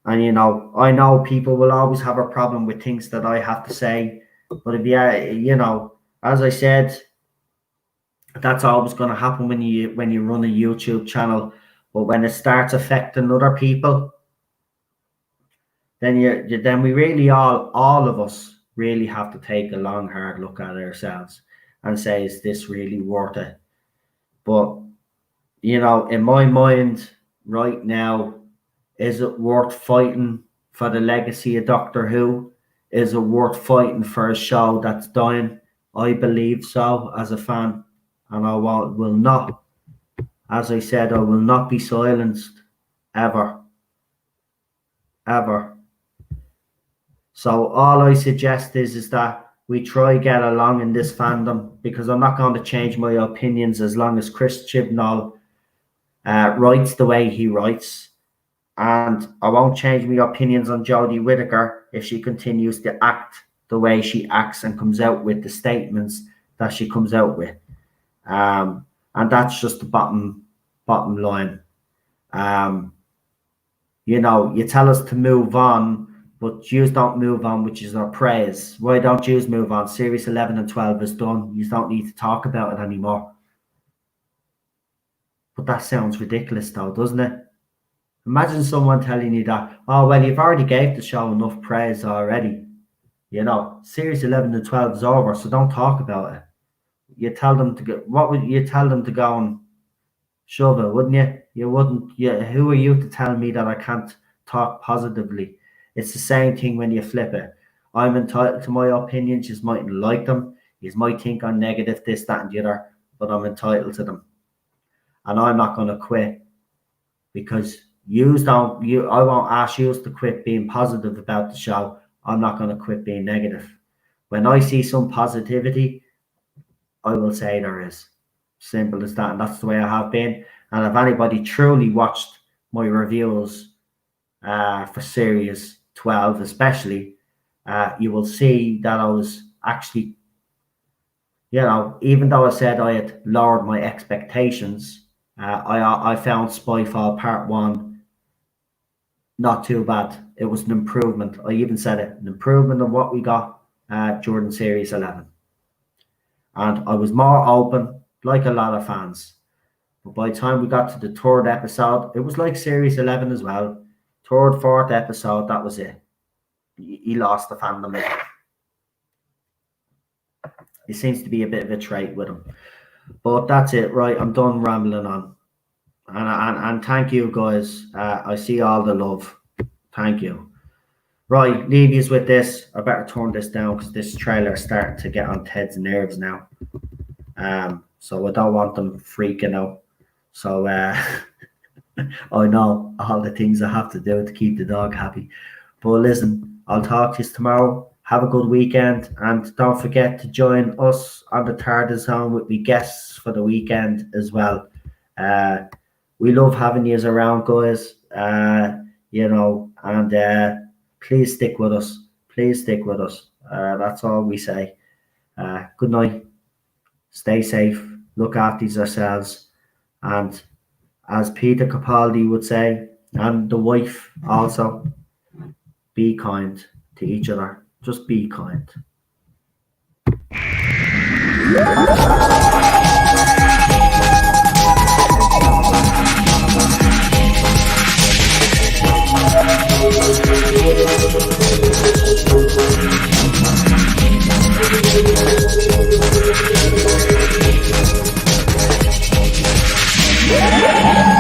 I know people will always have a problem with things that I have to say. But if as I said, that's always going to happen when you run a YouTube channel. But when it starts affecting other people, then we really all of us really have to take a long, hard look at ourselves and say, is this really worth it? But in my mind right now, is it worth fighting for the legacy of Doctor Who? Is it worth fighting for a show that's dying? I believe so as a fan. And I will not, as I said, I will not be silenced ever. Ever. So all I suggest is that we try get along in this fandom, because I'm not going to change my opinions as long as Chris Chibnall writes the way he writes. And I won't change my opinions on Jodie Whittaker if she continues to act the way she acts and comes out with the statements that she comes out with. And that's just the bottom line. You know, you tell us to move on, but Jews don't move on, which is our praise. Why don't Jews move on? Series 11 and 12 is done. You don't need to talk about it anymore. But that sounds ridiculous though, doesn't it? Imagine someone telling you that, oh, well, you've already gave the show enough praise already. You know, series 11 and 12 is over, so don't talk about it. You tell them to go, what would you tell them to go and shove it, wouldn't you? You wouldn't. Who are you to tell me that I can't talk positively? It's the same thing when you flip it. I'm entitled to my opinions. You mightn't like them. You might think I'm negative, this, that, and the other, but I'm entitled to them. And I'm not going to quit, because I won't ask you to quit being positive about the show. I'm not going to quit being negative. When I see some positivity, I will say there is. Simple as that. And that's the way I have been. And if anybody truly watched my reviews for series 12 especially, you will see that I was actually, you know, even though I said I had lowered my expectations, I found Spyfall Part 1 not too bad. It was an improvement. I even said it, an improvement of what we got during Series 11. And I was more open, like a lot of fans. But by the time we got to the third episode, it was like Series 11 as well. Third, fourth episode, that was it. He lost the fandom again. It seems to be a bit of a trait with him. But that's it, right? I'm done rambling on. And thank you, guys. I see all the love. Thank you. Right, leave you with this. I better turn this down because this trailer is starting to get on Ted's nerves now. So I don't want them freaking out. So I know all the things I have to do to keep the dog happy. But listen, I'll talk to you tomorrow. Have a good weekend, and don't forget to join us on the Tardis Zone with me guests for the weekend as well. We love having you around, guys. You know, and please stick with us. Please stick with us. That's all we say. Good night. Stay safe. Look after yourselves. And as Peter Capaldi would say, and the wife also, be kind to each other. Just be kind. Yeah.